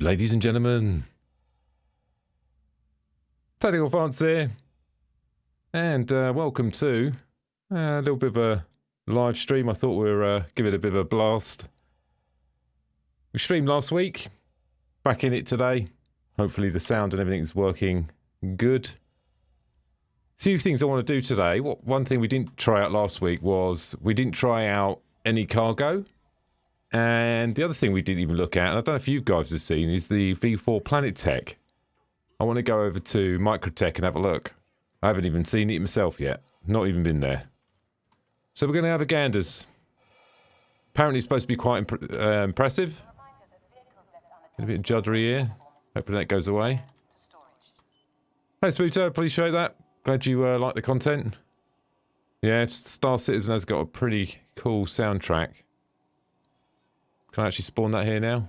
Ladies and gentlemen, Tactical Fonts here, and welcome to a little bit of a live stream. I thought we'd give it a bit of a blast. We streamed last week, back in it today. Hopefully the sound and everything's working good. A few things I want to do today. One thing we didn't try out last week was we didn't try out any cargo. And the other thing we didn't even look at, and I don't know if you guys have seen, is the V4 Planetary. I want to go over to Microtech and have a look. I haven't even seen it myself yet. Not even been there. So we're going to have a ganders. Apparently it's supposed to be quite impressive. A bit juddery here. Hopefully that goes away. Hey Spooto, appreciate that. Glad you like the content. Yeah, Star Citizen has got a pretty cool soundtrack. Can I actually spawn that here now?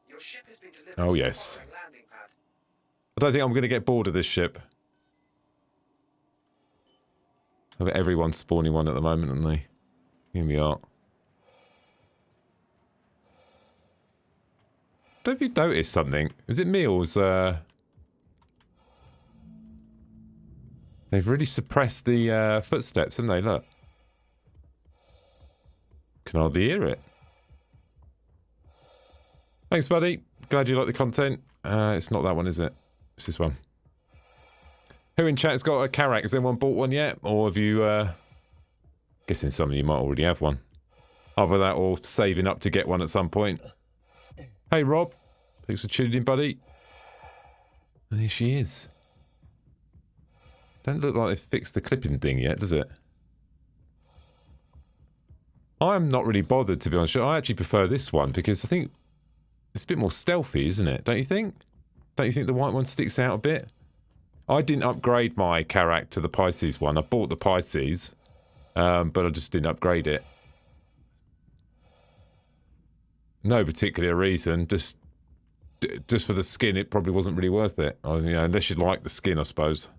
Your ship has been delivered Oh to yes. the landing pad. I don't think I'm going to get bored of this ship. I bet everyone's spawning one at the moment, aren't they? Here we are. Don't you notice something? Is it me or they've really suppressed the footsteps, haven't they? Look. Can hardly hear it. Thanks, buddy. Glad you like the content. It's not that one, is it? It's this one. Who in chat's got a Carrack? Has anyone bought one yet? Or have you, guessing some of you might already have one. Either that or saving up to get one at some point. Hey, Rob. Thanks for tuning in, buddy. And there she is. Don't look like they've fixed the clipping thing yet, does it? I'm not really bothered, to be honest. I actually prefer this one because I think it's a bit more stealthy, isn't it? Don't you think? Don't you think the white one sticks out a bit? I didn't upgrade my Carrack to the Pisces one. I bought the Pisces, but I just didn't upgrade it. No particular reason. Just for the skin, it probably wasn't really worth it. Unless you like the skin, I suppose.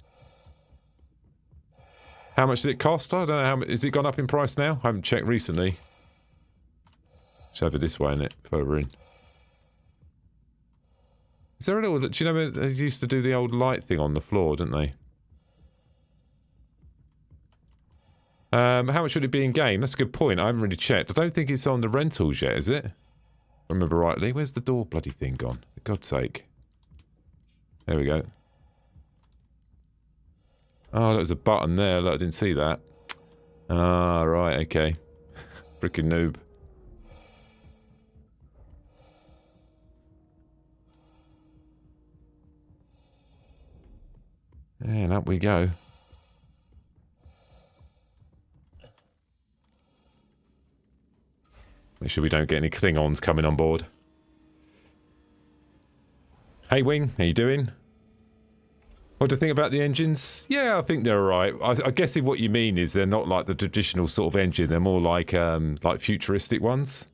How much did it cost? I don't know how much. Has it gone up in price now? I haven't checked recently. It's over this way, isn't it? Further in. Is there a little... Do you know they used to do the old light thing on the floor, didn't they? How much would it be in game? That's a good point. I haven't really checked. I don't think it's on the rentals yet, is it? If I remember rightly. Where's the door bloody thing gone? For God's sake. There we go. Oh, there's a button there. Look, I didn't see that. Ah, right, okay. Freaking noob. And up we go. Make sure we don't get any Klingons coming on board. Hey Wing, how you doing? What do you think about the engines? Yeah, I think they're alright. I guess what you mean is they're not like the traditional sort of engine. They're more like futuristic ones.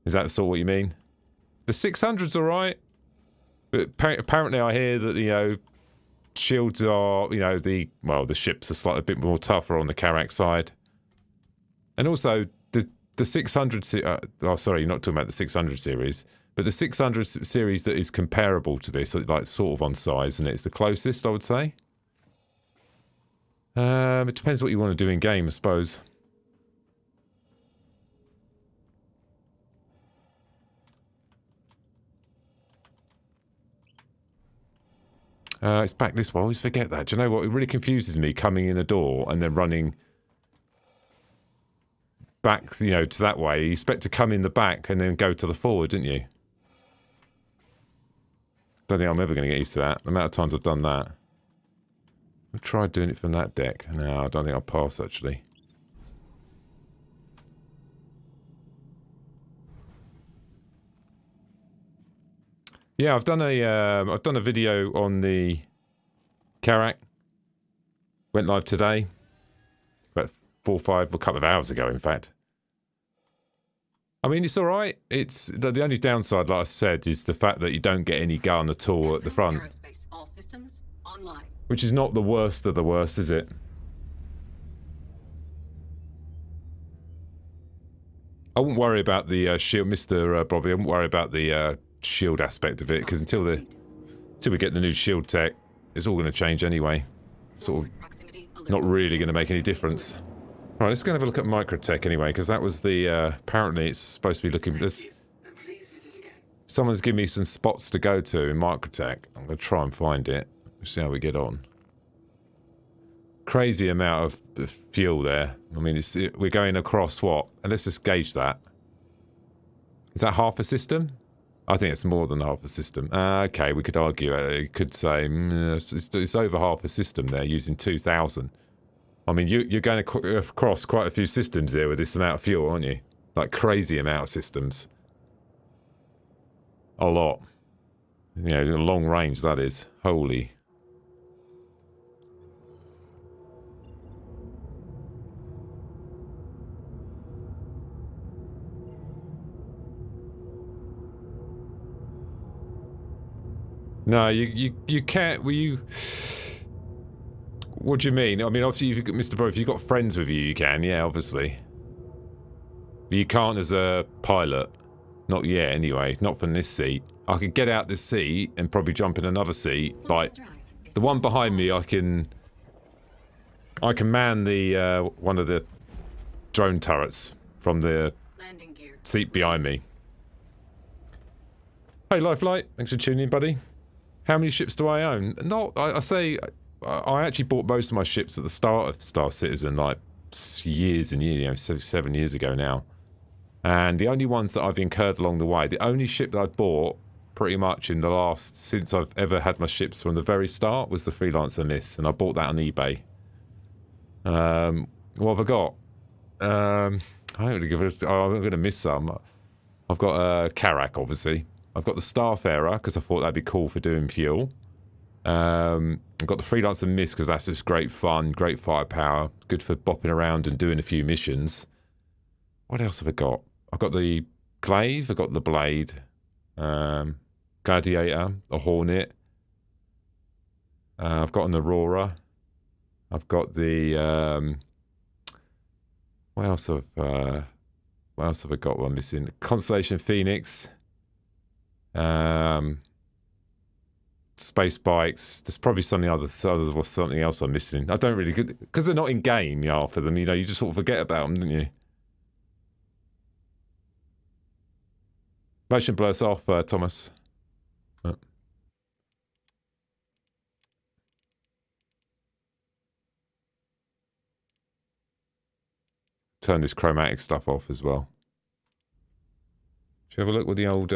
Is that sort of what you mean? The 600's alright. But apparently I hear that, shields are, the ships are slightly a bit more tougher on the Carrack side. And also, the 600... sorry, you're not talking about the 600 series. But the 600 series that is comparable to this, like sort of on size, and it's the closest, I would say. It depends what you want to do in game, I suppose. It's back this way. I always forget that. Do you know what? It really confuses me coming in a door and then running back, to that way. You expect to come in the back and then go to the forward, didn't you? Don't think I'm ever going to get used to that. The amount of times I've done that. I've tried doing it from that deck. No, I don't think I'll pass, actually. Yeah, I've done a video on the Carrack. Went live today. About a couple of hours ago, in fact. I mean, it's all right. It's the only downside, like I said, is the fact that you don't get any gun at all at the front. All systems online. Which is not the worst of the worst, is it? I wouldn't worry about the shield, Mr. Bobby. I wouldn't worry about the shield aspect of it, because until we get the new shield tech, it's all going to change anyway. Sort of Proximity not alert. really going to make any difference. Right, let's go and have a look at microtech anyway, because that was the apparently it's supposed to be looking. There's And please visit again. someone's given me some spots to go to in microtech. I'm going to try and find it. See how we get on. Crazy amount of fuel there. I mean, we're going across what? And let's just gauge that. Is that half a system? I think it's more than half a system. Okay, we could argue. You could say it's over half a system there using 2,000. I mean, you're going across quite a few systems here with this amount of fuel, aren't you? Like crazy amount of systems. A lot. You know, long range, that is. Holy. No, you can't. Well, you. What do you mean? I mean, obviously, if you've got, Mr. Bro, if you've got friends with you, you can. Yeah, obviously. But you can't as a pilot. Not yet, anyway. Not from this seat. I could get out this seat and probably jump in another seat. Like the one behind me, I can man the one of the drone turrets from the Landing gear. seat behind me. Hey, Lifelight. Thanks for tuning in, buddy. How many ships do I own? No, I say I actually bought most of my ships at the start of Star Citizen, like years and years, you know, 7 years ago now. And the only ones that I've incurred along the way, the only ship that I've bought pretty much in the last, since I've ever had my ships from the very start, was the Freelancer Miss, and I bought that on eBay. What have I got? I don't really give it. Oh, I'm going to miss some. I've got Carrack, obviously. I've got the Starfarer, because I thought that'd be cool for doing fuel. I've got the Freelancer Miss, because that's just great fun, great firepower, good for bopping around and doing a few missions. What else have I got? I've got the Glaive, I've got the Blade, Gladiator, a Hornet. I've got an Aurora. I've got the... what else have I got? One missing. Constellation Phoenix. Space bikes. There's probably something else I'm missing. I don't really, because they're not in game. You know, for them, you know, you just sort of forget about them, don't you? Motion blur us off, Thomas. Turn this chromatic stuff off as well. Should we have a look with the old...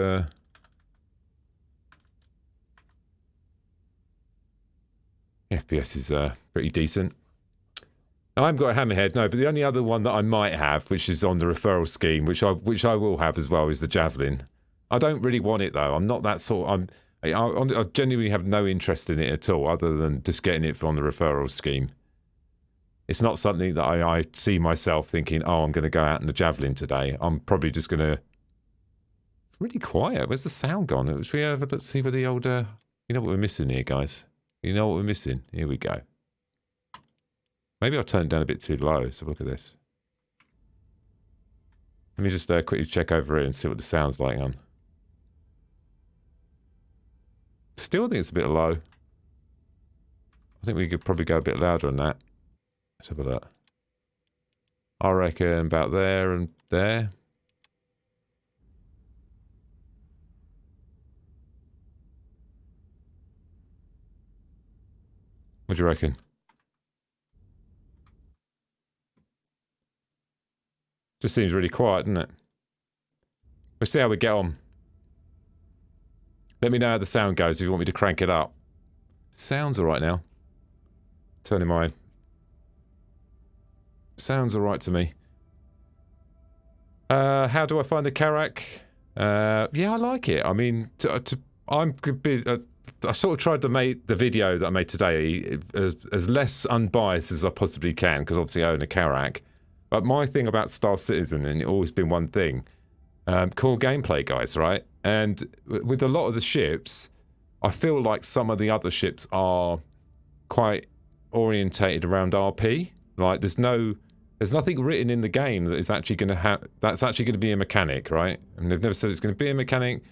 FPS is pretty decent. I haven't got a hammerhead, no, but the only other one that I might have, which is on the referral scheme, which I will have as well, is the Javelin. I don't really want it though. I'm not that sort. I genuinely have no interest in it at all, other than just getting it on the referral scheme. It's not something that I see myself thinking, oh, I'm going to go out in the Javelin today. I'm probably just going to... Really quiet. Where's the sound gone? Should we have a let's see where the old... You know what we're missing here, guys? You know what we're missing? Here we go. Maybe I'll turn it down a bit too low, so look at this. Let me just quickly check over it and see what the sound's like on. Still, I think it's a bit low. I think we could probably go a bit louder on that. Let's have a look. I reckon about there and there. What do you reckon? Just seems really quiet, doesn't it? We'll see how we get on. Let me know how the sound goes if you want me to crank it up. Sounds alright now. Turning my... Sounds alright to me. How do I find the Carrack? Yeah, I like it. I mean, I sort of tried to make the video that I made today as less unbiased as I possibly can, because obviously I own a Carrack. But my thing about Star Citizen, and it's always been one thing, cool gameplay, guys, right? And with a lot of the ships, I feel like some of the other ships are quite orientated around RP. Like, there's no There's nothing written in the game that is actually going to have, that's actually going to be a mechanic, right? And they've never said it's going to be a mechanic.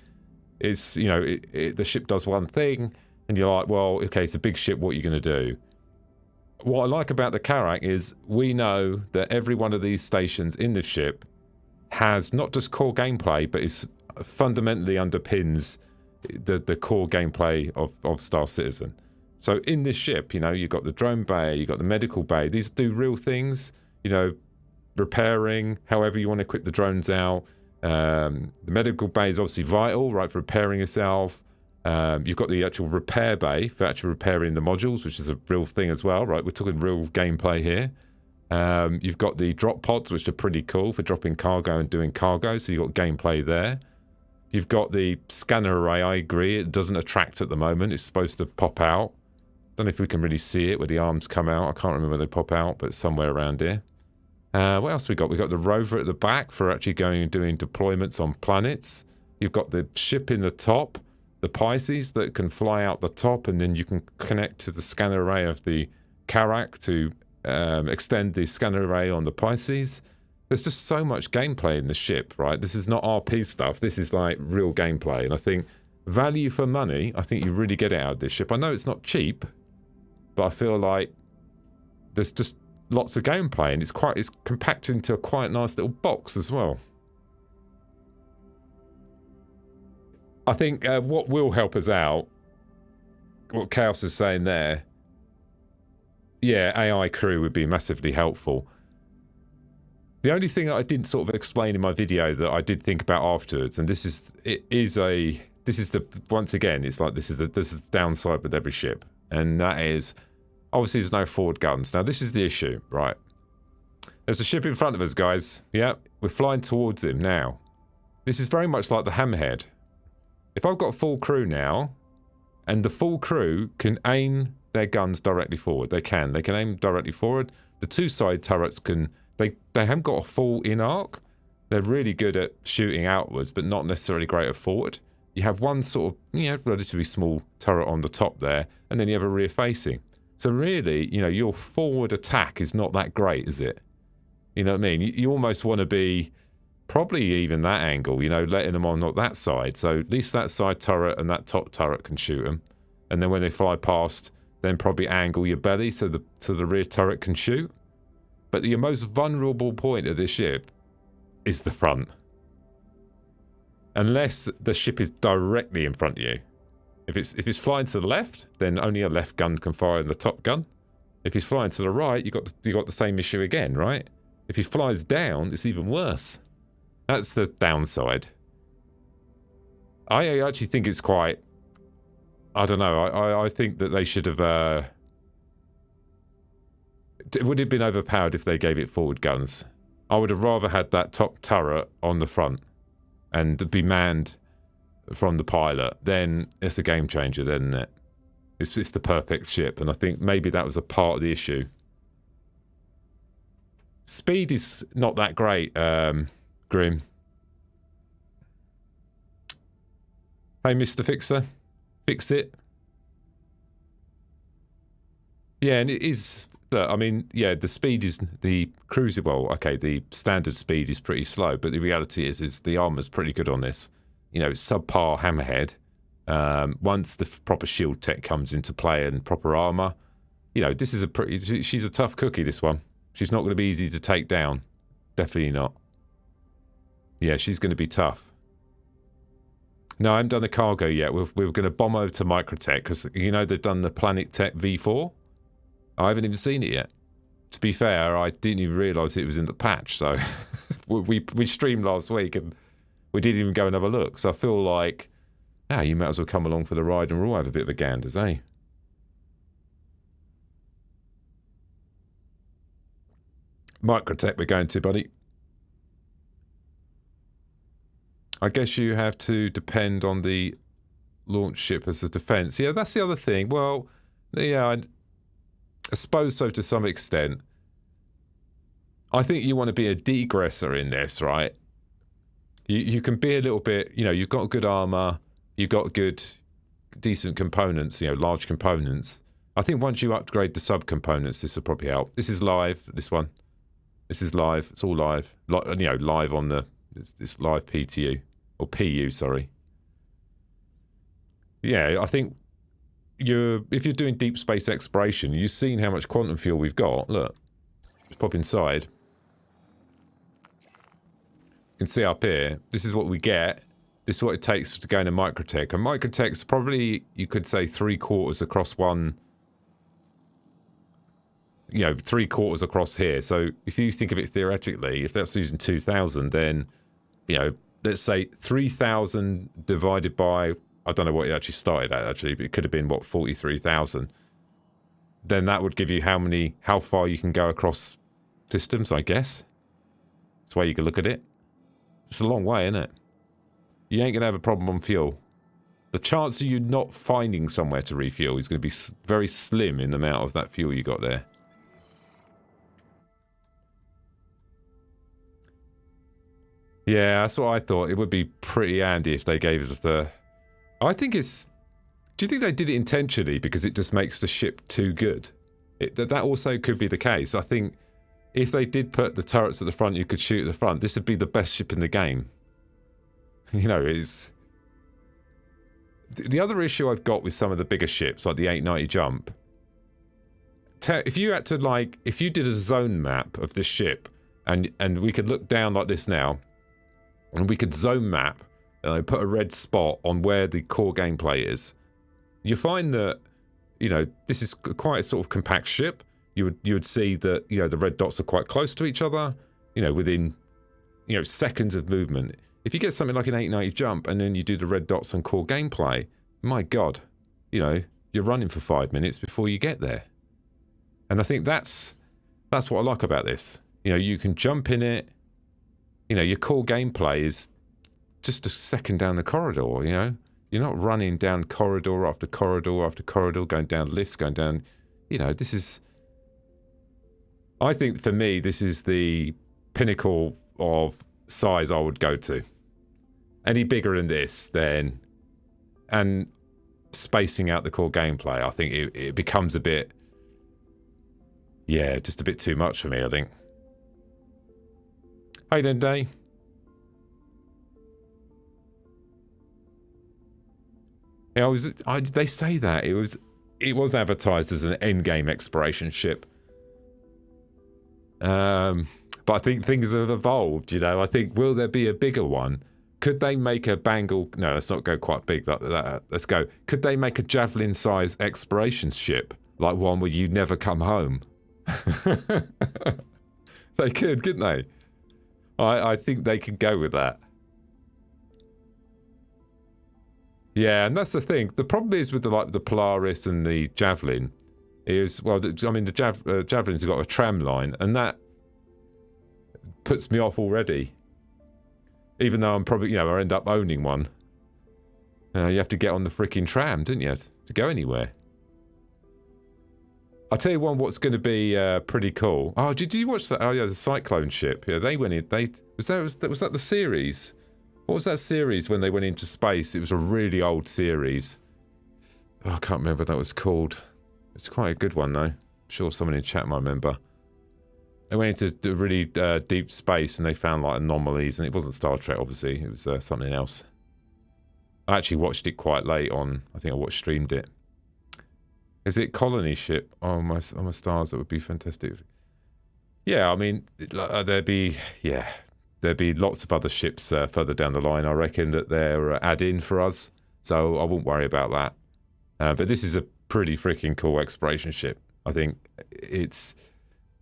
It's, you know, the ship does one thing, and you're like, well, okay, it's a big ship, what are you going to do? What I like about the Carrack is we know that every one of these stations in the ship has not just core gameplay, but is fundamentally underpins the core gameplay of Star Citizen. So in this ship, you know, you've got the drone bay, you've got the medical bay. These do real things, you know, repairing, however you want to equip the drones out. The medical bay is obviously vital, right, for repairing yourself. You've got the actual repair bay for actually repairing the modules, which is a real thing as well, right? We're talking real gameplay here. You've got the drop pods, which are pretty cool for dropping cargo and doing cargo, so you've got gameplay there. You've got the scanner array, I agree, it doesn't attract at the moment, it's supposed to pop out. Don't know if we can really see it where the arms come out, I can't remember where they pop out, but it's somewhere around here. What else we got? We've got the rover at the back for actually going and doing deployments on planets. You've got the ship in the top, the Pisces that can fly out the top, and then you can connect to the scanner array of the Carrack to extend the scanner array on the Pisces. There's just so much gameplay in the ship, right? This is not RP stuff. This is like real gameplay. And I think value for money, I think you really get it out of this ship. I know it's not cheap, but I feel like there's just lots of gameplay, and it's compact into a quite nice little box as well. I think what will help us out, what Chaos is saying there, yeah, AI crew would be massively helpful. The only thing that I didn't sort of explain in my video that I did think about afterwards, and this is the once again, it's like this is the downside with every ship, and that is obviously there's no forward guns. Now this is the issue, right? There's a ship in front of us, guys. Yeah, we're flying towards him now. This is very much like the Hammerhead. If I've got full crew now, and the full crew can aim their guns directly forward, they can aim directly forward. The two side turrets can. They haven't got a full in arc. They're really good at shooting outwards, but not necessarily great at forward. You have one sort of, you know, relatively small turret on the top there, and then you have a rear facing. So really, you know, your forward attack is not that great, is it? You know what I mean? You almost want to be probably even that angle, you know, letting them on that side. So at least that side turret and that top turret can shoot them. And then when they fly past, then probably angle your belly so the rear turret can shoot. But your most vulnerable point of this ship is the front. Unless the ship is directly in front of you. If it's flying to the left, then only a left gun can fire in the top gun. If he's flying to the right, you got the same issue again, right? If he flies down, it's even worse. That's the downside. I actually think it's quite, I don't know, I think that they should have would it have been overpowered if they gave it forward guns? I would have rather had that top turret on the front and be manned from the pilot. Then it's a game changer, then, isn't it? It's the perfect ship, and I think maybe that was a part of the issue. Speed is not that great, Grim. Hey, Mr. Fixer. Fix it. Yeah, and it is... I mean, yeah, the speed is... The cruiser... Well, okay, the standard speed is pretty slow, but the reality is the armor's pretty good on this. You know, subpar Hammerhead. Once the proper shield tech comes into play and proper armor, you know, this is a pretty... She's a tough cookie, this one. She's not going to be easy to take down. Definitely not. Yeah, she's going to be tough. No, I haven't done the cargo yet. We're going to bomb over to Microtech because, you know, they've done the Planetary V4. I haven't even seen it yet. To be fair, I didn't even realise it was in the patch. So we streamed last week and we didn't even go and have a look. So I feel like, you might as well come along for the ride and we'll all have a bit of a ganders, eh? Microtech we're going to, buddy. I guess you have to depend on the launch ship as a defence. Yeah, that's the other thing. Well, yeah, I suppose so to some extent. I think you want to be a degressor in this, right? You can be a little bit, you know, you've got good armour, you've got good, decent components, you know, large components. I think once you upgrade the sub-components, this will probably help. This is live, this one. This is live. It's all live. Live on the this live PTU or PU. Sorry. Yeah, I think if you're doing deep space exploration, you've seen how much quantum fuel we've got. Look, let's pop inside. You can see up here. This is what we get. This is what it takes to go into microtech. And microtech's probably, you could say, 3/4 across one. 3/4 across here. So if you think of it theoretically, if that's using 2,000, then, let's say 3,000 divided by, I don't know what it actually started at, actually, but it could have been, 43,000. Then that would give you how far you can go across systems, I guess. That's the way you can look at it. It's a long way, isn't it? You ain't going to have a problem on fuel. The chance of you not finding somewhere to refuel is going to be very slim in the amount of that fuel you got there. Yeah, that's what I thought. It would be pretty handy if they gave us the... I think it's... Do you think they did it intentionally because it just makes the ship too good? That also could be the case. I think if they did put the turrets at the front, you could shoot at the front, this would be the best ship in the game. It's... The other issue I've got with some of the bigger ships, like the 890 Jump, if you had to, if you did a zone map of this ship, and we could look down like this now, and we could zone map, and put a red spot on where the core gameplay is, you find that, this is quite a sort of compact ship. You would see that, the red dots are quite close to each other, within, seconds of movement. If you get something like an 890 Jump and then you do the red dots on core gameplay, my God, you're running for 5 minutes before you get there. And I think that's what I like about this. You can jump in it. Your core gameplay is just a second down the corridor, You're not running down corridor after corridor after corridor, going down lifts, going down... this is... I think, for me, this is the pinnacle of size I would go to. Any bigger than this, then... And spacing out the core gameplay, I think it becomes a bit... Yeah, just a bit too much for me, I think. Hey then, Day. Yeah, they say that it was advertised as an endgame exploration ship, but I think things have evolved. I think, will there be a bigger one? Could they make a Bangle? No, let's not go quite big like that. Let's go. Could they make a Javelin-sized exploration ship, like one where you never come home? They could, couldn't they? I think they could go with that. Yeah, and that's the thing. The problem is with the Polaris and the Javelin is, the Javelin's got a tram line, and that puts me off already. Even though I'm probably, I end up owning one. You have to get on the freaking tram, didn't you, to go anywhere? I'll tell you what's going to be pretty cool. Oh, did you watch that? Oh yeah, the Cyclone ship. Yeah, they went in. Was that the series? What was that series when they went into space? It was a really old series. Oh, I can't remember what that was called. It's quite a good one, though. I'm sure someone in chat might remember. They went into really deep space and they found anomalies, and it wasn't Star Trek, obviously. It was something else. I actually watched it quite late on. I think I streamed it. Is it Colony ship? Oh, my stars, that would be fantastic. Yeah, there'd be lots of other ships further down the line, I reckon, that they're add-in for us. So I wouldn't worry about that. But this is a pretty freaking cool exploration ship. I think it's...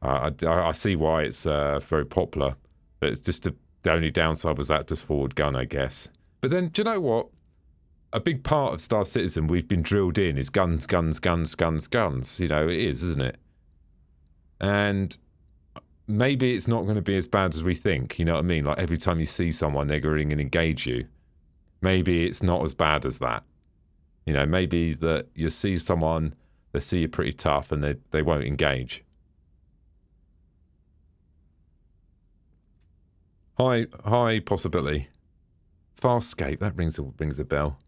I see why it's very popular. But it's just the only downside was that just forward gun, I guess. But then, do you know what? A big part of Star Citizen we've been drilled in is guns, guns, guns, guns, guns. It is, isn't it? And... maybe it's not going to be as bad as we think, you know what I mean? Like, every time you see someone, they're going to engage you. Maybe it's not as bad as that. Maybe that you see someone, they see you pretty tough, and they won't engage. High possibility. Farscape, that rings a bell.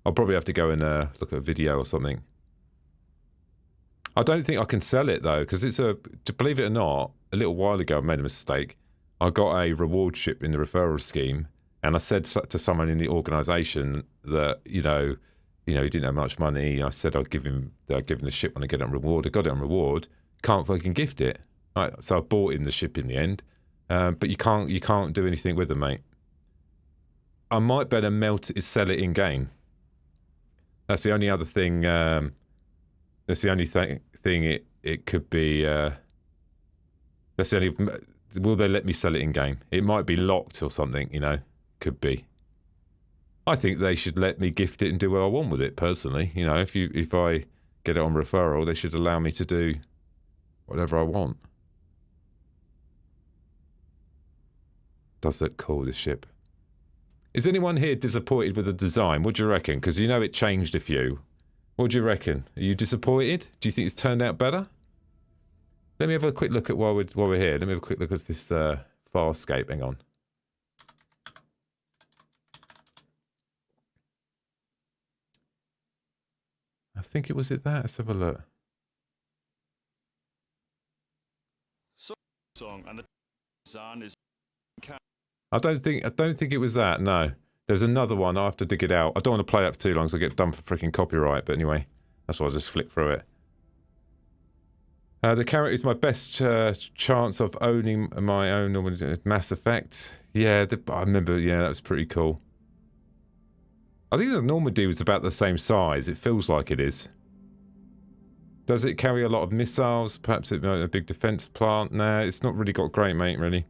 I'll probably have to go and look at a video or something. I don't think I can sell it though, because it's a, to believe it or not, a little while ago I made a mistake. I got a reward ship in the referral scheme, and I said to someone in the organisation that, you know, he didn't have much money. I said I'd give him the ship when I get it on reward. I got it on reward. Can't fucking gift it. Right, so I bought him the ship in the end. But you can't do anything with them, mate. I might better sell it in game. That's the only other thing. That's the only thing it could be. That's the only. Will they let me sell it in game? It might be locked or something. You know, could be. I think they should let me gift it and do what I want with it. Personally, you know, if I get it on referral, they should allow me to do whatever I want. Does look cool, this ship. Is anyone here disappointed with the design? What do you reckon? Because you know it changed a few. What do you reckon? Are you disappointed? Do you think it's turned out better? Let me have a quick look at while we're here. Let me have a quick look at this Farscape. Hang on. I think it was that. Let's have a look. Song and the design is. I don't think it was that. No, there's another one. I have to dig it out. I don't want to play it for too long, so I get done for freaking copyright. But anyway, that's why I just flick through it. The Carrack is my best chance of owning my own Mass Effect. Yeah, I remember. Yeah, that was pretty cool. I think the Normandy was about the same size. It feels like it is. Does it carry a lot of missiles? Perhaps it a big defense plant? Nah, it's not really got great, mate, really.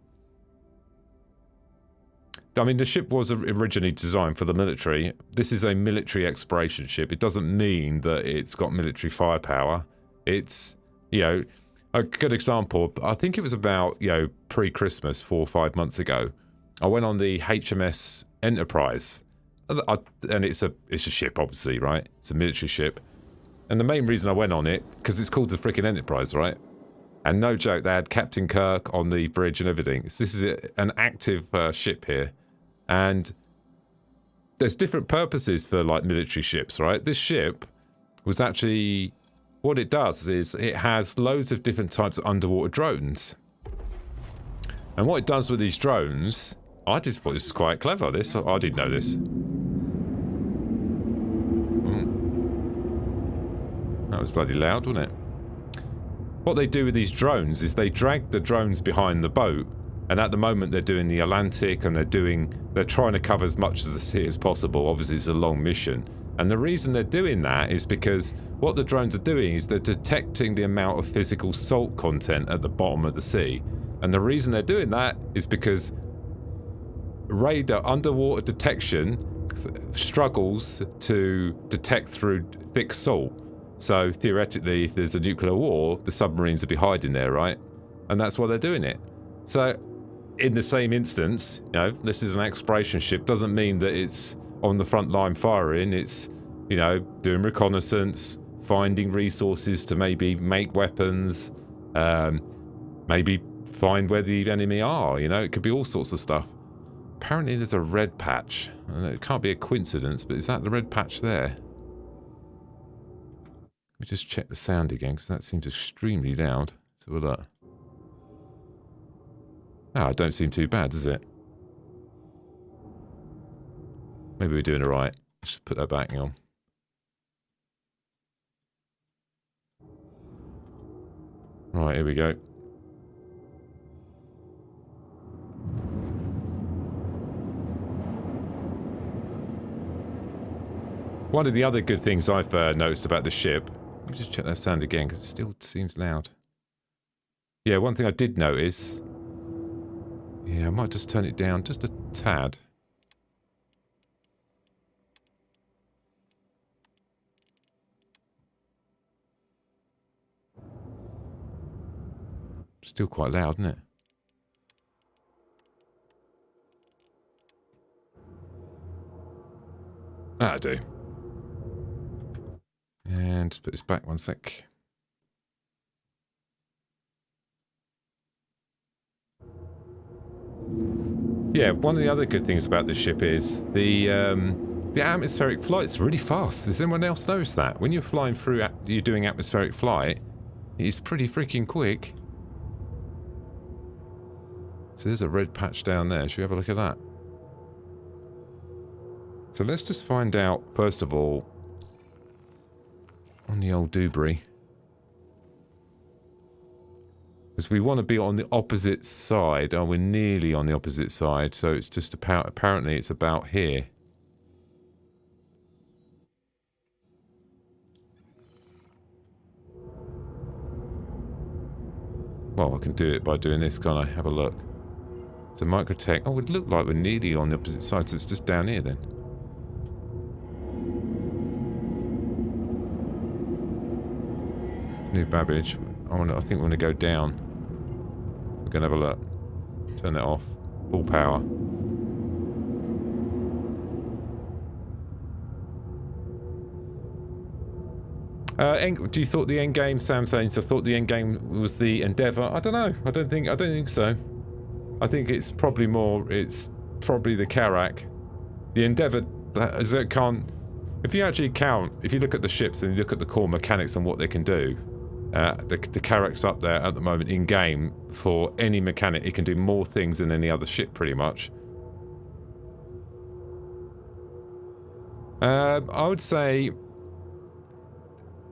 I mean, the ship was originally designed for the military. This is a military exploration ship. It doesn't mean that it's got military firepower. It's, you know, a good example, I think it was about, you know, pre-Christmas, 4 or 5 months ago. I went on the HMS Enterprise. And it's a ship, obviously, right? It's a military ship. And the main reason I went on it, because it's called the freaking Enterprise, right? And no joke, they had Captain Kirk on the bridge and everything. So this is an active ship here. And there's different purposes for, like, military ships, right? This ship was actually... What it does is it has loads of different types of underwater drones. And what it does with these drones... I just thought this was quite clever, this. I didn't know this. That was bloody loud, wasn't it? What they do with these drones is they drag the drones behind the boat, and at the moment they're doing the Atlantic, and they're trying to cover as much of the sea as possible. Obviously it's a long mission. And the reason they're doing that is because what the drones are doing is they're detecting the amount of physical salt content at the bottom of the sea. And the reason they're doing that is because radar underwater detection struggles to detect through thick salt. So theoretically, if there's a nuclear war, the submarines will be hiding there, right? And that's why they're doing it. So in the same instance, you know, this is an exploration ship, doesn't mean that it's on the front line firing. It's, you know, doing reconnaissance, finding resources to maybe make weapons, maybe find where the enemy are, you know, it could be all sorts of stuff. Apparently there's a red patch. It can't be a coincidence, but is that the red patch there? Let me just check the sound again, because that seems extremely loud. So we'll look. Ah, it don't seem too bad, does it? Maybe we're doing it right. Just put that back on. Right, here we go. One of the other good things I've noticed about the ship... Let me just check that sound again, because it still seems loud. Yeah, one thing I did notice... Yeah, I might just turn it down just a tad. Still quite loud, isn't it? That'll do. And just put this back one sec. Yeah, one of the other good things about this ship is the atmospheric flight's really fast. Does anyone else notice that? When you're flying through, you're doing atmospheric flight, It's pretty freaking quick. So there's a red patch down there. Should we have a look at that? So let's just find out, first of all, on the old Dewberry. Because we want to be on the opposite side. Oh, we're nearly on the opposite side. So it's just about, apparently it's about here. Well, I can do it by doing this, can't I? Have a look. So microtech. Oh, it would look like we're nearly on the opposite side, so it's just down here then. New Babbage. I think we're going to go down. We're going to have a look. Turn it off. Full power. Do you thought the end game? Sam saying, so thought the end game was the Endeavour. I don't know. I don't think so. I think it's probably more. It's probably the Carrack. The Endeavour. Can't. If you actually count, if you look at the ships and you look at the core mechanics and what they can do, the Carrack's up there at the moment in game for any mechanic. It can do more things than any other ship, pretty much. I would say.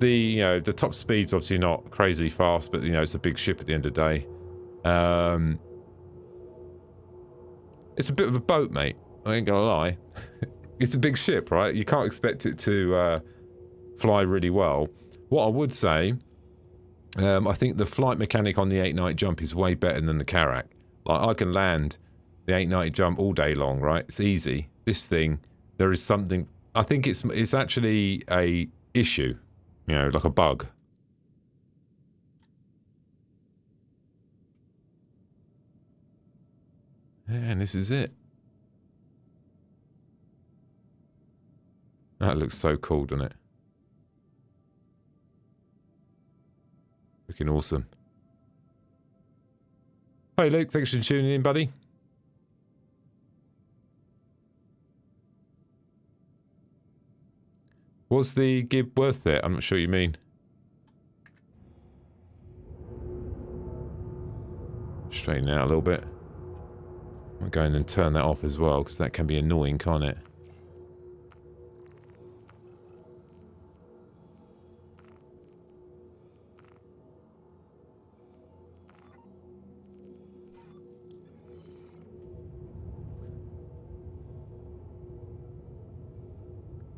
The top speed's obviously not crazy fast, but it's a big ship at the end of the day. It's a bit of a boat, mate. I ain't gonna lie. It's a big ship, right? You can't expect it to fly really well. What I would say, I think the flight mechanic on the 890 jump is way better than the Carrack. Like, I can land the 890 jump all day long, right? It's easy. This thing, there is something. I think it's actually a issue. Like a bug. And this is it. That looks so cool, doesn't it? Looking awesome. Hey Luke, thanks for tuning in, buddy. Was the gib worth it? I'm not sure what you mean. Straighten it out a little bit. I'll go in and turn that off as well, because that can be annoying, can't it?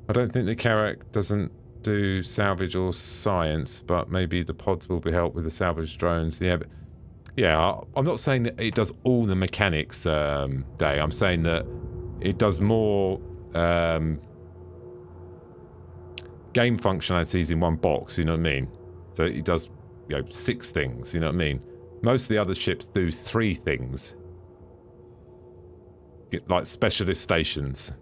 I don't think the Carrack doesn't do salvage or science, but maybe the pods will be helped with the salvage drones. Yeah, but yeah, I'm not saying that it does all the mechanics, Day. I'm saying that it does more game functionalities in one box, you know what I mean? So it does, 6 things, you know what I mean? Most of the other ships do 3 things. Like specialist stations.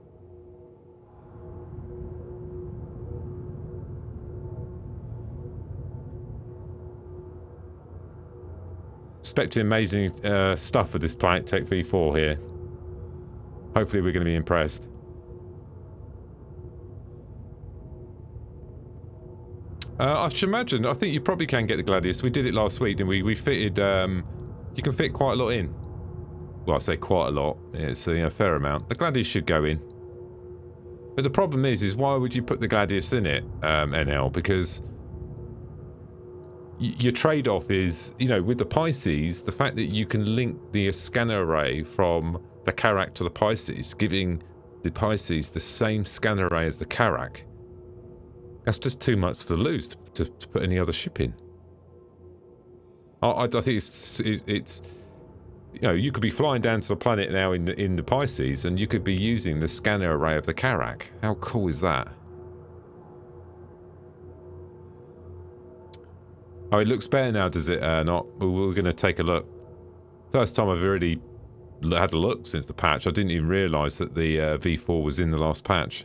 Expecting amazing stuff with this Planetary V4 here. Hopefully we're going to be impressed. I should imagine. I think you probably can get the Gladius. We did it last week, and we fitted. You can fit quite a lot in. Well, I say quite a lot. It's a fair amount. The Gladius should go in. But the problem is why would you put the Gladius in it, NL? Because your trade-off is, with the Pisces, the fact that you can link the scanner array from the Carrack to the Pisces, giving the Pisces the same scanner array as the Carrack. That's just too much to lose to put any other ship in. I think it's you could be flying down to the planet now in the Pisces, and you could be using the scanner array of the Carrack. How cool is that? Oh, it looks better now, does it not? We're going to take a look. First time I've already had a look since the patch. I didn't even realise that the V4 was in the last patch.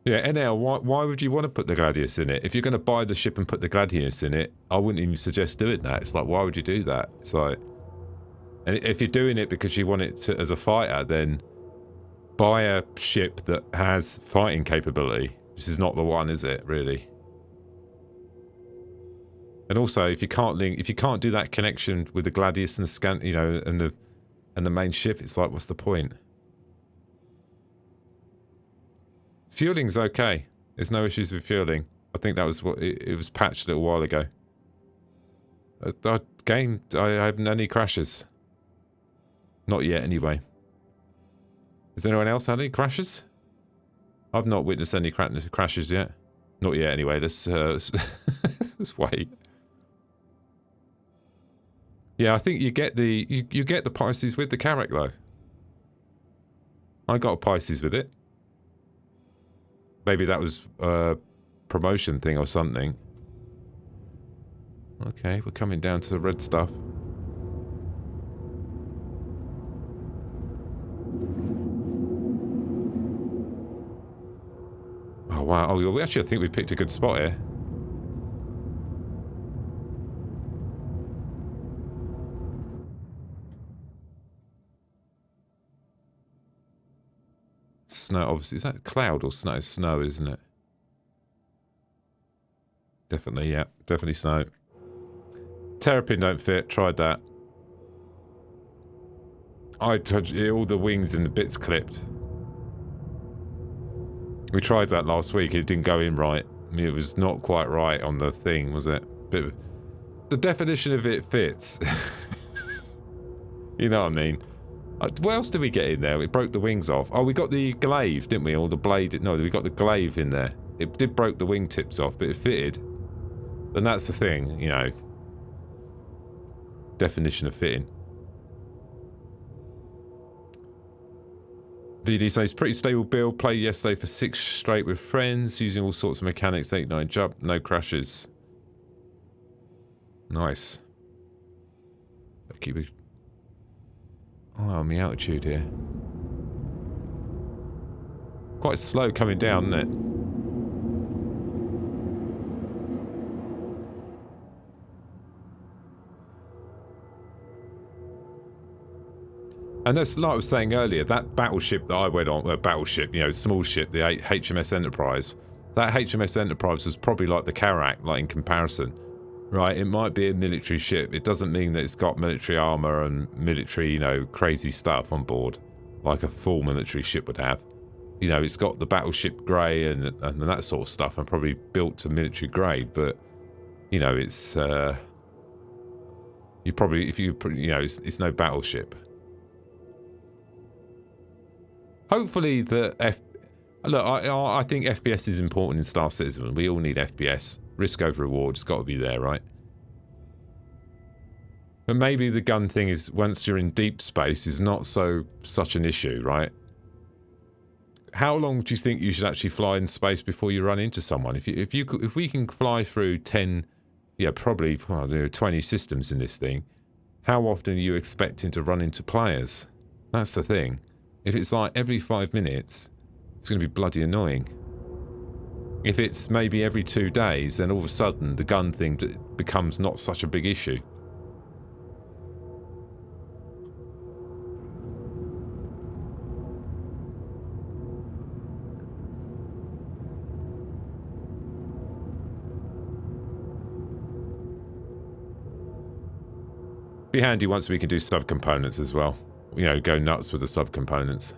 Yeah, NL, why would you want to put the Gladius in it? If you're going to buy the ship and put the Gladius in it, I wouldn't even suggest doing that. It's like, why would you do that? It's like, And if you're doing it because you want it to, as a fighter, then buy a ship that has fighting capability. This is not the one, is it, really? And also, if you can't do that connection with the Gladius and the scan, you know, and the main ship, it's like, what's the point? Fueling's okay. There's no issues with fueling. I think that was what it was patched a little while ago. I haven't had any crashes. Not yet, anyway. Has anyone else had any crashes? I've not witnessed any crashes yet. Not yet, anyway. Let's let's wait. Yeah, I think you get the you get the Pisces with the Carrack though. I got a Pisces with it. Maybe that was a promotion thing or something. Okay, we're coming down to the red stuff. Oh wow! Oh, we actually, I think we picked a good spot here. Snow, obviously. Is that cloud or snow? It's snow, isn't it? Definitely, yeah. Definitely snow. Terrapin don't fit. Tried that. I touched all the wings and the bits clipped. We tried that last week. It didn't go in right. I mean, it was not quite right on the thing, was it? Bit of, the definition of it fits. You know what I mean? What else did we get in there? It broke the wings off. Oh, we got the glaive, didn't we? Or the blade. No, we got the glaive in there. It did broke the wingtips off, but it fitted. And that's the thing, you know. Definition of fitting. VD says, pretty stable build. Played yesterday for 6 straight with friends, using all sorts of mechanics. 89 jump, no crashes. Nice. Keep it. Oh, I'm the altitude here. Quite slow coming down, isn't it? And that's like I was saying earlier, that battleship that I went on, battleship, you know, small ship, the HMS Enterprise, that HMS Enterprise was probably like the Carrack, like in comparison, right? It might be a military ship. It doesn't mean that it's got military armor and military, you know, crazy stuff on board, like a full military ship would have. You know, it's got the battleship grey and that sort of stuff, and probably built to military grade, but, you know, it's, you probably, if you know, it's no battleship. Hopefully the look, I think FPS is important in Star Citizen. We all need FPS. Risk over reward, it's got to be there, right? But maybe the gun thing is, once you're in deep space, is not such an issue, right? How long do you think you should actually fly in space before you run into someone? If we can fly through 10, yeah, probably 20 systems in this thing, how often are you expecting to run into players? That's the thing. If it's like every 5 minutes, it's going to be bloody annoying. If it's maybe every 2 days, then all of a sudden the gun thing becomes not such a big issue. Be handy once we can do subcomponents as well. You know, go nuts with the subcomponents.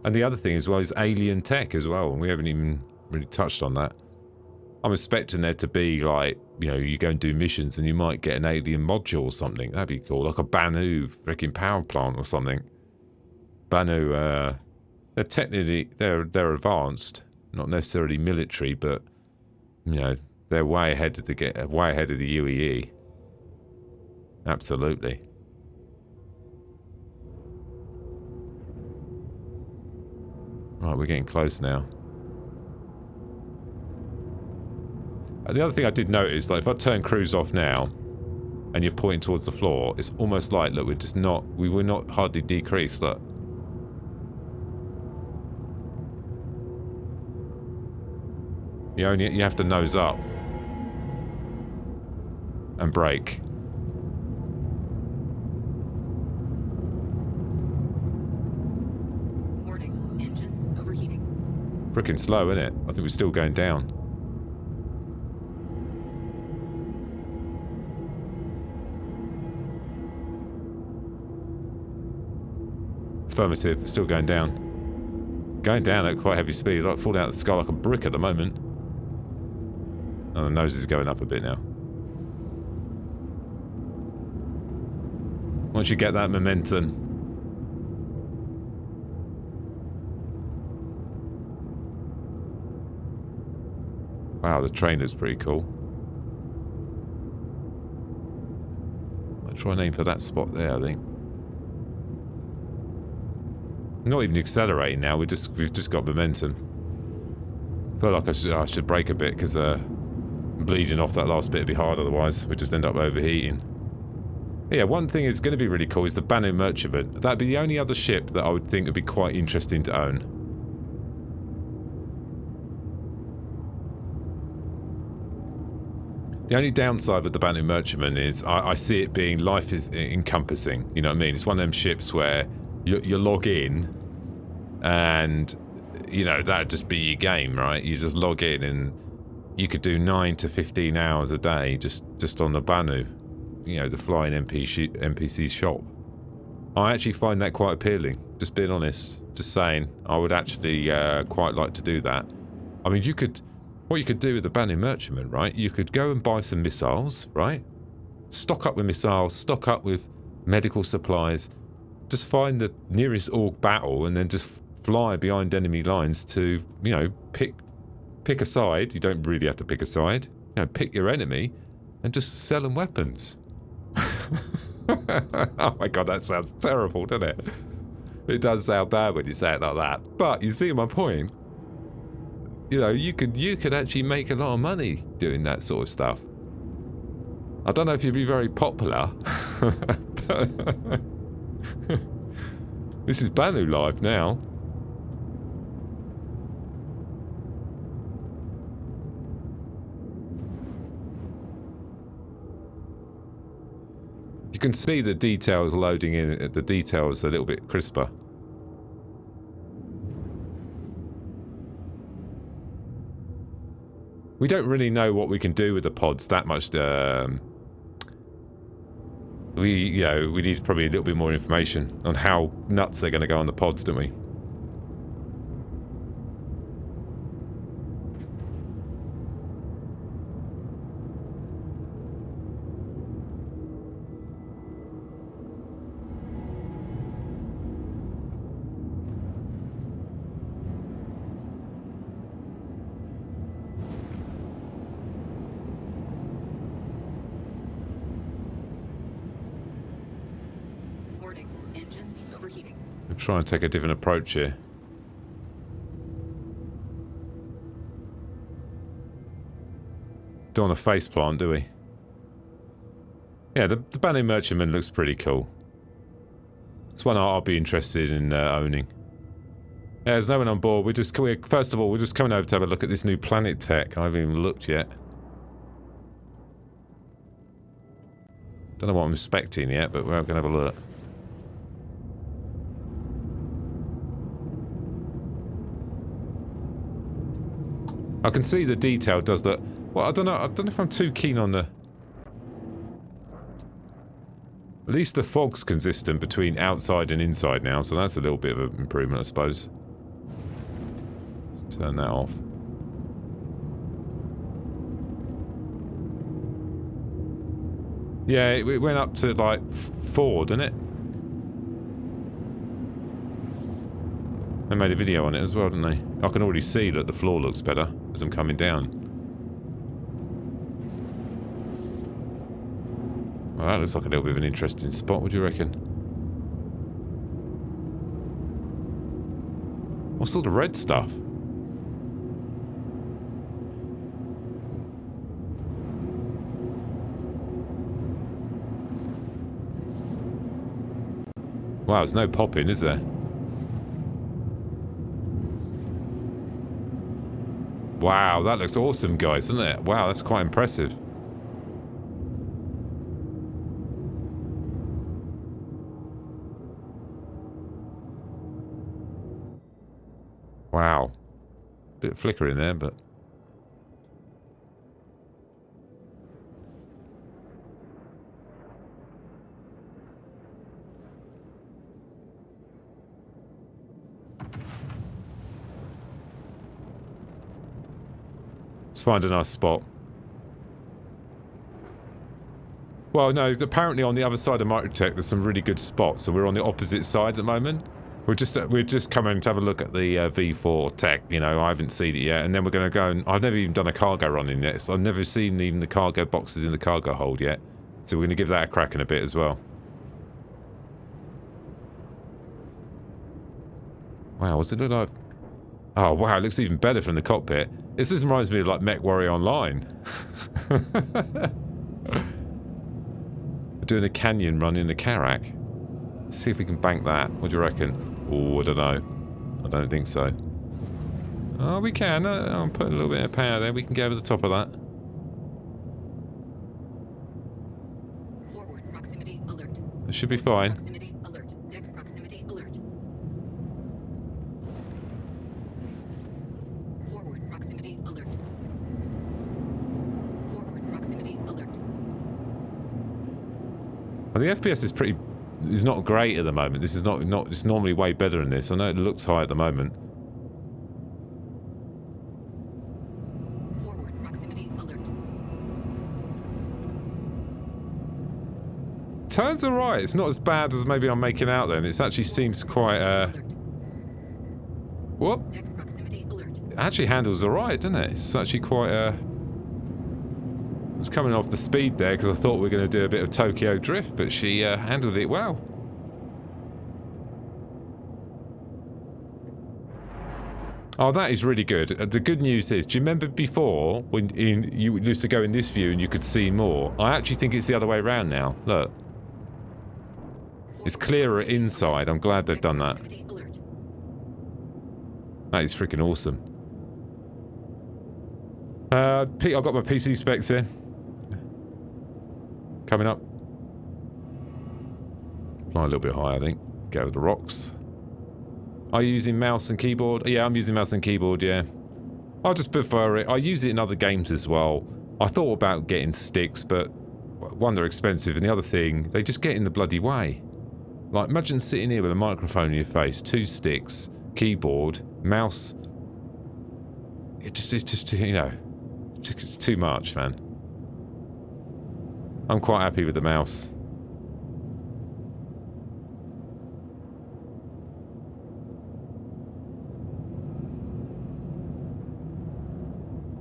And the other thing as well is alien tech as well. And we haven't even really touched on that. I'm expecting there to be like, you know, you go and do missions and you might get an alien module or something. That'd be cool. Like a Banu freaking power plant or something. Banu, they're technically, they're advanced. Not necessarily military, but, you know, they're way ahead of the UEE. Absolutely. Right, we're getting close now. The other thing I did notice, like if I turn cruise off now, and you're pointing towards the floor, it's almost like, look, we were not hardly decreased, look. You have to nose up. And brake. Freaking slow, isn't it? I think we're still going down. Affirmative, still going down. Going down at quite heavy speed, like falling out of the sky like a brick at the moment. Oh, the nose is going up a bit now. Once you get that momentum. Wow, the train is pretty cool. I'll try and aim for that spot there, I think. Not even accelerating now, we've just got momentum. I feel like I should brake a bit because bleeding off that last bit would be hard otherwise. We'd just end up overheating. But yeah, one thing is going to be really cool is the Banu Merchantman. That'd be the only other ship that I would think would be quite interesting to own. The only downside with the Banu Merchantman is I see it being life is encompassing. You know what I mean? It's one of them ships where you log in and, you know, that'd just be your game, right? You just log in and you could do 9 to 15 hours a day just on the Banu. You know, the flying NPC shop. I actually find that quite appealing. Just being honest. Just saying. I would actually quite like to do that. I mean, what you could do with the Banu Merchantman, right? You could go and buy some missiles, right? Stock up with missiles, stock up with medical supplies. Just find the nearest orc battle and then just fly behind enemy lines to, you know, pick a side. You don't really have to pick a side. You know, pick your enemy and just sell them weapons. Oh my god, that sounds terrible, doesn't it? It does sound bad when you say it like that. But you see my point. You know, you could actually make a lot of money doing that sort of stuff. I don't know if you'd be very popular. This is Banu live now. You can see the details loading in, the details a little bit crisper. We don't really know what we can do with the pods that much. We need probably a little bit more information on how nuts they're going to go on the pods, don't we? Try and take a different approach here. Don't want a face plant, do we? Yeah, the Banu Merchantman looks pretty cool. It's one I'll be interested in owning. Yeah, there's no one on board. First of all, we're just coming over to have a look at this new planet tech. I haven't even looked yet. Don't know what I'm expecting yet, but we're going to have a look. I can see the detail does that. Well, I don't know if I'm too keen on the... At least the fog's consistent between outside and inside now, so that's a little bit of an improvement, I suppose. Turn that off. Yeah, it went up to like 4, didn't it? They made a video on it as well, didn't they? I can already see that the floor looks better as I'm coming down. Well, that looks like a little bit of an interesting spot, what do you reckon? What's all the red stuff? Wow, there's no popping, is there? Wow, that looks awesome, guys, doesn't it? Wow, that's quite impressive. Wow. bit of flicker in there, but... Let's find a nice spot. Well, no, apparently on the other side of Microtech there's some really good spots, so we're on the opposite side at the moment. We're just coming to have a look at the V4 tech, you know, I haven't seen it yet, and then we're going to go and... I've never even done a cargo run in yet, so I've never seen even the cargo boxes in the cargo hold yet. So we're going to give that a crack in a bit as well. Wow, what's it look like? Oh, wow, it looks even better from the cockpit. This reminds me of, like, MechWarrior Online. We're doing a canyon run in the Carrack. Let's see if we can bank that. What do you reckon? Oh, I don't know. I don't think so. Oh, we can. I'll put a little bit of power there. We can get over the top of that. Forward proximity alert. That should be fine. Proximity alert. Deck proximity alert. Forward proximity alert. Forward proximity alert. Well, the FPS is not great at the moment. This is not. It's normally way better than this. I know it looks high at the moment. Forward proximity alert. Turns alright. It's not as bad as maybe I'm making out then. It actually seems quite whoop. Deck proximity alert. It actually handles alright, doesn't it? It's actually quite I was coming off the speed there because I thought we were going to do a bit of Tokyo Drift, but she handled it well. Oh, that is really good. The good news is, do you remember before when you used to go in this view and you could see more? I actually think it's the other way around now. Look. It's clearer inside. I'm glad they've done that. That is freaking awesome. I've got my PC specs here. Coming up. Fly a little bit higher, I think. Get over the rocks. Are you using mouse and keyboard? Yeah, I'm using mouse and keyboard, yeah. I just prefer it. I use it in other games as well. I thought about getting sticks, but one, they're expensive, and the other thing, they just get in the bloody way. Like, imagine sitting here with a microphone in your face, 2 sticks, keyboard, mouse. It's just, you know, it's too much, man. I'm quite happy with the mouse.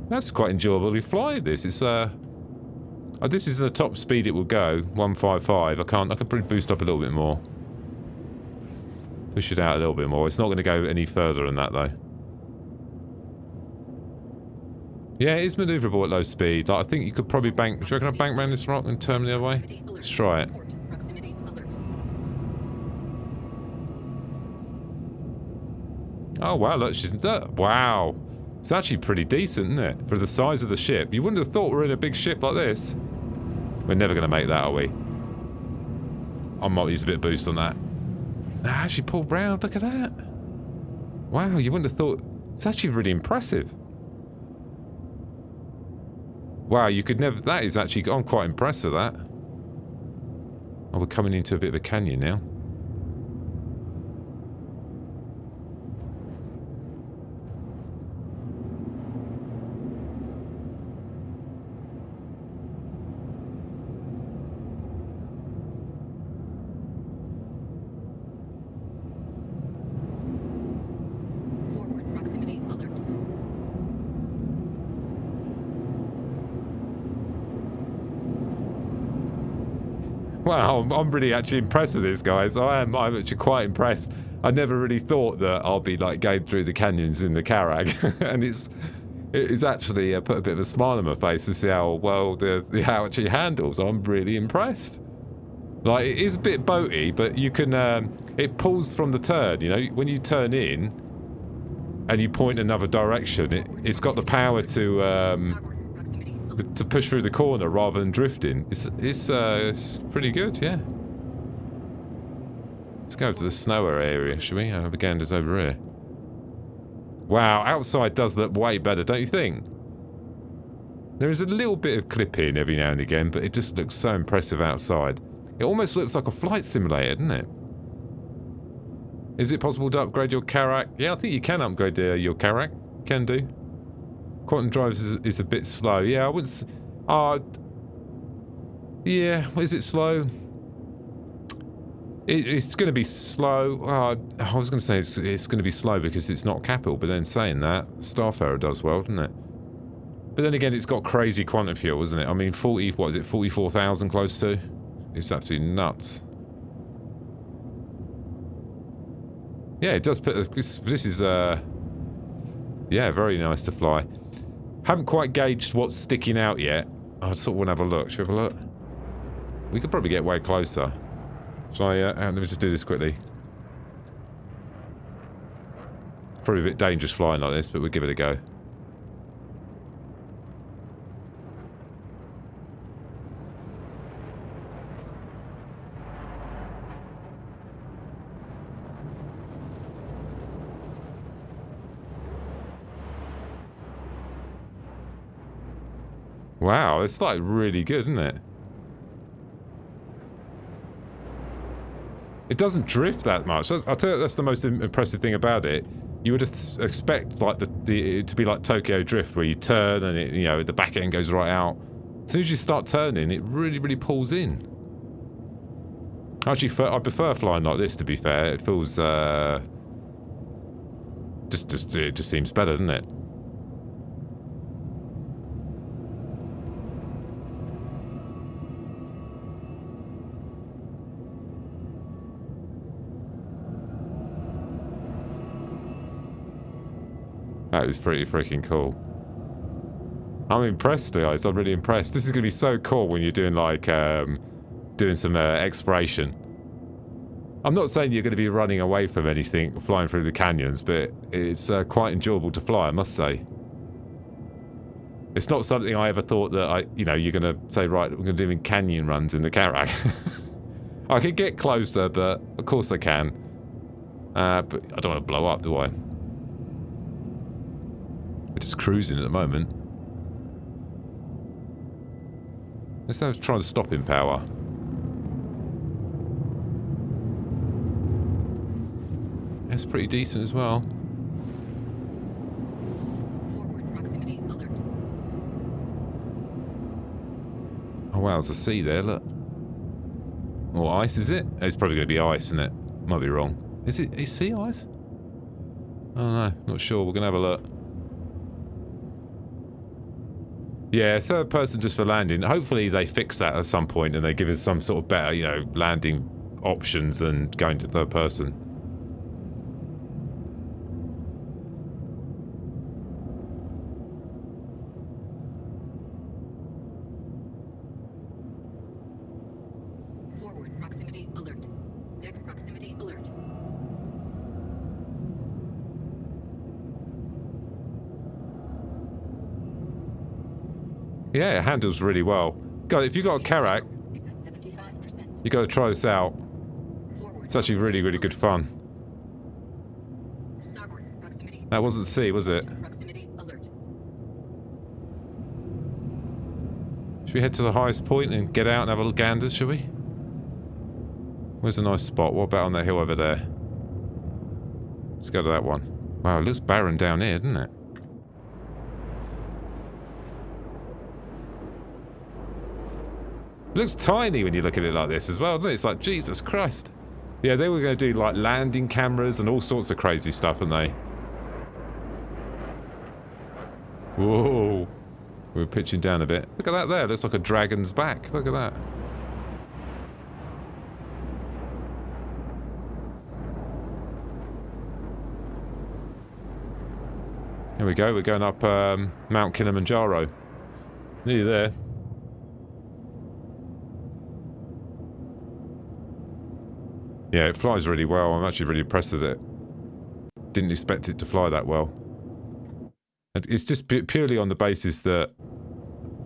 That's quite enjoyable to fly this. It's this is the top speed it will go, 155. I can probably boost up a little bit more. Push it out a little bit more. It's not going to go any further than that though. Yeah, it is manoeuvrable at low speed. Like, I think you could probably bank... Do you reckon I bank around this rock and turn the other way? Let's try it. Oh, wow, look, she's... Wow. It's actually pretty decent, isn't it? For the size of the ship. You wouldn't have thought we're in a big ship like this. We're never going to make that, are we? I might use a bit of boost on that. Ah, she pulled round. Look at that. Wow, you wouldn't have thought... It's actually really impressive. Wow, you could never... That is actually... I'm quite impressed with that. Oh, we're coming into a bit of a canyon now. Wow, I'm really actually impressed with this, guys. I'm actually quite impressed. I never really thought that I'll be like going through the canyons in the Carrack, and it's actually put a bit of a smile on my face to see how well how it actually handles. I'm really impressed. Like, it is a bit boaty, but you can it pulls from the turn. You know, when you turn in and you point another direction, it's got the power to push through the corner rather than drifting. It's pretty good, yeah. Let's go to the snower area, shall we? Our ganders over here. Wow, outside does look way better, don't you think? There is a little bit of clipping every now and again, but it just looks so impressive outside. It almost looks like a flight simulator, doesn't it? Is it possible to upgrade your Carrack? Yeah, I think you can upgrade your Carrack. Can do. Quantum drives is a bit slow. Yeah, I wouldn't... yeah, is it slow? It's going to be slow. I was going to say it's going to be slow because it's not capital, but then saying that, Starfarer does well, doesn't it? But then again, it's got crazy quantum fuel, isn't it? I mean, 40, what is it, 44,000 close to? It's absolutely nuts. Yeah, it does put... This is, yeah, very nice to fly. Haven't quite gauged what's sticking out yet. I sort of want to have a look. Should we have a look? We could probably get way closer. Shall I, let me just do this quickly. Probably a bit dangerous flying like this, but we'll give it a go. Wow, it's like really good, isn't it? It doesn't drift that much. I'll tell you, that's the most impressive thing about it. You would expect like it to be like Tokyo Drift, where you turn and it, you know, the back end goes right out. As soon as you start turning, it really pulls in. Actually, I prefer flying like this. To be fair, it feels it just seems better, doesn't it? That is pretty freaking cool. I'm impressed, guys. I'm really impressed. This is going to be so cool when you're doing, like, doing some exploration. I'm not saying you're going to be running away from anything, flying through the canyons, but it's quite enjoyable to fly, I must say. It's not something I ever thought that you're going to say, right, we're going to do canyon runs in the Carrack. I can get closer, but of course I can. But I don't want to blow up, do I? We're just cruising at the moment. Let's try to stop in power. That's pretty decent as well. Forward proximity alert. Oh wow, there's a sea there, look. Or ice, is it? It's probably going to be ice, isn't it? Might be wrong. Is sea ice? I don't know, not sure. We're going to have a look. Yeah, third person just for landing. Hopefully they fix that at some point and they give us some sort of better, you know, landing options than going to third person. Forward proximity alert. Deck proximity alert. Yeah, it handles really well. God, if you've got a Carrack, Is at 75%. you got to try this out. Forward It's actually really good fun. Starboard proximity. That wasn't sea, was it? Proximity alert. Should we head to the highest point and get out and have a little gander, shall we? Where's a nice spot? What about on that hill over there? Let's go to that one. Wow, it looks barren down here, doesn't it? It looks tiny when you look at it like this as well, doesn't it? It's like, Jesus Christ. Yeah, they were going to do like landing cameras and all sorts of crazy stuff, weren't they? Whoa. We were pitching down a bit. Look at that there. Looks like a dragon's back. Look at that. Here we go. We're going up Mount Kilimanjaro. Nearly there. Yeah, it flies really well. I'm actually really impressed with it. Didn't expect it to fly that well. It's just purely on the basis that,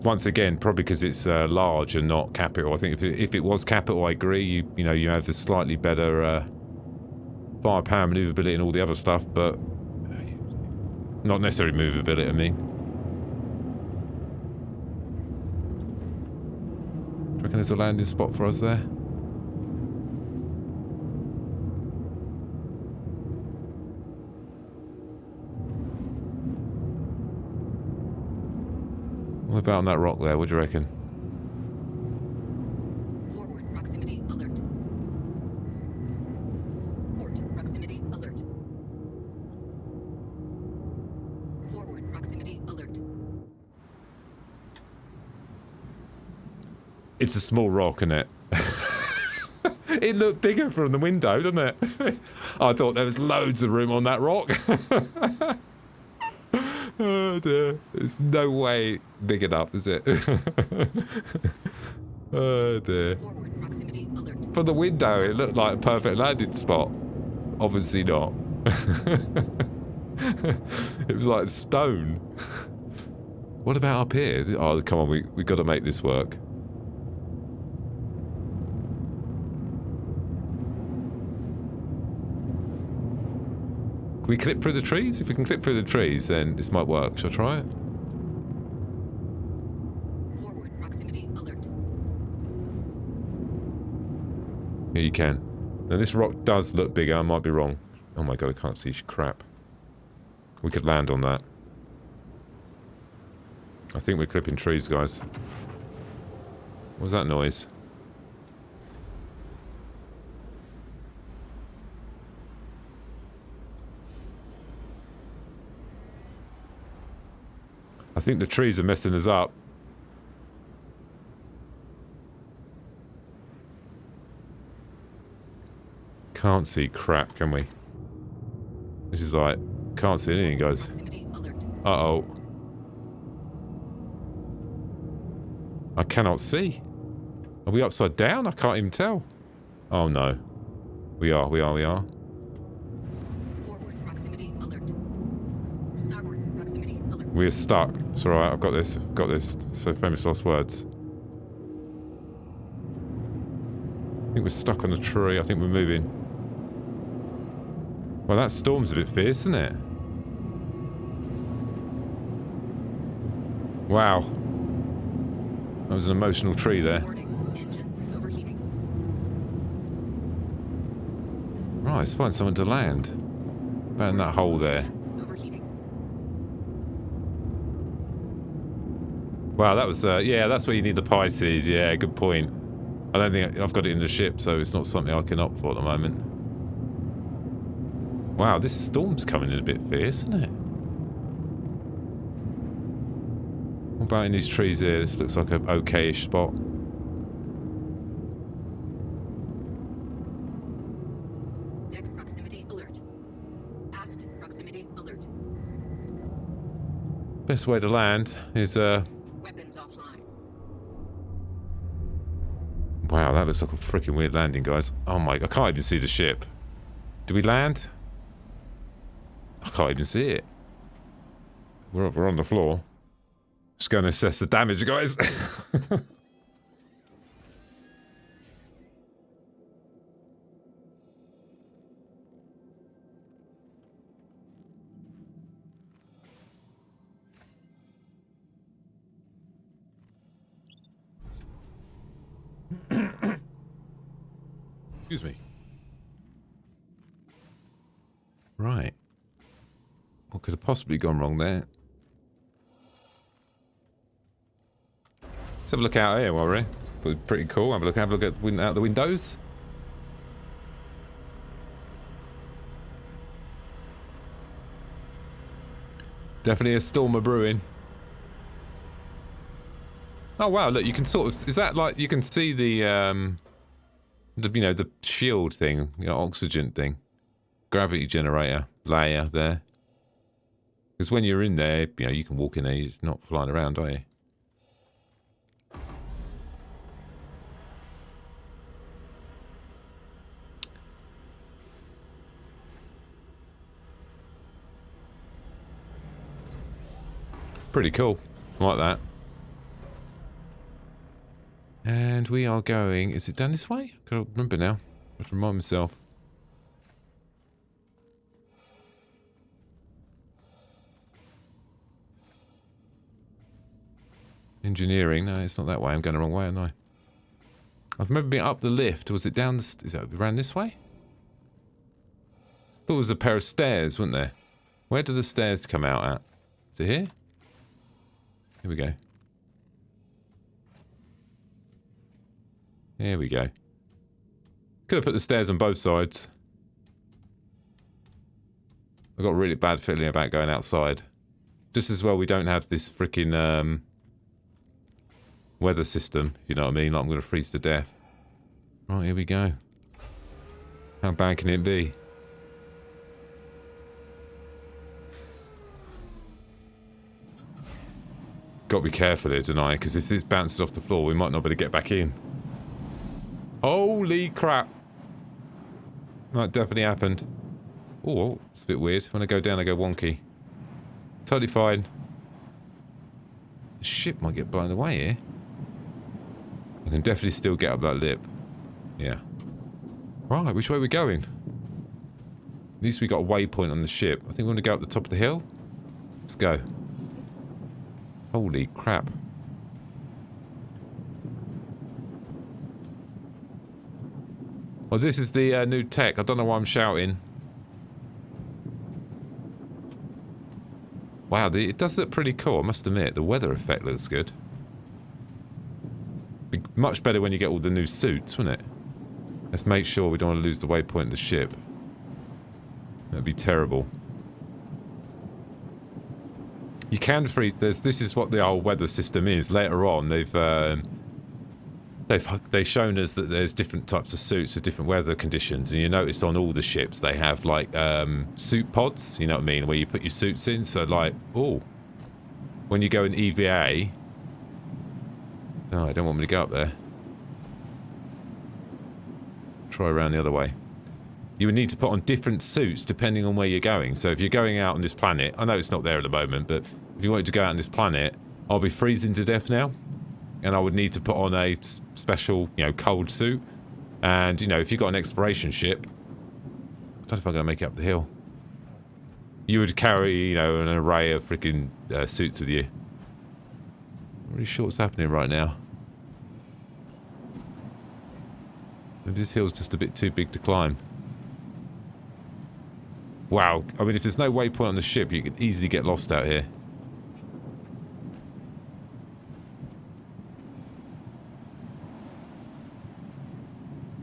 once again, probably because it's large and not capital. I think if it was capital, I agree. You have the slightly better firepower, maneuverability, and all the other stuff. But Not necessarily movability, I mean. Do you reckon there's a landing spot for us there? What about on that rock there? What do you reckon? Forward proximity alert. Port proximity alert. Forward proximity alert. It's a small rock, isn't it? It looked bigger from the window, doesn't it? I thought there was loads of room on that rock. Oh dear. There's no way big enough, is it? Oh dear. Forward proximity alert. From the window, it looked like a perfect landing spot. Obviously not. It was like stone. What about up here? Oh, come on, we got to make this work. Can we clip through the trees? If we can clip through the trees, then this might work. Shall I try it? Forward proximity alert. Yeah, you can. Now, this rock does look bigger. I might be wrong. Oh my god, I can't see crap. We could land on that. I think we're clipping trees, guys. What was that noise? I think the trees are messing us up. Can't see crap, can we? This is like, can't see anything, guys. Proximity alert. Uh-oh. I cannot see. Are we upside down? I can't even tell. Oh no. We are. Forward proximity alert. Starboard proximity alert. We're stuck. It's alright, I've got this. So famous last words. I think we're stuck on a tree. I think we're moving. Well, that storm's a bit fierce, isn't it? Wow. That was an emotional tree there. Warning. Engines overheating. Right, let's find someone to land. About in that hole there. Engines overheating. Wow, that was, yeah, that's where you need the Pisces. Yeah, good point. I don't think I've got it in the ship, so it's not something I can opt for at the moment. Wow, this storm's coming in a bit fierce, isn't it? What about in these trees here? This looks like an okay-ish spot. Deck proximity alert. Aft proximity alert. Best way to land is, Weapons offline. wow, that looks like a freaking weird landing, guys. Oh my, I can't even see the ship. Do we land? I can't even see it. We're on the floor. Just going to assess the damage, guys. Excuse me. Right. What could have possibly gone wrong there? Let's have a look out here while we're here. Pretty cool. Have a look at out the windows. Definitely a storm a brewing. Oh wow! Look, you can sort of. Is that like you can see the you know, the shield thing, you know, oxygen thing, gravity generator layer there. Because when you're in there, you know, you can walk in there. It's not flying around, are you? Pretty cool. I like that. And we are going... Is it down this way? I can't remember now. I have to remind myself. Engineering. No, it's not that way. I'm going the wrong way, aren't I? I've remember being up the lift. Was it down the... Is it around this way? I thought it was a pair of stairs, wasn't there? Where do the stairs come out at? Is it here? Here we go. Here we go. Could have put the stairs on both sides. I've got a really bad feeling about going outside. Just as well we don't have this freaking weather system, if you know what I mean. Like I'm going to freeze to death. Right, here we go. How bad can it be? Got to be careful here tonight, because if this bounces off the floor, we might not be able to get back in. Holy crap. That definitely happened. Oh, it's a bit weird. When I go down, I go wonky. Totally fine. The ship might get blown away here. I can definitely still get up that lip. Yeah. Right, which way are we going? At least we got a waypoint on the ship. I think we want to go up the top of the hill. Let's go. Holy crap. Well, this is the new tech. I don't know why I'm shouting. Wow, it does look pretty cool, I must admit. The weather effect looks good. Be much better when you get all the new suits, wouldn't it? Let's make sure we don't want to lose the waypoint of the ship. That'd be terrible. You can freeze. This is what the old weather system is. Later on, they've shown us that there's different types of suits for different weather conditions, and you notice on all the ships they have like suit pods. You know what I mean, where you put your suits in. So like, oh, when you go in EVA. No, I don't want me to go up there. Try around the other way. You would need to put on different suits depending on where you're going. So if you're going out on this planet, I know it's not there at the moment, but if you wanted to go out on this planet, I'll be freezing to death now. And I would need to put on a special, you know, cold suit. And, you know, if you've got an exploration ship, I don't know if I'm going to make it up the hill. You would carry, you know, an array of freaking suits with you. I'm really sure what's happening right now. Maybe this hill's just a bit too big to climb. Wow, I mean, if there's no waypoint on the ship, you can easily get lost out here.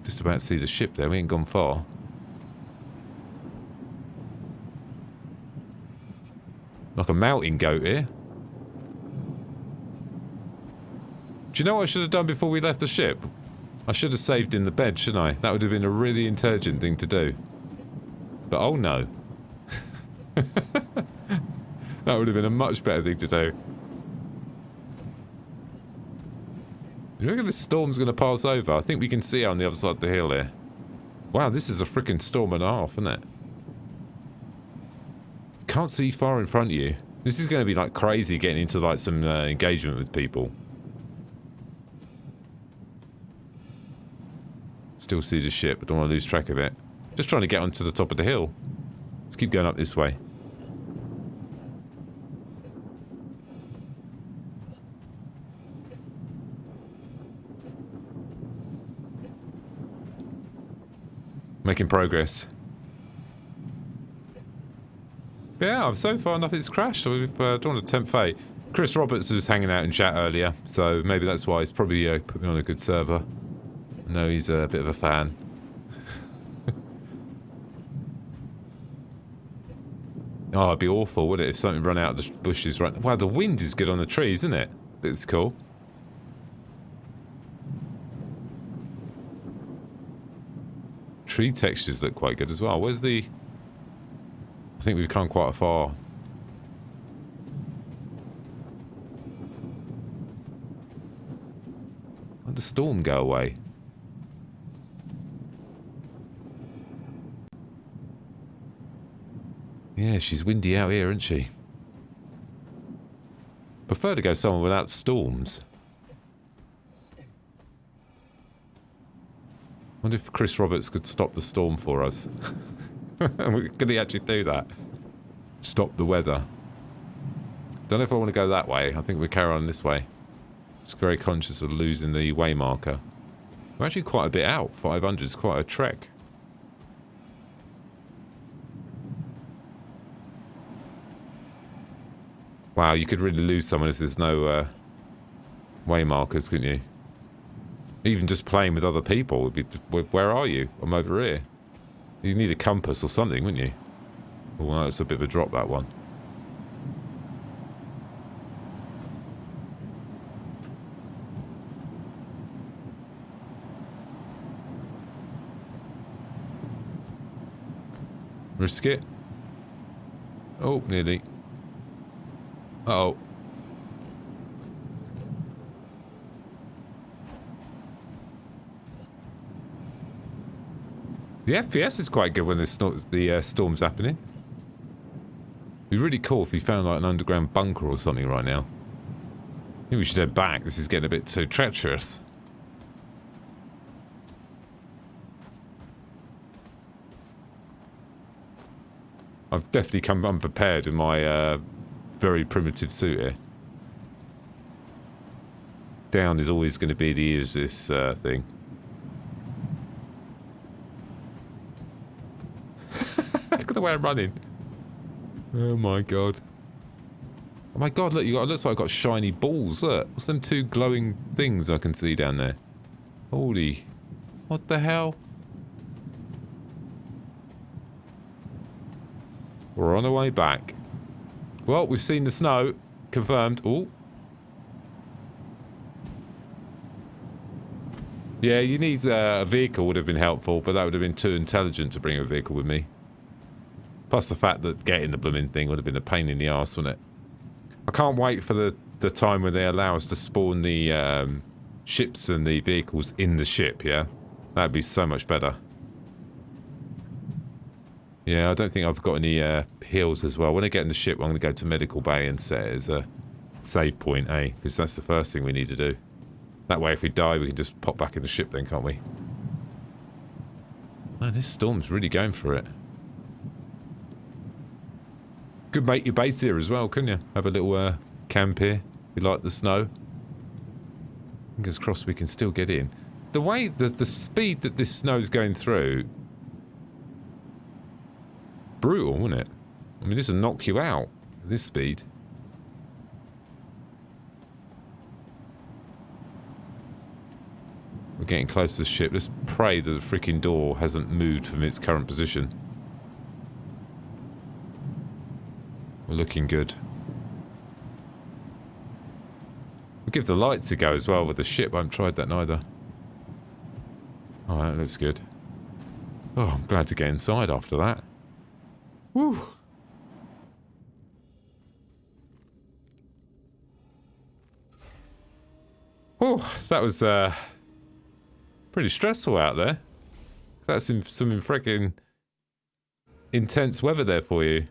Just about to see the ship there, we ain't gone far. Like a mountain goat here. Do you know what I should have done before we left the ship? I should have saved in the bed, shouldn't I? That would have been a really intelligent thing to do. But oh no. That would have been a much better thing to do. You reckon this storm's going to pass over? I think we can see it on the other side of the hill here. Wow, this is a freaking storm and a half, isn't it? Can't see far in front of you. This is going to be like crazy getting into like some engagement with people. Still see the ship, I don't want to lose track of it. Just trying to get onto the top of the hill. Let's keep going up this way. Making progress. But yeah, so far nothing's crashed. We've don't want to tempt fate. Chris Roberts was hanging out in chat earlier, so maybe that's why he's probably put me on a good server. I know he's a bit of a fan. Oh, it'd be awful, wouldn't it, if something run out of the bushes right... Wow, the wind is good on the trees, isn't it? That's cool. Tree textures look quite good as well. Where's the... I think we've come quite far. Why'd the storm go away? Yeah, she's windy out here, isn't she? Prefer to go somewhere without storms. Wonder if Chris Roberts could stop the storm for us. Could he actually do that? Stop the weather. Don't know if I want to go that way. I think we carry on this way. Just very conscious of losing the way marker. We're actually quite a bit out. 500 is quite a trek. Wow, you could really lose someone if there's no way markers, couldn't you? Even just playing with other people would be... Where are you? I'm over here. You need a compass or something, wouldn't you? Oh, well, it's a bit of a drop, that one. Risk it. Oh, nearly. Uh-oh. The FPS is quite good when the storm's happening. It'd be really cool if we found like an underground bunker or something right now. I think we should head back. This is getting a bit too treacherous. I've definitely come unprepared with my very primitive suit here. Down is always going to be the easiest thing. Look at the way I'm running. Oh my god. Oh my god, look, it looks like I've got shiny balls. Look, what's them two glowing things I can see down there? Holy. What the hell? We're on our way back. Well, we've seen the snow. Confirmed. Oh. Yeah, you need a vehicle would have been helpful, but that would have been too intelligent to bring a vehicle with me. Plus the fact that getting the blooming thing would have been a pain in the arse, wouldn't it? I can't wait for the time when they allow us to spawn the ships and the vehicles in the ship, yeah? That'd be so much better. Yeah, I don't think I've got any heals as well. When I get in the ship, I'm going to go to Medical Bay and set it as a save point, eh? Because that's the first thing we need to do. That way, if we die, we can just pop back in the ship then, can't we? Man, this storm's really going for it. Could make your base here as well, couldn't you? Have a little camp here. If you like the snow. Fingers crossed we can still get in. The way, the speed that this snow's going through... Brutal, wouldn't it? I mean, this will knock you out at this speed. We're getting close to the ship. Let's pray that the freaking door hasn't moved from its current position. We're looking good. We'll give the lights a go as well with the ship. I haven't tried that neither. Oh, that looks good. Oh, I'm glad to get inside after that. Woo! Oh, that was pretty stressful out there. That's some freaking intense weather there for you.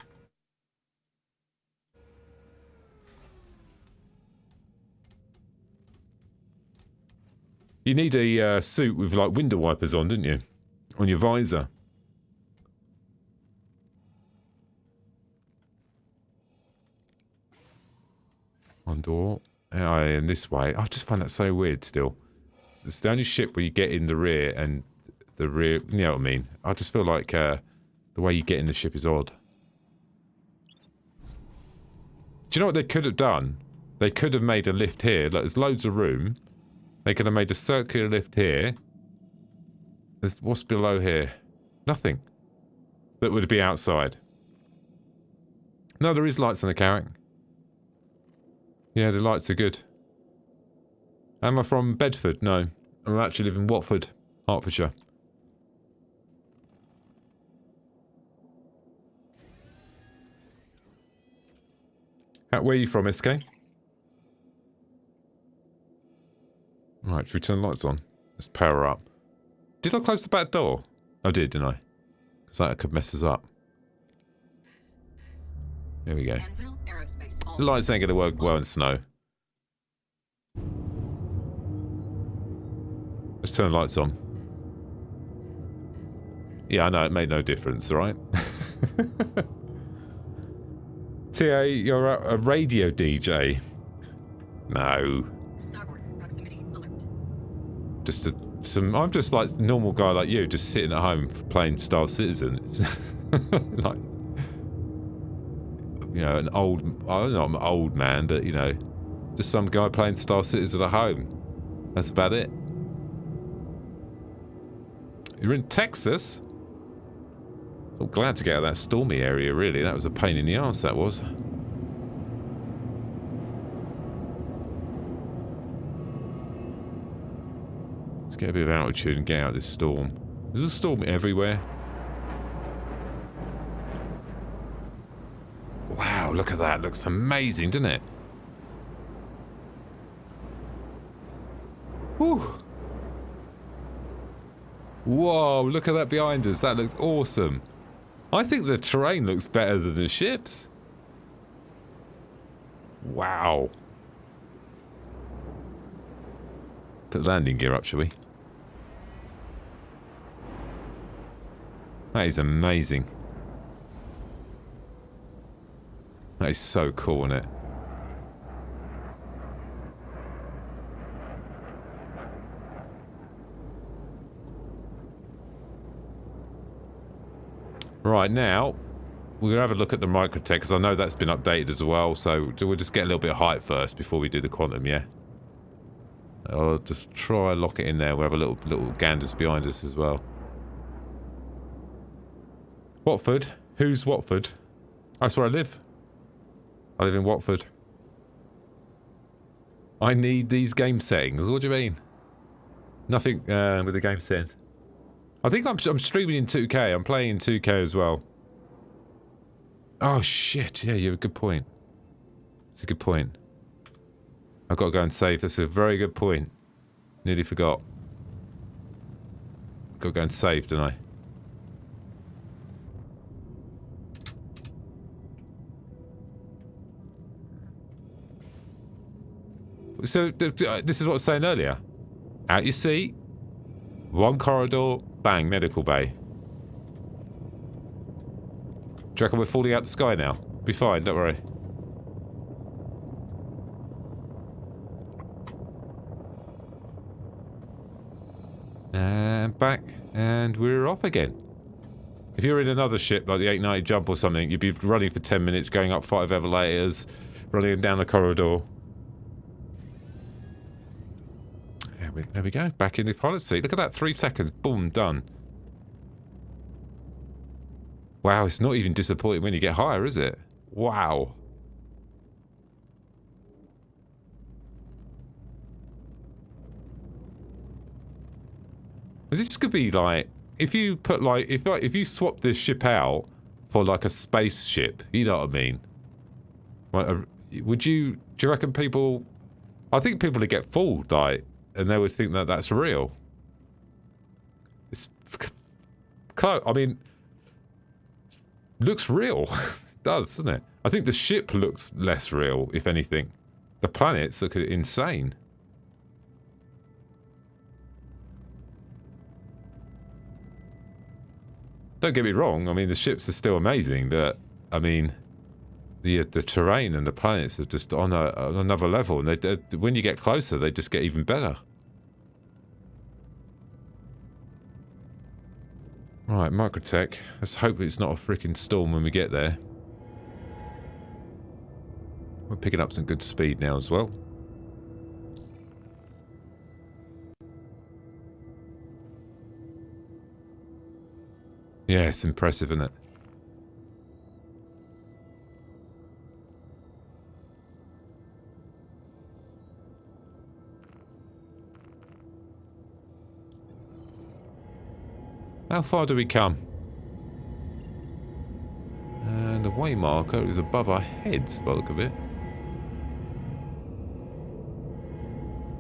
You need a suit with like window wipers on, didn't you? On your visor. One door. And this way. I just find that so weird still. It's the only ship where you get in the rear and the rear... You know what I mean? I just feel like the way you get in the ship is odd. Do you know what they could have done? They could have made a lift here. Like, there's loads of room. They could have made a circular lift here. What's below here? Nothing. That would be outside. No, there is lights on the Carrack. Yeah, the lights are good. Am I from Bedford? No. I actually live in Watford, Hertfordshire. Where are you from, SK? Right, should we turn the lights on? Let's power up. Did I close the back door? I did, didn't I? Because that could mess us up. There we go. The lights ain't going to work well in snow. Let's turn the lights on. Yeah, I know, it made no difference, alright? TA, you're a radio DJ. No. Starboard. I'm just like a normal guy like you, just sitting at home playing Star Citizen. It's like, you know, I don't know, I'm an old man, but you know, just some guy playing Star Citizen at home. That's about it. You're in Texas? I'm glad to get out of that stormy area, really. That was a pain in the arse, that was. Let's get a bit of altitude and get out of this storm. There's a storm everywhere. Wow, look at that. Looks amazing, doesn't it? Whew. Whoa, look at that behind us. That looks awesome. I think the terrain looks better than the ships. Wow. Put the landing gear up, shall we? That is amazing. That is so cool, isn't it? Right, now we're going to have a look at the microtech, because I know that's been updated as well, so we'll just get a little bit of height first before we do the quantum, yeah? I'll just try and lock it in there. We'll have a little ganders behind us as well. Watford? Who's Watford? That's where I live. I live in Watford. I need these game settings. What do you mean? Nothing with the game settings. I think I'm streaming in 2K. I'm playing in 2K as well. Oh shit! Yeah, you have a good point. It's a good point. I've got to go and save. That's a very good point. Nearly forgot. Got to go and save, don't I? So this is what I was saying earlier. Out your seat. One corridor. Bang. Medical bay. Do you reckon we're falling out the sky now? Be fine. Don't worry. And back. And we're off again. If you're in another ship like the 890 Jump or something, you'd be running for 10 minutes, going up 5 elevators, running down the corridor. There we go, back in the pilot seat. Look at that, 3 seconds, boom, done. Wow, it's not even disappointing when you get higher, is it? Wow. This could be like, if you put like, if you swap this ship out for like a spaceship, you know what I mean? Like, do you reckon people, I think people would get fooled, like, and they would think that that's real. It's close. I mean, looks real. It does, doesn't it? I think the ship looks less real, if anything. The planets look insane. Don't get me wrong. I mean, the ships are still amazing, but I mean, the terrain and the planets are just on another level, and they, when you get closer, they just get even better. Right, microtech. Let's hope it's not a freaking storm when we get there. We're picking up some good speed now as well. Yeah, it's impressive, isn't it? How far do we come? And the way marker is above our heads, by the look of it.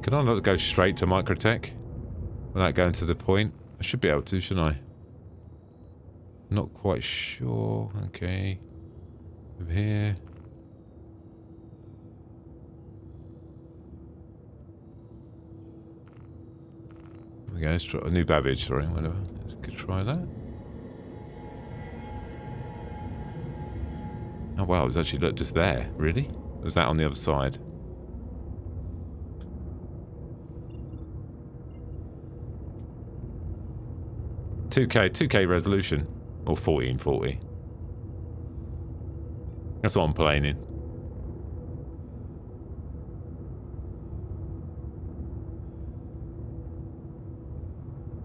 Can I not go straight to microtech without going to the point? I should be able to, shouldn't I? Not quite sure. Okay. Over here. There we go. Let's try a new Babbage, sorry, whatever. Could try that. Oh wow, it was actually just there. Really? Was that on the other side? 2K resolution. Or 1440. That's what I'm playing in.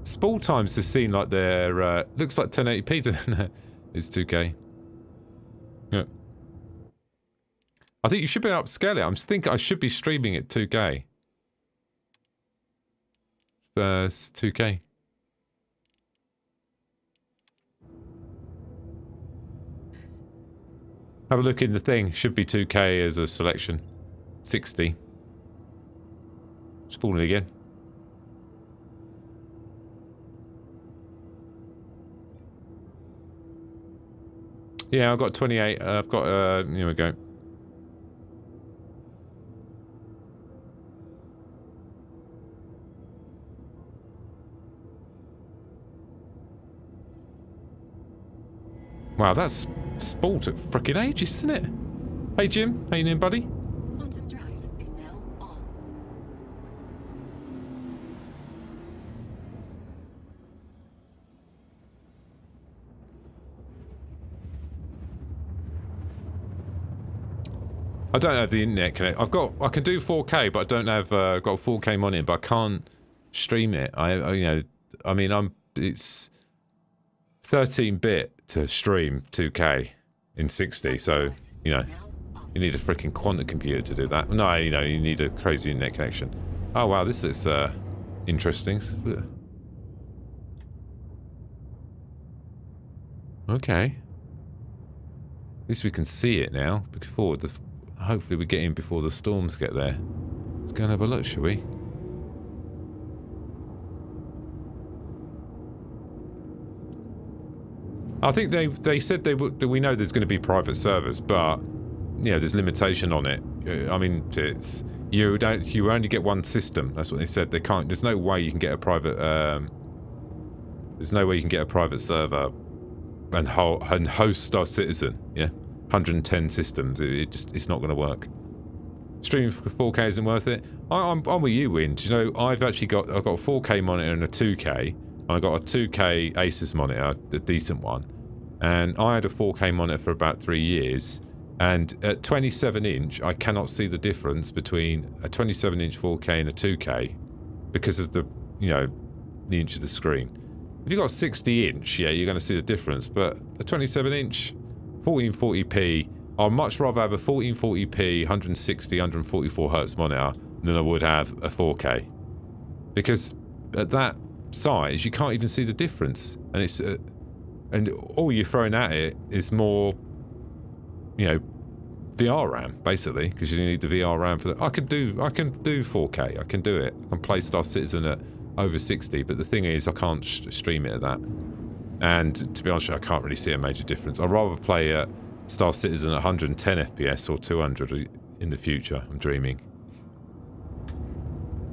Spool times just seem like they're... looks like 1080p to it's 2K. Yeah. I think you should be able to upscale it. I'm thinking I should be streaming it 2K. 2K. Have a look in the thing. Should be 2K as a selection. 60. Spooling again. Yeah, I've got 28. I've got, here we go. Wow, that's sport at frickin' ages, isn't it? Hey Jim, how you doing, buddy? Quantum drive is now on. I don't have the internet connect. I can do 4K, but I don't have got a 4K monitor, but I can't stream it. It's 13-bit to stream 2K in 60, so you know you need a freaking quantum computer to do that. No, you need a crazy internet connection. Oh wow, this is interesting. Okay. At least we can see it now. Hopefully we get in before the storms get there. Let's go and have a look, shall we? I think they said that we know there's going to be private servers, but there's limitation on it. I mean, you only get one system. That's what they said. They can't. There's no way you can get a private. There's no way you can get a private server and host Star Citizen. Yeah. 110 systems. It's not going to work. Streaming for 4K isn't worth it. I'm with you, Wind. I've got a 4K monitor and a 2K. I got a 2K Asus monitor, a decent one, and I had a 4K monitor for about 3 years. And at 27-inch, I cannot see the difference between a 27-inch 4K and a 2K because of the inch of the screen. If you've got a 60-inch, yeah, you're going to see the difference. But a 27-inch 1440p, I'd much rather have a 1440p 160, 144 hertz monitor than I would have a 4K, because at that size you can't even see the difference, and it's and all you're throwing at it is more, VR RAM basically, because you need the VR RAM for that. I can do 4K. I can do it. I can play Star Citizen at over 60, but the thing is I can't stream it at that. And to be honest, I can't really see a major difference. I'd rather play Star Citizen at 110 FPS or 200 in the future. I'm dreaming.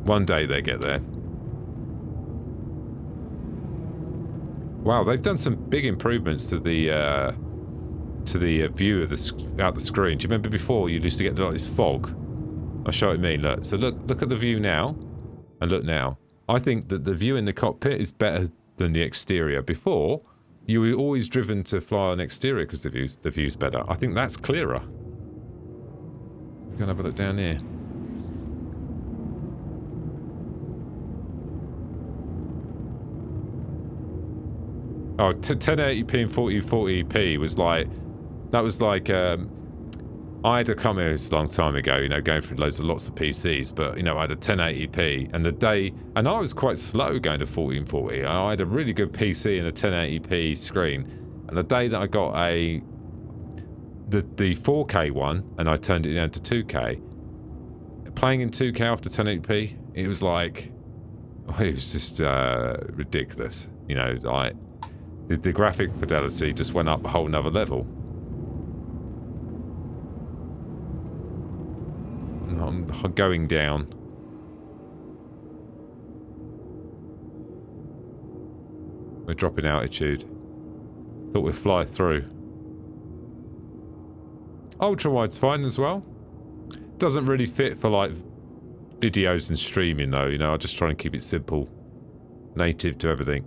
One day they get there. Wow, they've done some big improvements to the view of out the screen. Do you remember before you used to get like this fog? I'll show it me. Look. So look at the view now, and look now. I think that the view in the cockpit is better than the exterior. Before, you were always driven to fly on exterior because the view's better. I think that's clearer. Go and have a look down here. Oh, 1080p and 1440p was like, that was like, I had a comment a long time ago, going through lots of PCs, but, I had a 1080p, and I was quite slow going to 1440. I had a really good PC and a 1080p screen, and the day that I got the 4K one, and I turned it down to 2K, playing in 2K after 1080p, it was like, it was just ridiculous, like, the graphic fidelity just went up a whole nother level. I'm going down. We're dropping altitude. Thought we'd fly through. Ultra wide's fine as well. Doesn't really fit for like videos and streaming though. I just try and keep it simple, native to everything.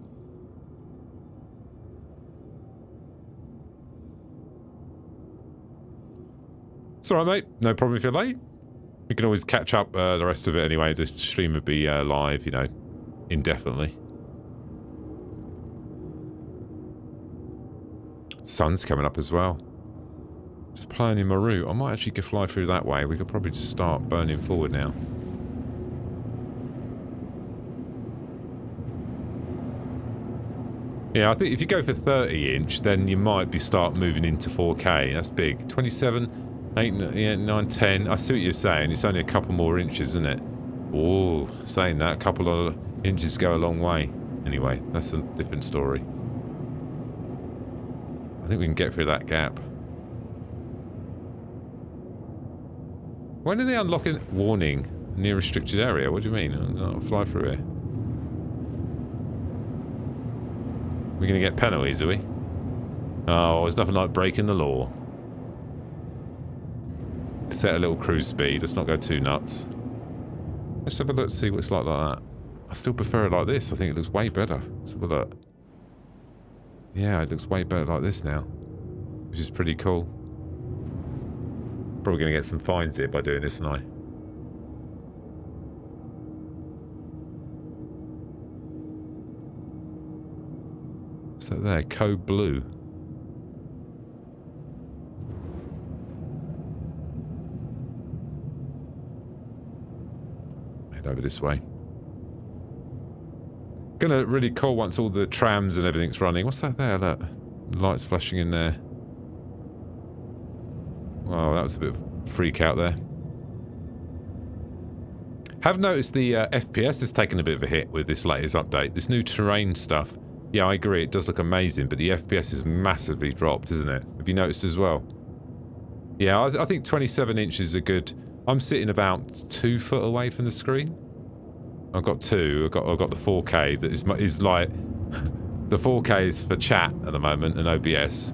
It's alright, mate. No problem if you're late. We can always catch up the rest of it anyway. The stream would be live, you know, indefinitely. Sun's coming up as well. Just planning my route. I might actually fly through that way. We could probably just start burning forward now. Yeah, I think if you go for 30-inch, then you might start moving into 4K. That's big. 27, 8, 9, 10. I see what you're saying. It's only a couple more inches, isn't it? Oh, saying that, a couple of inches go a long way. Anyway, that's a different story. I think we can get through that gap. When are they unlocking? Warning, near restricted area. What do you mean? I'll fly through here. We're going to get penalties, are we? Oh, there's nothing like breaking the law. Set a little cruise speed. Let's not go too nuts. Let's have a look, see what it's like that. I still prefer it like this. I think it looks way better. Let's have a look. Yeah, it looks way better like this now. Which is pretty cool. Probably going to get some fines here by doing this, aren't I? What's that there? Code Blue. Head over this way. Gonna look really cool once all the trams and everything's running. What's that there? Look. Lights flashing in there. Wow, that was a bit of a freak out there. Have noticed the FPS has taken a bit of a hit with this latest update. This new terrain stuff. Yeah, I agree, it does look amazing, but the FPS is massively dropped, isn't it? Have you noticed as well? Yeah, I think 27 inches are good. I'm sitting about 2 foot away from the screen. I've got 2. I've got the 4K that is like... The 4K is for chat at the moment and OBS.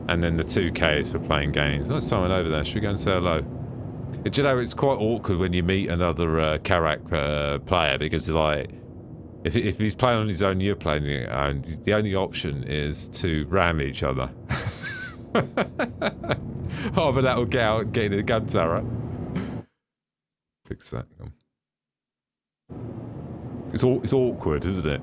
And then the 2K is for playing games. Oh, there's someone over there. Should we go and say hello? Do you know, it's quite awkward when you meet another Carrack player because it's like... If he's playing on his own, you're playing on your own. The only option is to ram each other. Oh, but that'll get out and get in a gun turret. Fix that. It's awkward, isn't it?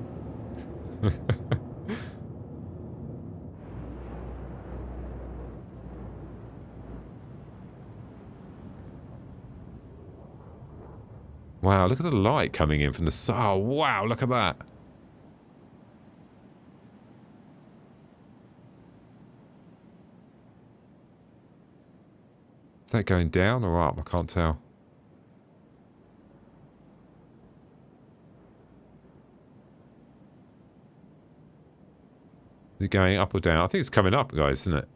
Wow, look at the light coming in from the sun. Oh, wow, look at that. Is that going down or up? I can't tell. Is it going up or down? I think it's coming up, guys, isn't it?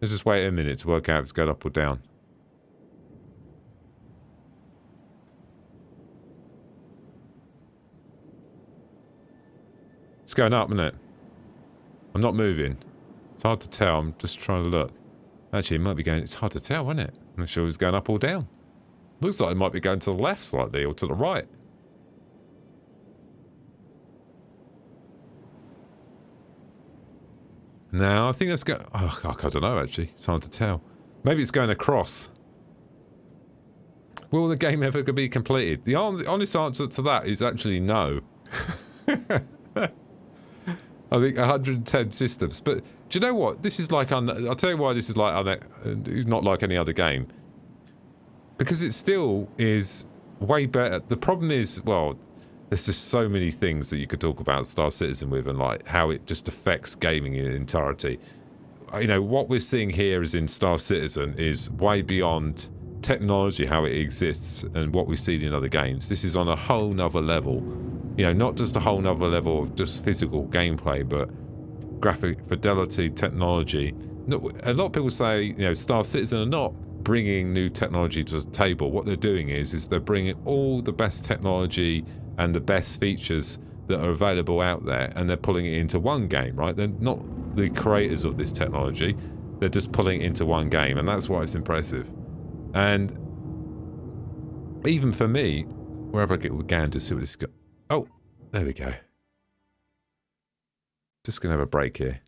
Let's just wait a minute to work out if it's going up or down. It's going up, isn't it? I'm not moving. It's hard to tell. I'm just trying to look. Actually, it might be going... It's hard to tell, isn't it? I'm not sure it's going up or down. Looks like it might be going to the left slightly or to the right. No, I think that's going... Oh, I don't know, actually. It's hard to tell. Maybe it's going across. Will the game ever be completed? The honest answer to that is actually no. I think 110 systems. But do you know what? This is like... I'll tell you why this is like not like any other game. Because it still is way better. The problem is, well, there's just so many things that you could talk about Star Citizen with and like how it just affects gaming in entirety. You know, what we're seeing here is in Star Citizen is way beyond technology, how it exists and what we've seen in other games. This is on a whole nother level. You know, not just a whole nother level of just physical gameplay, but graphic fidelity, technology. A lot of people say, you know, Star Citizen are not bringing new technology to the table. What they're doing is they're bringing all the best technology and the best features that are available out there, and they're pulling it into one game, right? They're not the creators of this technology. They're just pulling it into one game, and that's why it's impressive. And even for me, wherever I get with gander, see what it's got. Oh, there we go. Just gonna have a break here.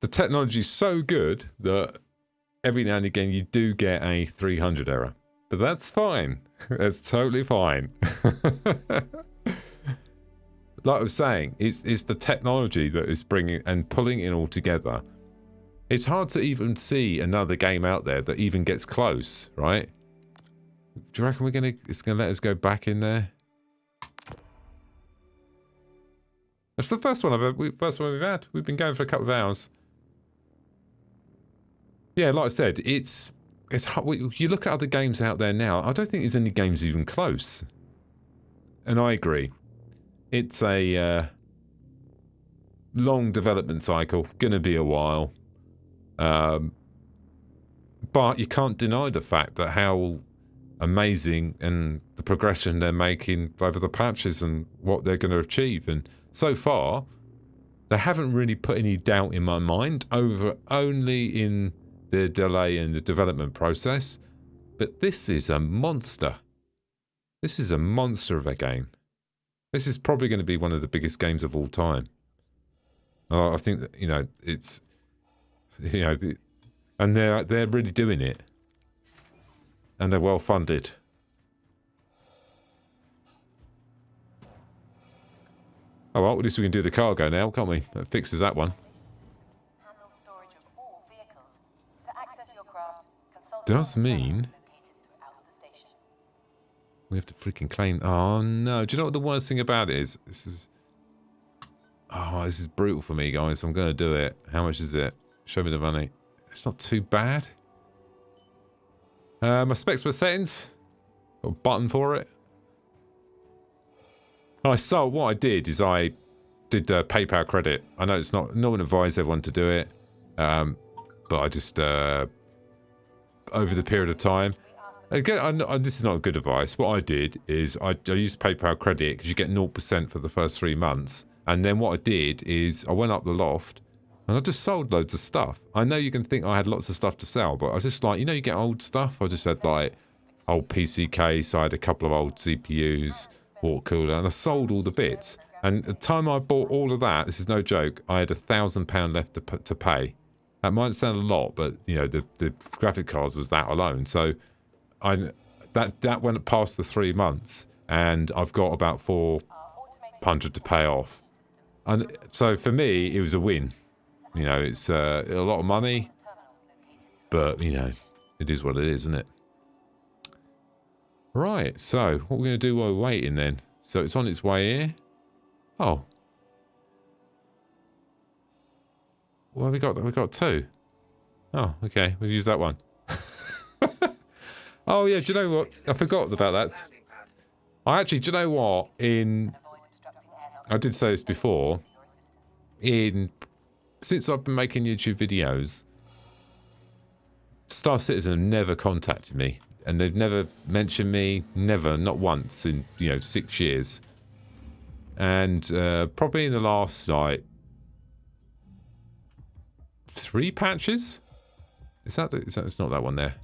The the technology's so good that every now and again you do get a 300 error. But that's fine. That's totally fine. Like I was saying, it's the technology that is bringing and pulling it all together. It's hard to even see another game out there that even gets close, right? Do you reckon it's gonna let us go back in there? That's the first one we've had. We've been going for a couple of hours. Yeah, like I said, it's hard. You look at other games out there now. I don't think there's any games even close. And I agree. It's a long development cycle. Gonna be a while. But you can't deny the fact that how amazing and the progression they're making over the patches and what they're going to achieve. And so far, they haven't really put any doubt in my mind only in the delay in the development process. But this is a monster. This is a monster of a game. This is probably going to be one of the biggest games of all time. I think that, you know, it's, you know, and they're really doing it. And they're well funded. Oh well, at least we can do the cargo now, can't we? That fixes that one. Handle storage of all vehicles. To access your craft, consult Does the mean terminals located throughout the station. we have to freaking claim. Oh no! Do you know what the worst thing about it is? This is brutal for me, guys. I'm gonna do it. How much is it? Show me the money. It's not too bad. My specs per settings. Got a button for it. So what I did is I did PayPal credit. I know it's no one advised everyone to do it, but I just over the period of time. Again, this is not good advice. What I did is I used PayPal credit because you get 0% for the first 3 months, and then what I did is I went up the loft and I just sold loads of stuff. I know you can think I had lots of stuff to sell, but I was just like, you know, you get old stuff. I just had like old PC case. I had a couple of old CPUs, water cooler, and I sold all the bits. And at the time I bought all of that, this is no joke, I had £1,000 left to pay. That might sound a lot, but you know, the graphic cards was that alone. So that went past the 3 months, and I've got about 400 to pay off. And so for me, it was a win. You know, it's a lot of money, but, you know, it is what it is, isn't it? Right, so what we're going to do while we're waiting then? So it's on its way here. Oh. Well, we got 2. Oh, okay, we'll use that one. Oh, yeah, do you know what? I forgot about that. I actually, do you know what? I did say this before. Since I've been making YouTube videos, Star Citizen have never contacted me, and they've never mentioned me, never, not once in 6 years. And probably in the last like 3 patches. It's not that one there.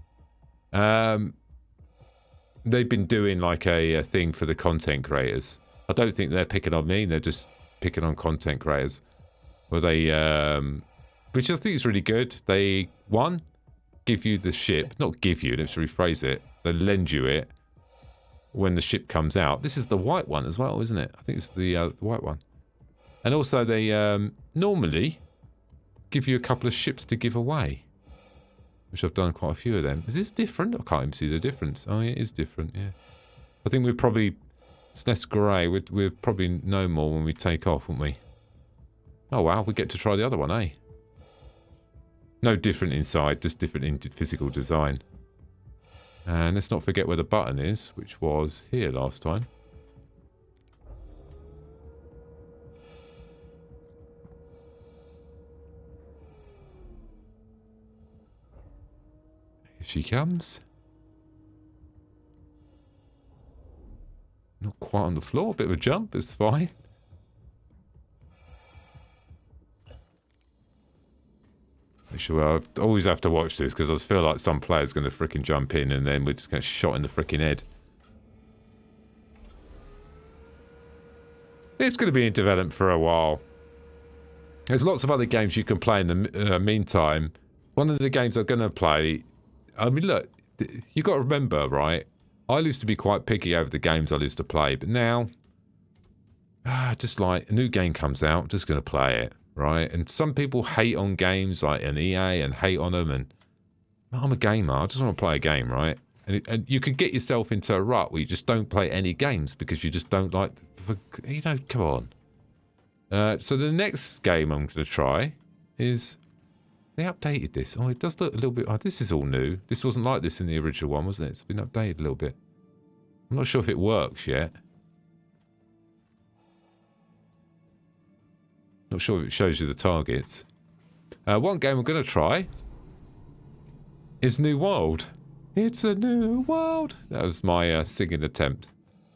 They've been doing like a thing for the content creators. I don't think they're picking on me. They're just picking on content creators. Well, which I think is really good. They, give you the ship. Not give you, let's rephrase it. They lend you it when the ship comes out. This is the white one as well, isn't it? I think it's the white one. And also they normally give you a couple of ships to give away, which I've done quite a few of them. Is this different? I can't even see the difference. Oh, yeah, it is different, yeah. I think it's less grey. We'll probably know more when we take off, won't we? Oh, wow, we get to try the other one, eh? No different inside, just different in physical design. And let's not forget where the button is, which was here last time. Here she comes. Not quite on the floor, a bit of a jump, it's fine. Sure, I always have to watch this because I feel like some player's going to fricking jump in and then we're just going to shot in the fricking head. It's going to be in development for a while. There's lots of other games you can play in the meantime. One of the games I'm going to play... I mean, look, you got to remember, right? I used to be quite picky over the games I used to play, but now... just like a new game comes out, I'm just going to play it, right? And some people hate on games like an EA and hate on them, and I'm a gamer. I just want to play a game, right? And you could get yourself into a rut where you just don't play any games because you just don't like, you know, come on. So the next game I'm going to try is, they updated this. Oh, it does look a little bit, oh, this is all new. This wasn't like this in the original one, wasn't it? It's been updated a little bit. I'm not sure if it works yet. Not sure if it shows you the targets. One game I'm going to try is New World. It's a new world. That was my singing attempt.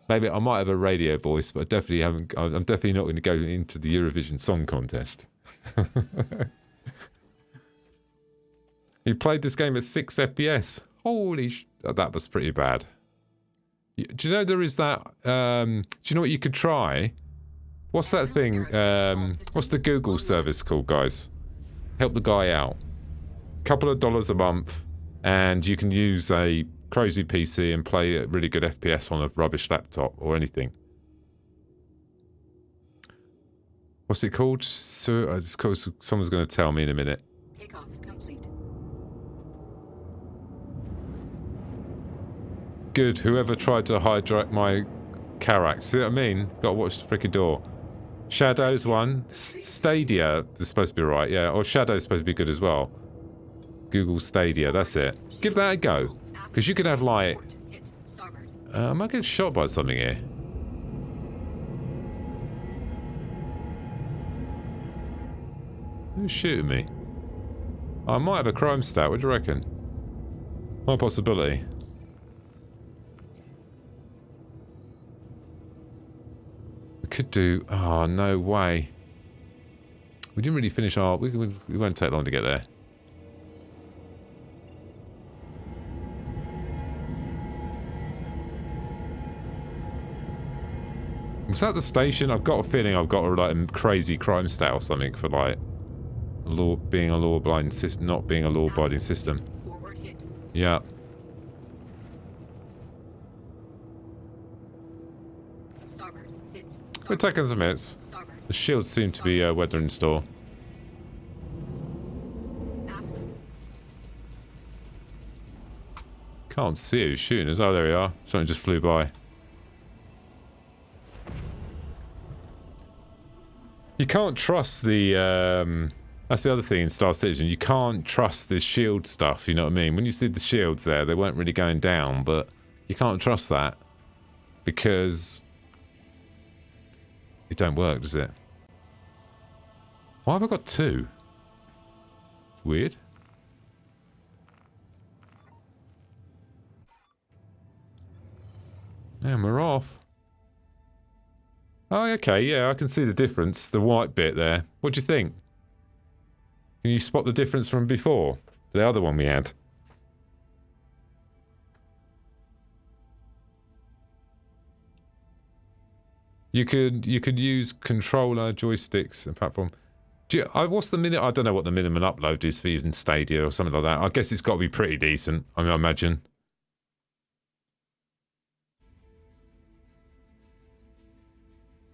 Maybe I might have a radio voice, but I definitely haven't. I'm definitely not going to go into the Eurovision Song Contest. He played this game at 6 FPS. Holy that was pretty bad. Do you know there is that... do you know what you could try? What's that thing? What's the Google service called, guys? Help the guy out. Couple of dollars a month, and you can use a crazy PC and play a really good FPS on a rubbish laptop or anything. What's it called? So, someone's going to tell me in a minute. Takeoff complete. Good. Whoever tried to hijack my Carrack. See what I mean? Got to watch the freaking door. Shadow's one. Stadia is supposed to be right, yeah. Or Shadow's supposed to be good as well. Google Stadia, that's it. Give that a go. Because you can have like... am I getting shot by something here? Who's shooting me? I might have a crime stat, what do you reckon? My possibility. Could do... oh, no way. We didn't really finish our... We won't take long to get there. Was that the station? I've got a feeling I've got a like crazy crime stat or something for like being a law-abiding system, not being a law-abiding system. Forward hit. Yeah. Starboard hit. We're taking some hits. Starboard. The shields seem to be weather in store. Aft. Can't see who's shooting us. Oh, there we are. Something just flew by. You can't trust the, that's the other thing in Star Citizen. You can't trust the shield stuff, you know what I mean? When you see the shields there, they weren't really going down, but you can't trust that because it don't work, does it? Why have I got two? Weird. And we're off. Oh, okay, yeah, I can see the difference. The white bit there. What do you think? Can you spot the difference from before? The other one we had. You could use controller, joysticks, and platform. What's the minute? I don't know what the minimum upload is for using Stadia or something like that. I guess it's got to be pretty decent. I mean, I imagine.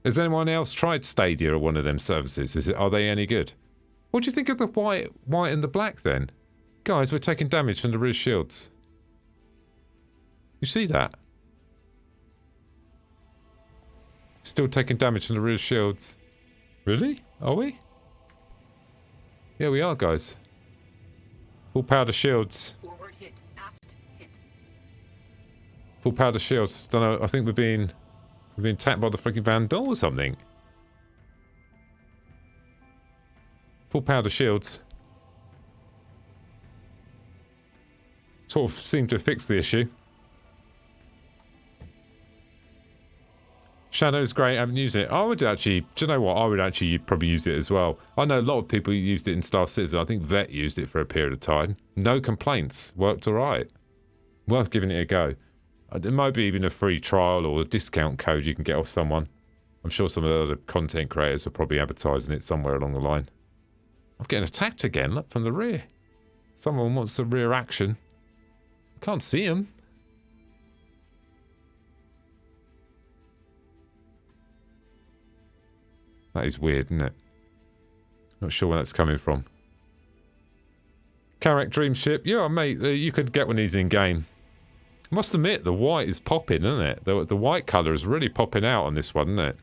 Has anyone else tried Stadia or one of them services? Are they any good? What do you think of the white and the black then? Guys, we're taking damage from the rear shields. You see that? Still taking damage from the rear shields. Really? Are we? Yeah, we are, guys. Full powder shields. Forward hit. Aft hit. Full powder shields. Don't know. I think we've been tapped by the freaking van door or something. Full powder shields. Sort of seemed to fix the issue. Shadow's great, I haven't used it. I would actually, do you know what? I would actually probably use it as well. I know a lot of people used it in Star Citizen. I think Vet used it for a period of time. No complaints. Worked alright. Worth giving it a go. There might be even a free trial or a discount code you can get off someone. I'm sure some of the other content creators are probably advertising it somewhere along the line. I'm getting attacked again, look, from the rear. Someone wants the rear action. Can't see him. That is weird, isn't it? Not sure where that's coming from. Carrack Dream Ship. Yeah, mate, you could get one of these in-game. I must admit, the white is popping, isn't it? The white colour is really popping out on this one, isn't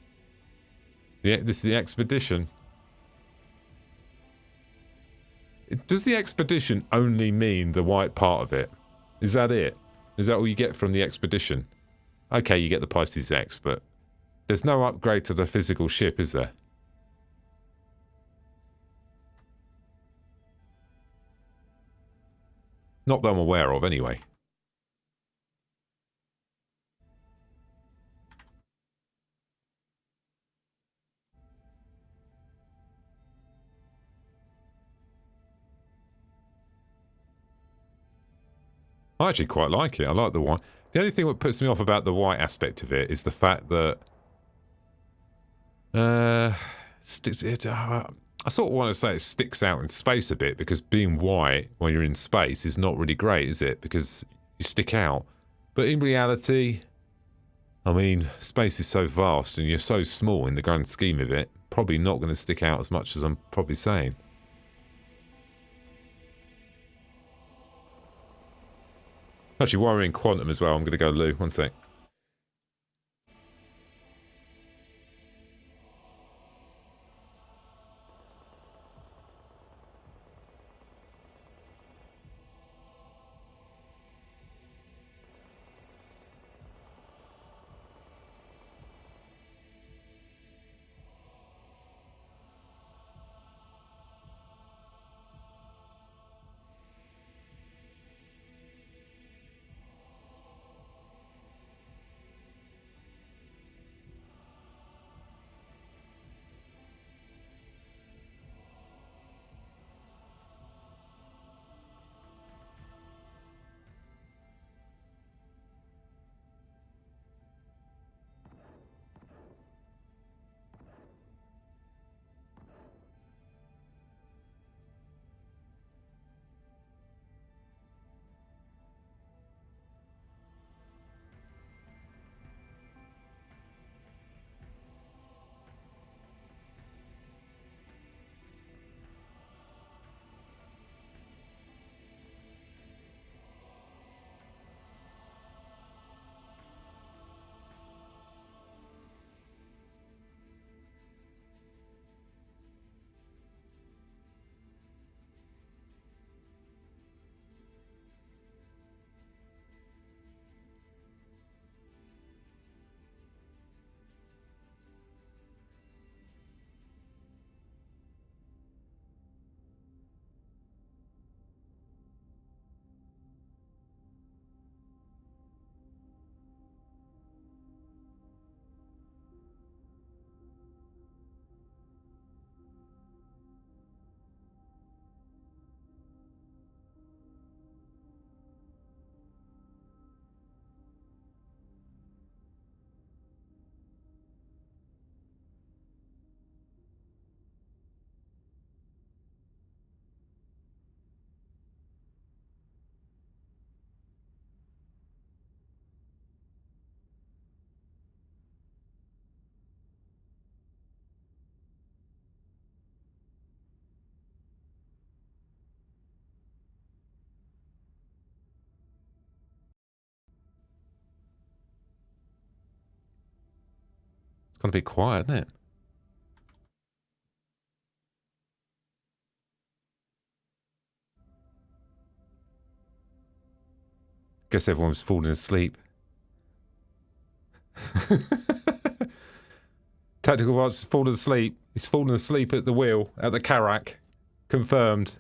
it? This is the Expedition. Does the Expedition only mean the white part of it? Is that it? Is that all you get from the Expedition? Okay, you get the Pisces X, but there's no upgrade to the physical ship, is there? Not that I'm aware of, anyway. I actually quite like it. I like the white. The only thing that puts me off about the white aspect of it is the fact that... I sort of want to say it sticks out in space a bit, because being white when you're in space is not really great, is it? Because you stick out. But in reality, I mean, space is so vast and you're so small in the grand scheme of it, probably not going to stick out as much as I'm probably saying. Actually, while we're in quantum as well, I'm going to go loo. One sec. It's going to be quiet, isn't it? Guess everyone's falling asleep. Tactical Advance has fallen asleep. He's fallen asleep at the wheel, at the Carrack. Confirmed.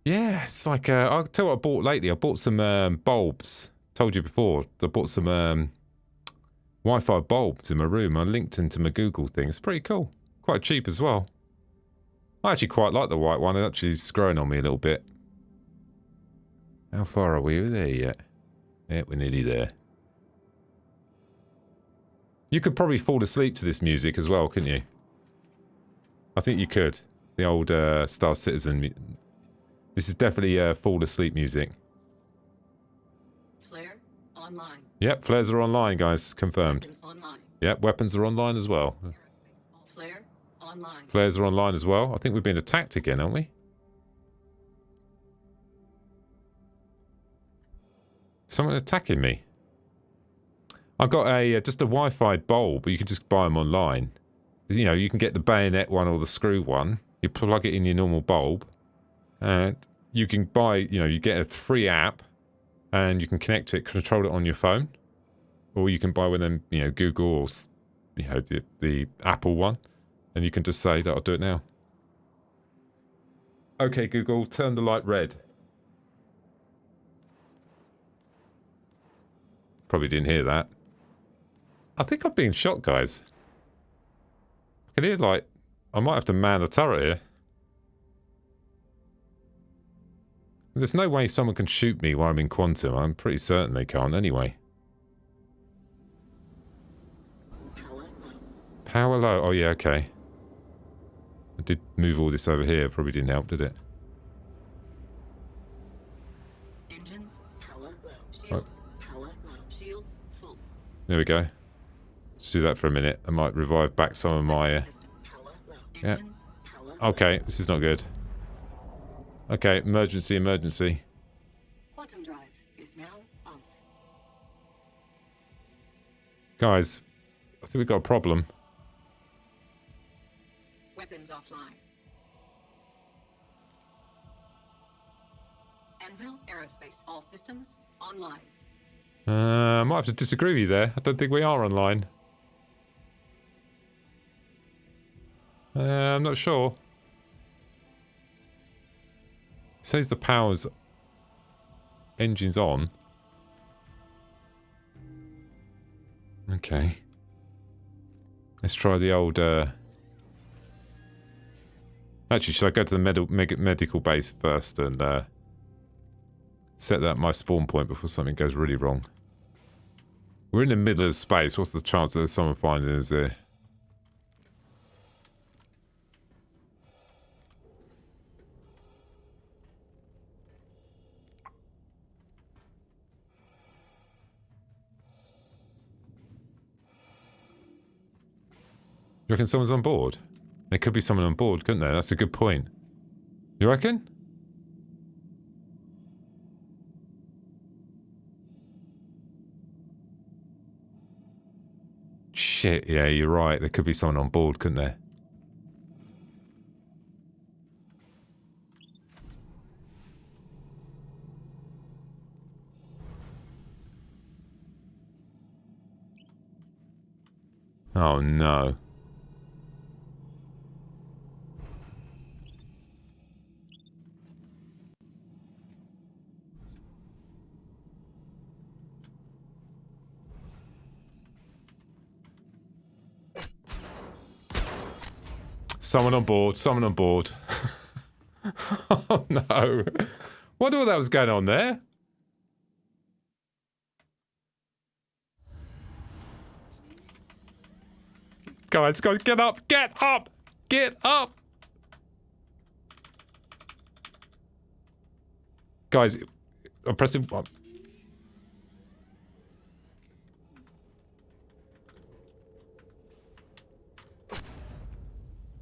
Yeah, it's like, I'll tell you what I bought lately. I bought some bulbs. Told you before. I bought some Wi-Fi bulbs in my room. I linked into my Google thing. It's pretty cool. Quite cheap as well. I actually quite like the white one. It actually is growing on me a little bit. How far are we? Are we there yet? Yeah, we're nearly there. You could probably fall asleep to this music as well, couldn't you? I think you could. The old Star Citizen. This is definitely fall asleep music. Flare online. Yep, flares are online, guys. Confirmed. Weapons online. Yep, weapons are online as well. Flare online. Flares are online as well. I think we've been attacked again, aren't we? Someone attacking me. I've got a just a Wi-Fi bulb, but you can just buy them online. You know, you can get the bayonet one or the screw one. You plug it in your normal bulb, and you can buy. You know, you get a free app, and you can connect it, control it on your phone, or you can buy one of them. You know, Google or you know the Apple one, and you can just say that I'll do it now. Okay, Google, turn the light red. Probably didn't hear that. I think I'm being shot, guys. I can hear, like, I might have to man a turret here. There's no way someone can shoot me while I'm in quantum. I'm pretty certain they can't anyway. Power low. Oh, yeah, okay. I did move all this over here. Probably didn't help, did it? Engines. Power low. Shields. Power low. Shields full. There we go. Let's do that for a minute. I might revive back some of my... System. Power low. Yeah. Engines. Power low. Okay, this is not good. Okay, emergency, emergency. Quantum drive is now off. Guys, I think we've got a problem. Weapons offline. Anvil Aerospace. All systems online. I might have to disagree with you there. I don't think we are online. I'm not sure. It says the power's engine's on. Okay. Let's try the old... Actually, should I go to the medical base first and set that my spawn point before something goes really wrong? We're in the middle of space. What's the chance that there's someone finding us there? You reckon someone's on board? There could be someone on board, couldn't there? That's a good point. You reckon? Shit, yeah, you're right. There could be someone on board, couldn't there? Oh no. Someone on board, someone on board. Oh no. Wonder what that was going on there. Guys, get up! Get up! Get up! Guys, I'm pressing...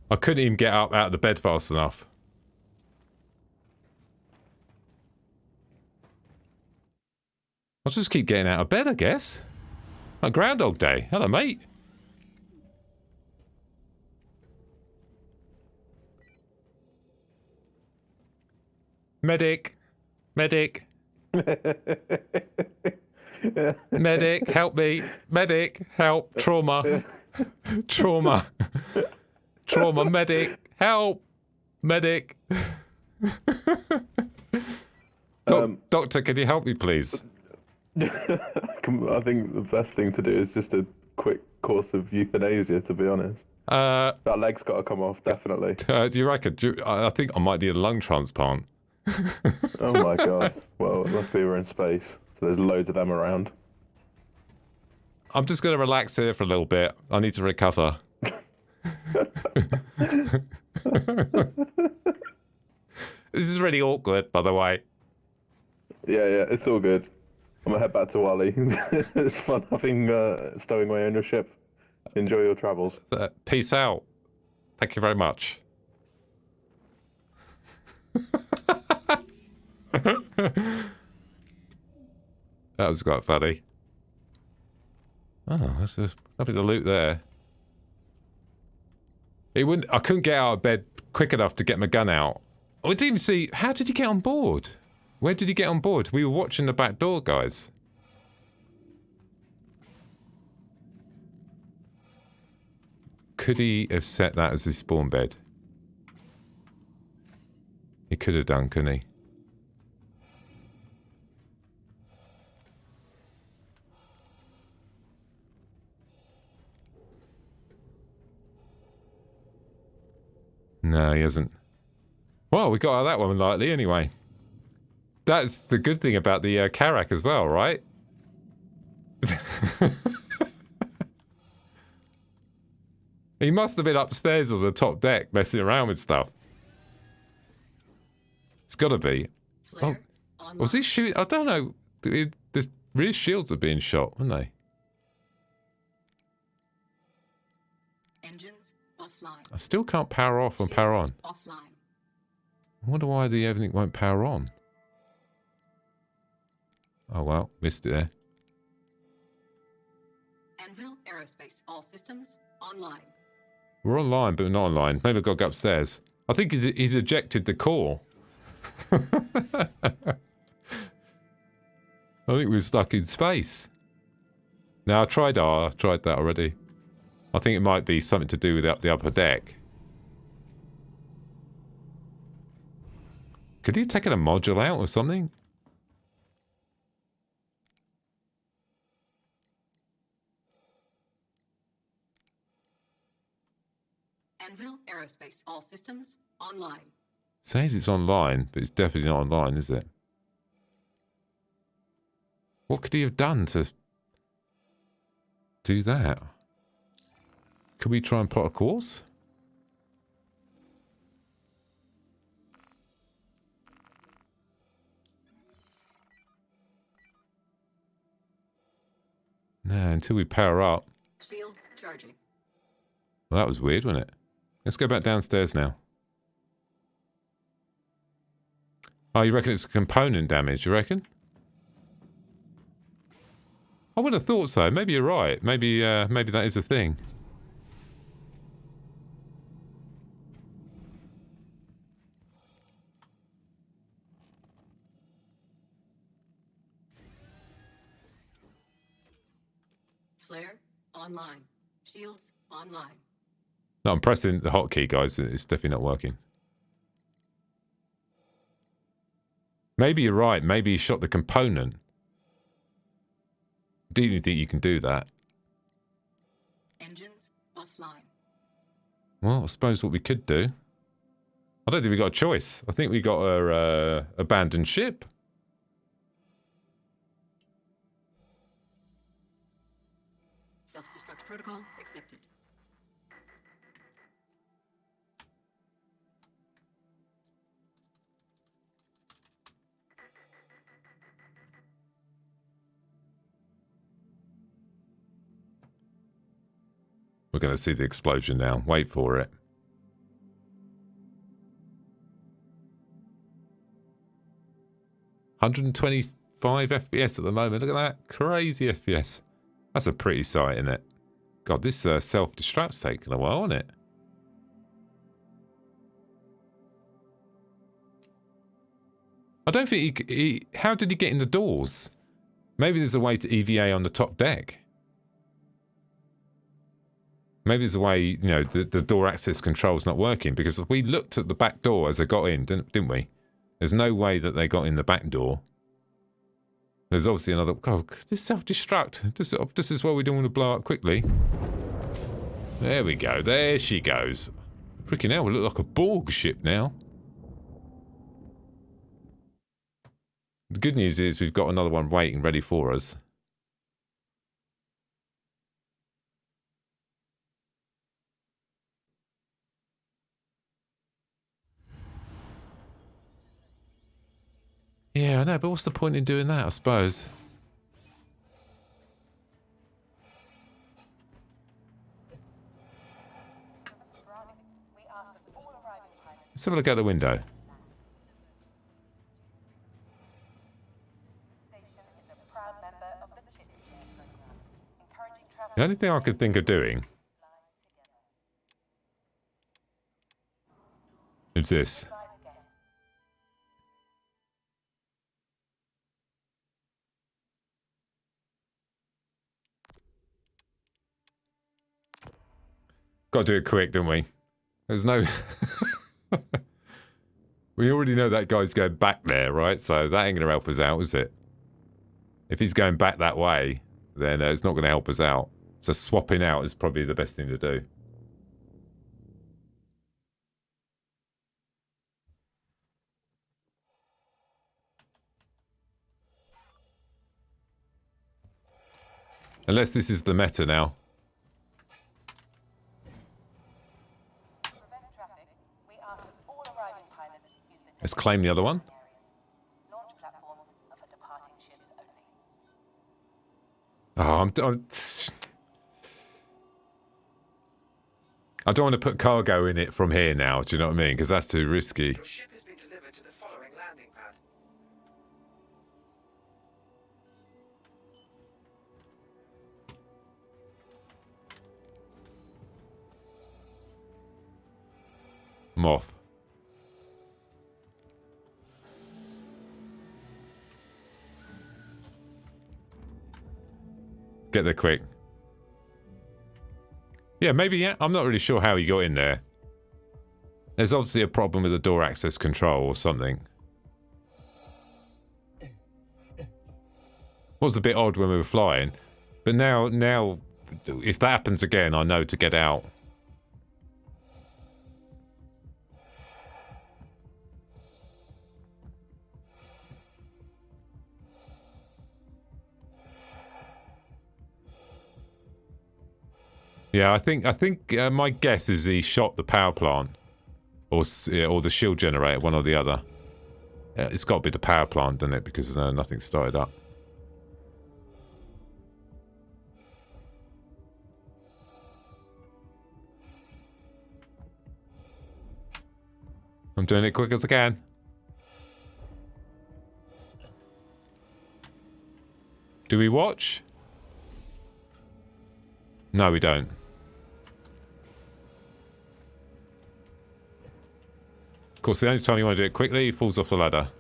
I couldn't even get up out of the bed fast enough. I'll just keep getting out of bed, I guess. Like Groundhog Day. Hello, mate. Medic. Medic. Medic, help me. Medic, help. Trauma. Trauma. Trauma, medic, help. Medic. Doctor, can you help me, please? I think the best thing to do is just a quick course of euthanasia, to be honest. That leg's got to come off, definitely. Do you reckon? I think I might need a lung transplant. Oh my god. Well, luckily we're in space, so there's loads of them around. I'm just going to relax here for a little bit. I need to recover. This is really awkward, by the way. Yeah, it's all good. I'm gonna head back to Wally. It's fun having stowing away on your ship. Enjoy your travels. Peace out. Thank you very much. That was quite funny. Oh, there's nothing to loot there. It wouldn't. I couldn't get out of bed quick enough to get my gun out. I didn't even see. How did he get on board? Where did he get on board? We were watching the back door, guys. Could he have set that as his spawn bed? He could have done, couldn't he? No, he hasn't. Well, we got out of that one lightly anyway. That's the good thing about the Carrack as well, right? He must have been upstairs on the top deck messing around with stuff. It's got to be. Flare Oh, online. was he shooting? I don't know. The rear shields are being shot, weren't they? Engines offline. I still can't power off and power on. Offline. I wonder why everything won't power on. Oh well, missed it there. Anvil Aerospace. All systems online. We're online, but we're not online. Maybe I've got to go upstairs. I think he's ejected the core. I think we're stuck in space. Now I tried that already. I think it might be something to do with the upper deck. Could he have taken a module out or something? Anvil Aerospace. All systems online. Says it's online, but it's definitely not online, is it? What could he have done to do that? Could we try and plot a course? No, until we power up. Shields charging. Well, that was weird, wasn't it? Let's go back downstairs now. Oh, you reckon it's component damage, you reckon? I would have thought so. Maybe you're right. Maybe that is a thing. Flare online. Shields online. No, I'm pressing the hotkey, guys. It's definitely not working. Maybe you're right. Maybe he shot the component. Do you think you can do that? Engines offline. Well, I suppose what we could do... I don't think we got a choice. I think we got a abandoned ship. Self-destruct protocol accepted. We're going to see the explosion now. Wait for it. $125 FPS at the moment. Look at that. Crazy FPS. That's a pretty sight, isn't it? God, this self-destruct's taken a while, isn't it? I don't think he... How did he get in the doors? Maybe there's a way to EVA on the top deck. Maybe there's a way, you know, the door access control's not working, because we looked at the back door as they got in, didn't we? There's no way that they got in the back door. There's obviously another... Oh, this self-destruct. This is why we don't want to blow up quickly. There we go. There she goes. Freaking hell, we look like a Borg ship now. The good news is we've got another one waiting, ready for us. Yeah, I know, but what's the point in doing that, I suppose? We ask that all arriving pilots Let's have a look out the window. station is a proud member of the Chip Share program, encouraging travel The only thing I could think of doing is this. by the guest. Got to do it quick, don't we? There's no... We already know that guy's going back there, right? So that ain't going to help us out, is it? If he's going back that way, then it's not going to help us out. So swapping out is probably the best thing to do. Unless this is the meta now. To prevent traffic, we ask that all arriving pilots use the Let's claim the other one. areas. Launch platforms are for departing ships only. Oh, I don't want to put cargo in it from here now, do you know what I mean? Because that's too risky. Your ship has been delivered to the following landing pad. I'm off. Get there quick. Yeah, maybe, yeah. I'm not really sure how he got in there. There's obviously a problem with the door access control or something. Was a bit odd when we were flying. But now, if that happens again, I know to get out. Yeah, I think my guess is he shot the power plant, or the shield generator, one or the other. It's got to be the power plant, doesn't it? Because nothing started up. I'm doing it quick as I can. Do we watch? No, we don't. Of course, the only time you want to do it quickly, he falls off the ladder.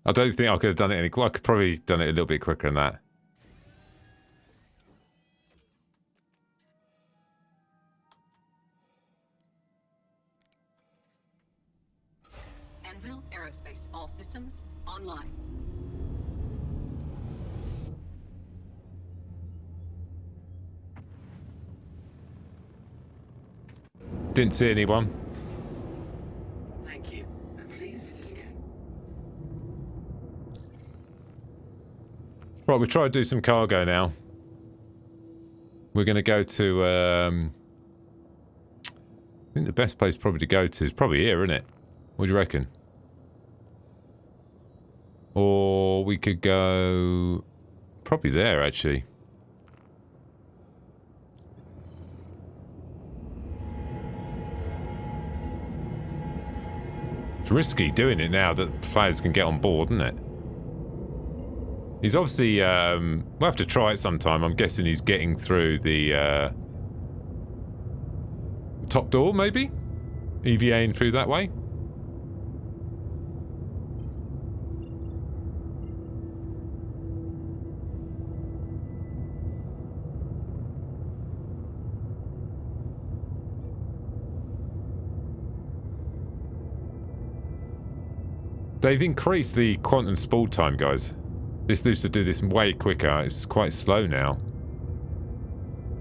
I don't think I could have done it any quicker. I could probably done it a little bit quicker than that. Anvil Aerospace. All systems online. Didn't see anyone. Thank you, and please visit again. Right, we'll try to do some cargo now. We're going to go to... I think the best place probably to go to is probably here, isn't it? What do you reckon? Or we could go... Probably there, actually. It's risky doing it now that players can get on board, isn't it? He's obviously... we'll have to try it sometime. I'm guessing he's getting through the... top door, maybe? EVAing through that way? They've increased the quantum spool time, guys. This used to do this way quicker. It's quite slow now.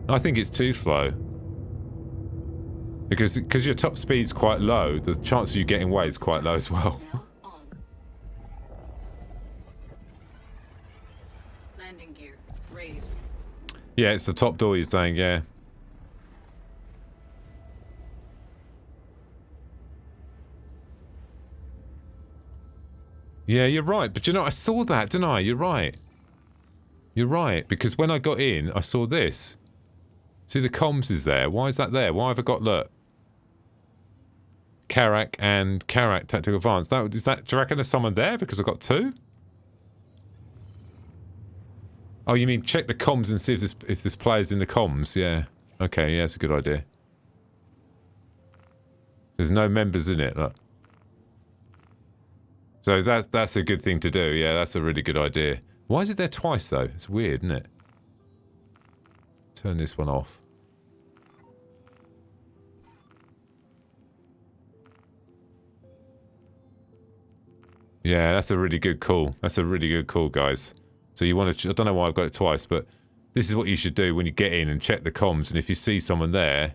I think it's too slow. Because your top speed's quite low, the chance of you getting away is quite low as well. Now on. Landing gear raised. Yeah, it's the top door you're saying, yeah. Yeah, you're right. But you know, I saw that, didn't I? You're right. You're right. Because when I got in, I saw this. See, the comms is there. Why is that there? Why have I got, look, Carrack and Carrack Tactical Advance? Do you reckon there's someone there? Because I've got two? Oh, you mean check the comms and see if this player's in the comms? Yeah. Okay, yeah, that's a good idea. There's no members in it, look. So that's a good thing to do. Yeah, that's a really good idea. Why is it there twice, though? It's weird, isn't it? Turn this one off. Yeah, that's a really good call. That's a really good call, guys. So you want to... I don't know why I've got it twice, but this is what you should do when you get in and check the comms. And if you see someone there...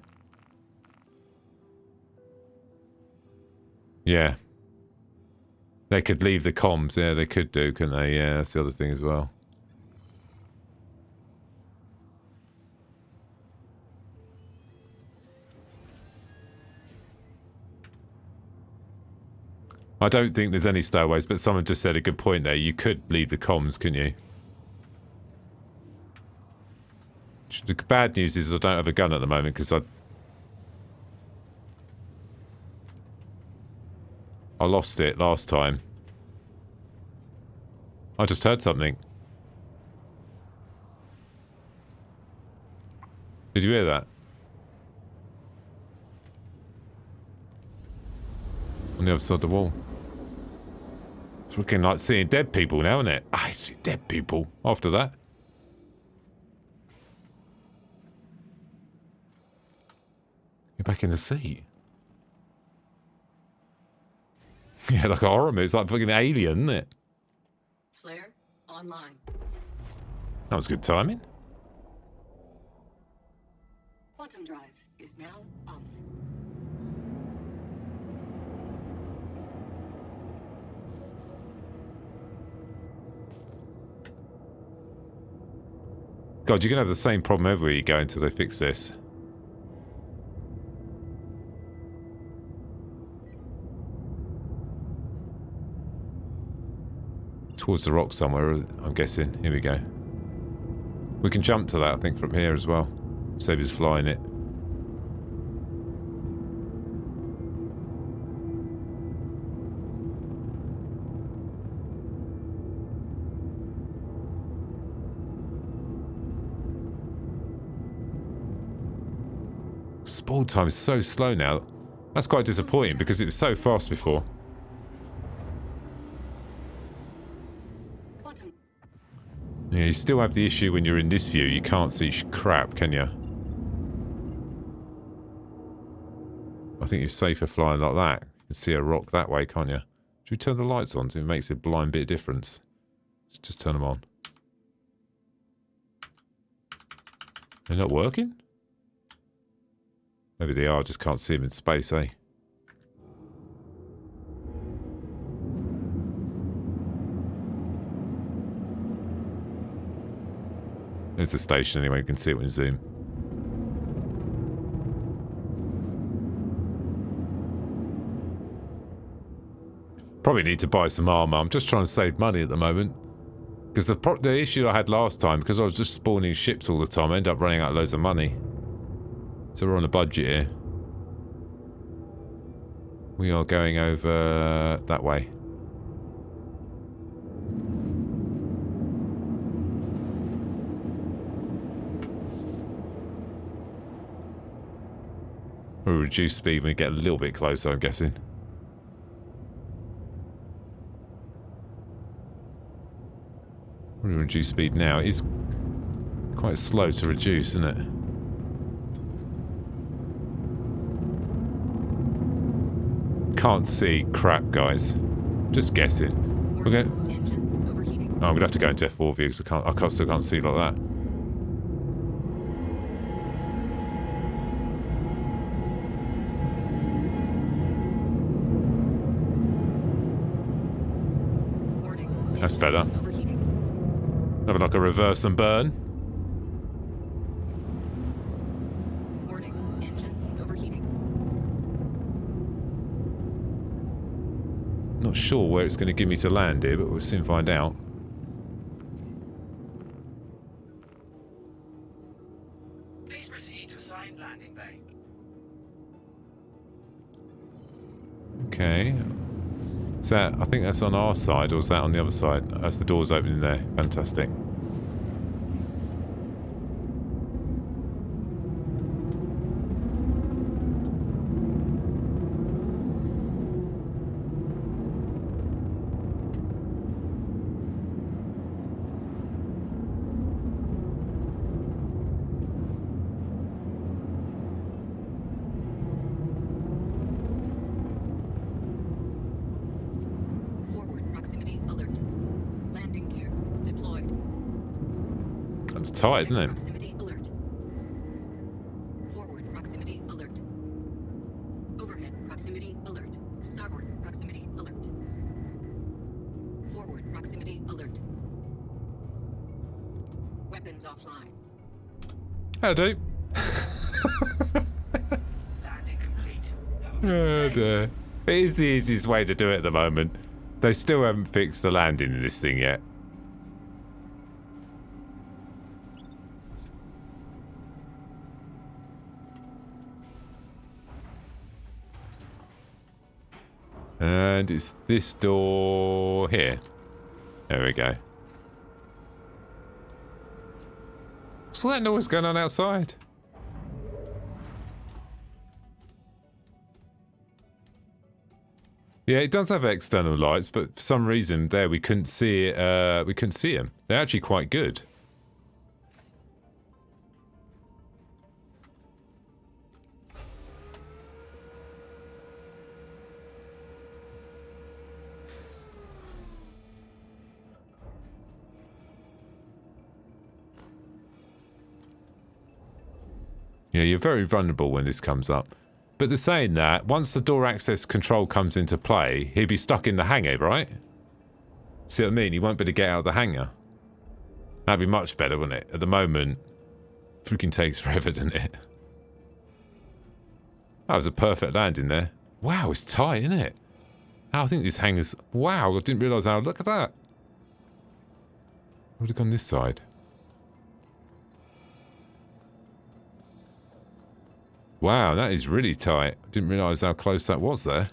Yeah. They could leave the comms. Yeah, they could do, couldn't they? Yeah, that's the other thing as well. I don't think there's any stowaways, but someone just said a good point there. You could leave the comms, couldn't you? The bad news is I don't have a gun at the moment because I lost it last time. I just heard something. Did you hear that? On the other side of the wall. It's looking like seeing dead people now, isn't it? I see dead people after that. You're back in the seat. Yeah, like a horror movie. It's like fucking Alien, isn't it? Flare online. That was good timing. Quantum drive is now off. God, you're going to have the same problem everywhere you go until they fix this. Towards the rock somewhere, I'm guessing. Here we go. We can jump to that, I think, from here as well. Save us flying it. Spool time is so slow now. That's quite disappointing because it was so fast before. Yeah, you still have the issue when you're in this view. You can't see crap, can you? I think you're safer flying like that. You can see a rock that way, can't you? Should we turn the lights on so it makes a blind bit of difference? Let's just turn them on. They're not working? Maybe they are, just can't see them in space, eh? There's the station anyway, you can see it when you zoom. Probably need to buy some armor. I'm just trying to save money at the moment. Because the issue I had last time, because I was just spawning ships all the time, I ended up running out loads of money. So we're on a budget here. We are going over that way. We'll reduce speed when we get a little bit closer, I'm guessing. We'll reduce speed now. It is quite slow to reduce, isn't it? Can't see crap, guys. Just guessing. Okay. Engines overheating. Oh, I'm gonna have to go into F4 view because I still can't see like that. Warning. That's better. Overheating. Having like a reverse and burn. Warning. Engines overheating. Not sure where it's going to give me to land here, but we'll soon find out. Please proceed to assigned landing bay. Okay. Is that, I think that's on our side, or is that on the other side? That's the doors opening there. Fantastic. Forward proximity alert. Landing gear deployed. That's tight, isn't it? Proximity alert. Forward proximity alert. Overhead proximity alert. Starboard proximity alert. Forward proximity alert. Weapons offline. How do? Landing complete. Oh dear. It is the easiest way to do it at the moment. They still haven't fixed the landing in this thing yet. And it's this door here. There we go. What's that noise going on outside? Yeah, it does have external lights, but for some reason there we couldn't see it. We couldn't see them. They're actually quite good. Yeah, you're very vulnerable when this comes up. But they're saying that once the door access control comes into play, he'd be stuck in the hangar, right? See what I mean? He won't be able to get out of the hangar. That'd be much better, wouldn't it? At the moment, freaking takes forever, doesn't it? That was a perfect landing there. Wow, it's tight, isn't it? I think this hangar's... Wow, I didn't realise how... Look at that. I would have gone this side. Wow, that is really tight. Didn't realise how close that was there.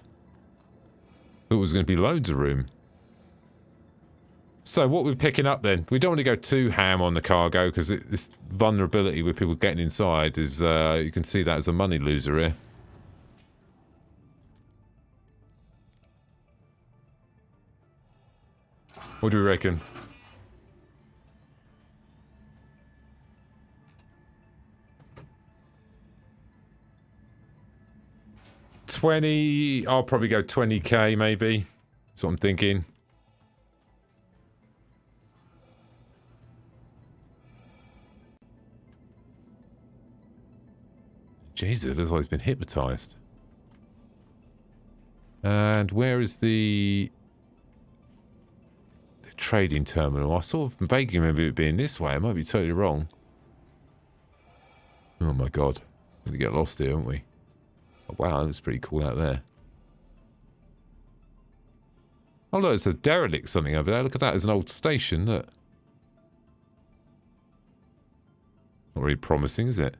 Thought it was going to be loads of room. So what we're picking up then, we don't want to go too ham on the cargo because this vulnerability with people getting inside is, you can see that as a money loser here. What do we reckon? I'll probably go 20k maybe. That's what I'm thinking. Jesus, it looks like he's been hypnotized. And where is the trading terminal? I sort of vaguely remember it being this way. I might be totally wrong. Oh my god. We get lost here, haven't we? Oh, wow, that looks pretty cool out there. Oh look, it's a derelict something over there. Look at that, there's an old station, look. Not really promising, is it?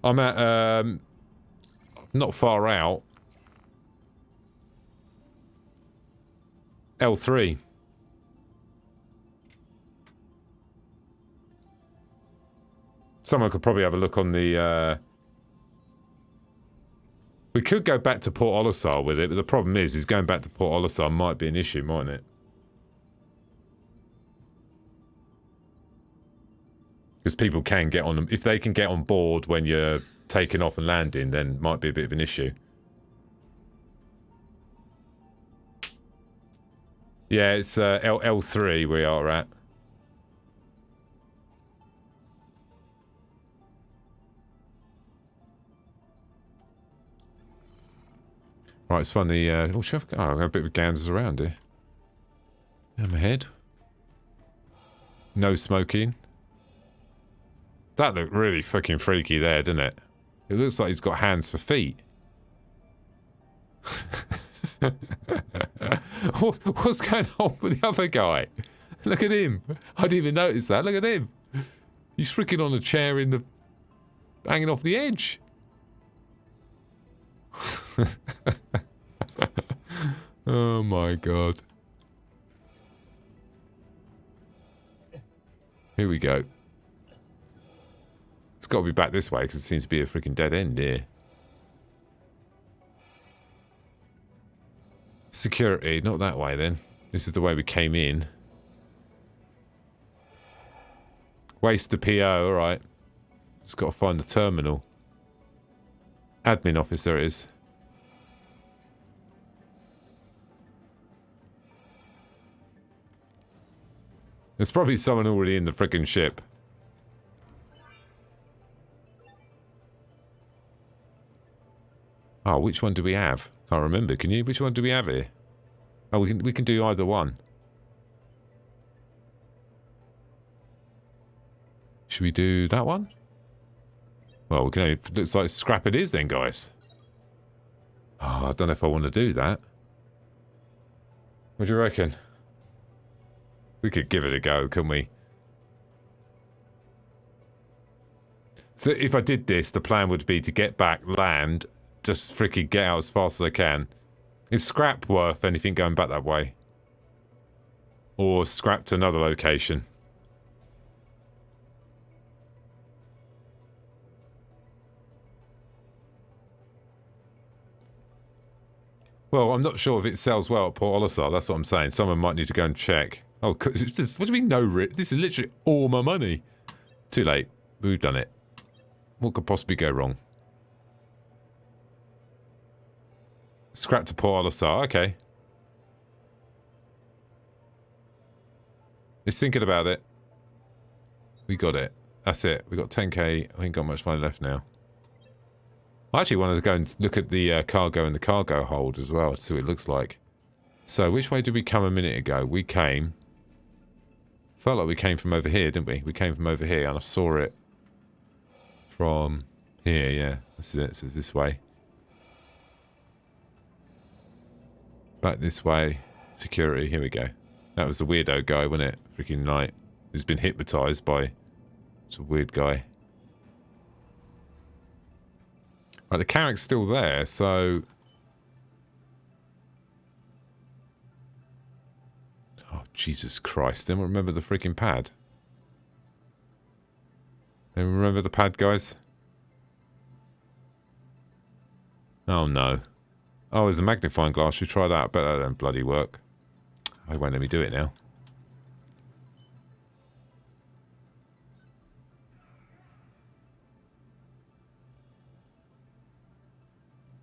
I'm at, not far out. L3. Someone could probably have a look on the, we could go back to Port Olisar with it, but the problem is going back to Port Olisar might be an issue, mightn't it? Because people can get on them. If they can get on board when you're taking off and landing, then might be a bit of an issue. Yeah, it's L3 we are at. Right, it's fun. The oh, I've got a bit of ganders around here. I'm ahead. No smoking. That looked really fucking freaky there, didn't it? It looks like he's got hands for feet. What's going on with the other guy? Look at him. I didn't even notice that. Look at him. He's freaking on a chair in the... hanging off the edge. Oh my god. Here we go. It's got to be back this way because it seems to be a freaking dead end here. Security, not that way then. This is the way we came in. Waste the PO, alright. Just got to find the terminal. Admin office, there it is. There's probably someone already in the frickin' ship. Oh, which one do we have? Can't remember. Can you? Which one do we have here? Oh, we can do either one. Should we do that one? Well, we can only, looks like scrap it is then, guys. Oh, I don't know if I want to do that. What do you reckon? We could give it a go, couldn't we? So if I did this, the plan would be to get back, land, just freaking get out as fast as I can. Is scrap worth anything going back that way? Or scrap to another location? Well, I'm not sure if it sells well at Port Olisar, that's what I'm saying. Someone might need to go and check. Oh, it's just, what do you mean no rip? This is literally all my money. Too late. We've done it. What could possibly go wrong? Scrap to Port Olisar, okay. It's thinking about it. We got it. That's it. We got 10k. I ain't got much money left now. I actually wanted to go and look at the cargo in the cargo hold as well to see what it looks like. So, which way did we come a minute ago? We came... Felt like we came from over here, didn't we? We came from over here and I saw it from here, yeah. This is it. So it's this way. Back this way. Security. Here we go. That was the weirdo guy, wasn't it? Freaking knight. Who's been hypnotized by some weird guy. Right, the Carrack's still there, so... Oh, Jesus Christ. Didn't remember the freaking pad. Anyone remember the pad, guys? Oh, no. Oh, there's a magnifying glass. Should try that. But that don't bloody work. I won't let me do it now.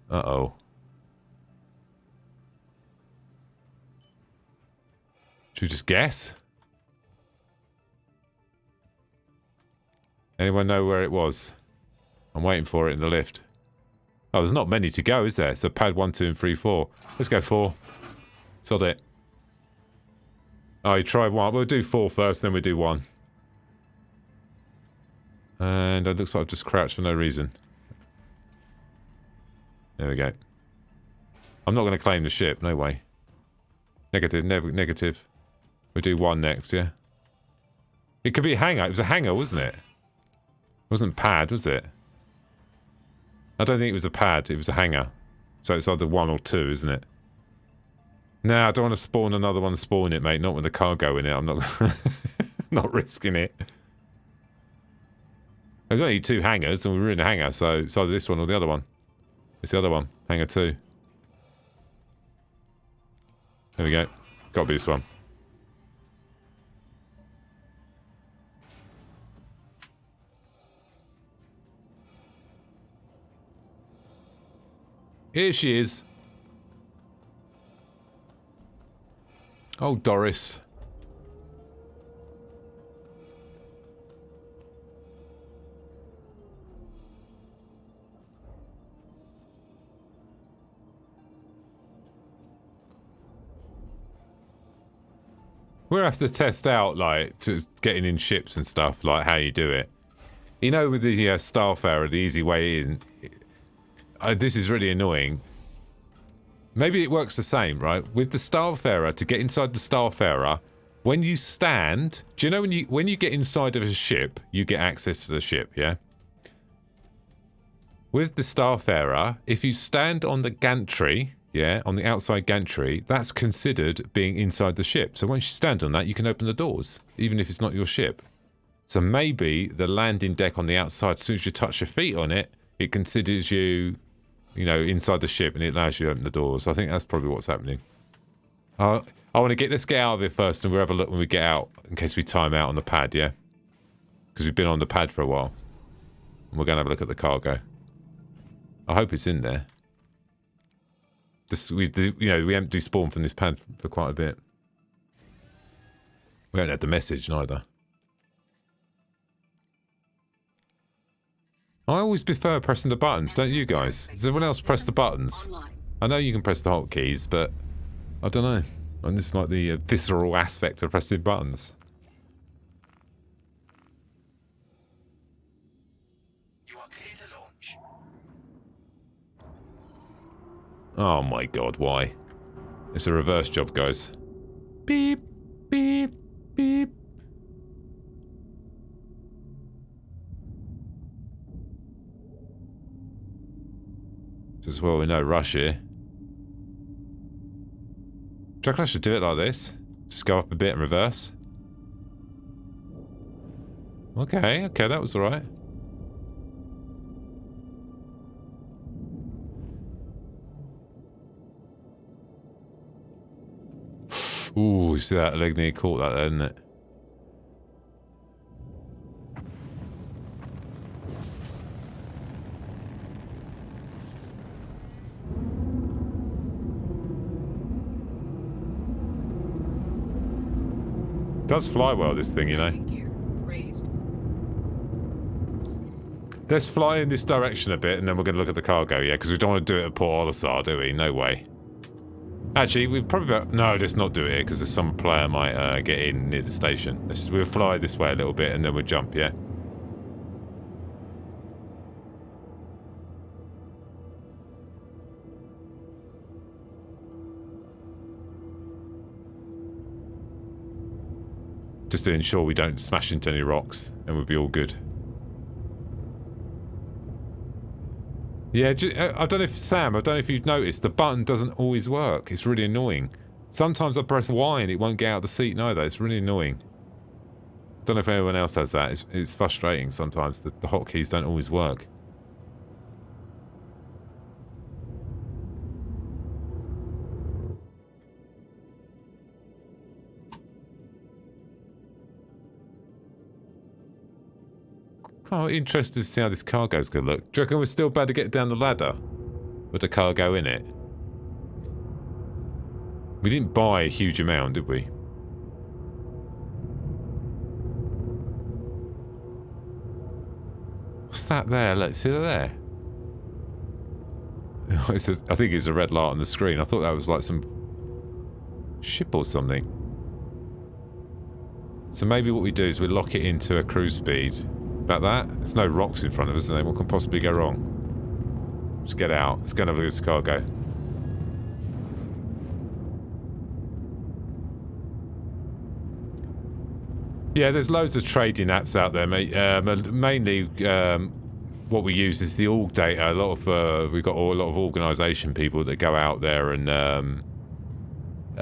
Uh-oh. Should we just guess? Anyone know where it was? I'm waiting for it in the lift. Oh, there's not many to go, is there? So pad 1, 2, and 3, 4. Let's go 4. Sod it. Oh, you try 1. We'll do 4 first, then we'll do 1. And it looks like I've just crouched for no reason. There we go. I'm not going to claim the ship. No way. Negative. Negative. We'll do 1 next, yeah? It could be a hangar. It was a hangar, wasn't it? It wasn't pad, was it? I don't think it was a pad. It was a hangar. So it's either 1 or 2, isn't it? No, I don't want to spawn another one spawn it, mate. Not with the cargo in it. I'm not not risking it. There's only 2 hangars, and we were in a hangar, so it's either this one or the other one. It's the other one. Hangar 2. There we go. Gotta be this one. Here she is. Oh, Doris. We'll have to test out, like, to getting in ships and stuff, like how you do it. You know, with the Starfarer, the easy way in. This is really annoying. Maybe it works the same, right? With the Starfarer, to get inside the Starfarer, when you stand, do you know when you get inside of a ship, you get access to the ship, yeah? With the Starfarer, if you stand on the gantry, yeah, on the outside gantry, that's considered being inside the ship. So once you stand on that, you can open the doors, even if it's not your ship. So maybe the landing deck on the outside, as soon as you touch your feet on it, it considers you, you know, inside the ship, and it allows you to open the doors. I think that's probably what's happening. I want to let's get out of here first, and we'll have a look when we get out, in case we time out on the pad, yeah? Because we've been on the pad for a while. And we're going to have a look at the cargo. I hope it's in there. We haven't despawned from this pad for quite a bit. We haven't had the message neither. I always prefer pressing the buttons, don't you guys? Does everyone else press the buttons? I know you can press the hotkeys, but I don't know. I just like the visceral aspect of pressing buttons. You are clear to launch. Oh my god, why? It's a reverse job, guys. Beep, beep, beep. Just well, we're no rush here. Do you reckon I should do it like this? Just go up a bit and reverse? Okay, that was alright. Ooh, you see that leg near caught that there, didn't it? Does fly well, this thing, you know. Let's fly in this direction a bit, and then we're going to look at the cargo, yeah? Because we don't want to do it at Port Olisar, do we? No way. Actually, we'd probably... No, let's not do it here, because some player might get in near the station. We'll fly this way a little bit, and then we'll jump, yeah? Just to ensure we don't smash into any rocks, and we'll be all good. Yeah, I don't know if, Sam, I don't know if you've noticed, the button doesn't always work. It's really annoying. Sometimes I press Y and it won't get out of the seat neither. It's really annoying. Don't know if anyone else has that. It's frustrating sometimes. The hotkeys don't always work. Oh, interested to see how this cargo's going to look. Do you reckon we're still bad to get down the ladder with the cargo in it? We didn't buy a huge amount, did we? What's that there? Look, see that there? I think it's a red light on the screen. I thought that was like some ship or something. So maybe what we do is we lock it into a cruise speed. About that? There's no rocks in front of us, is there? What can possibly go wrong? Just get out. Let's go and have a look at this cargo. Yeah, there's loads of trading apps out there, mate. Mainly, what we use is the org data. A lot of we've got a lot of organisation people that go out there and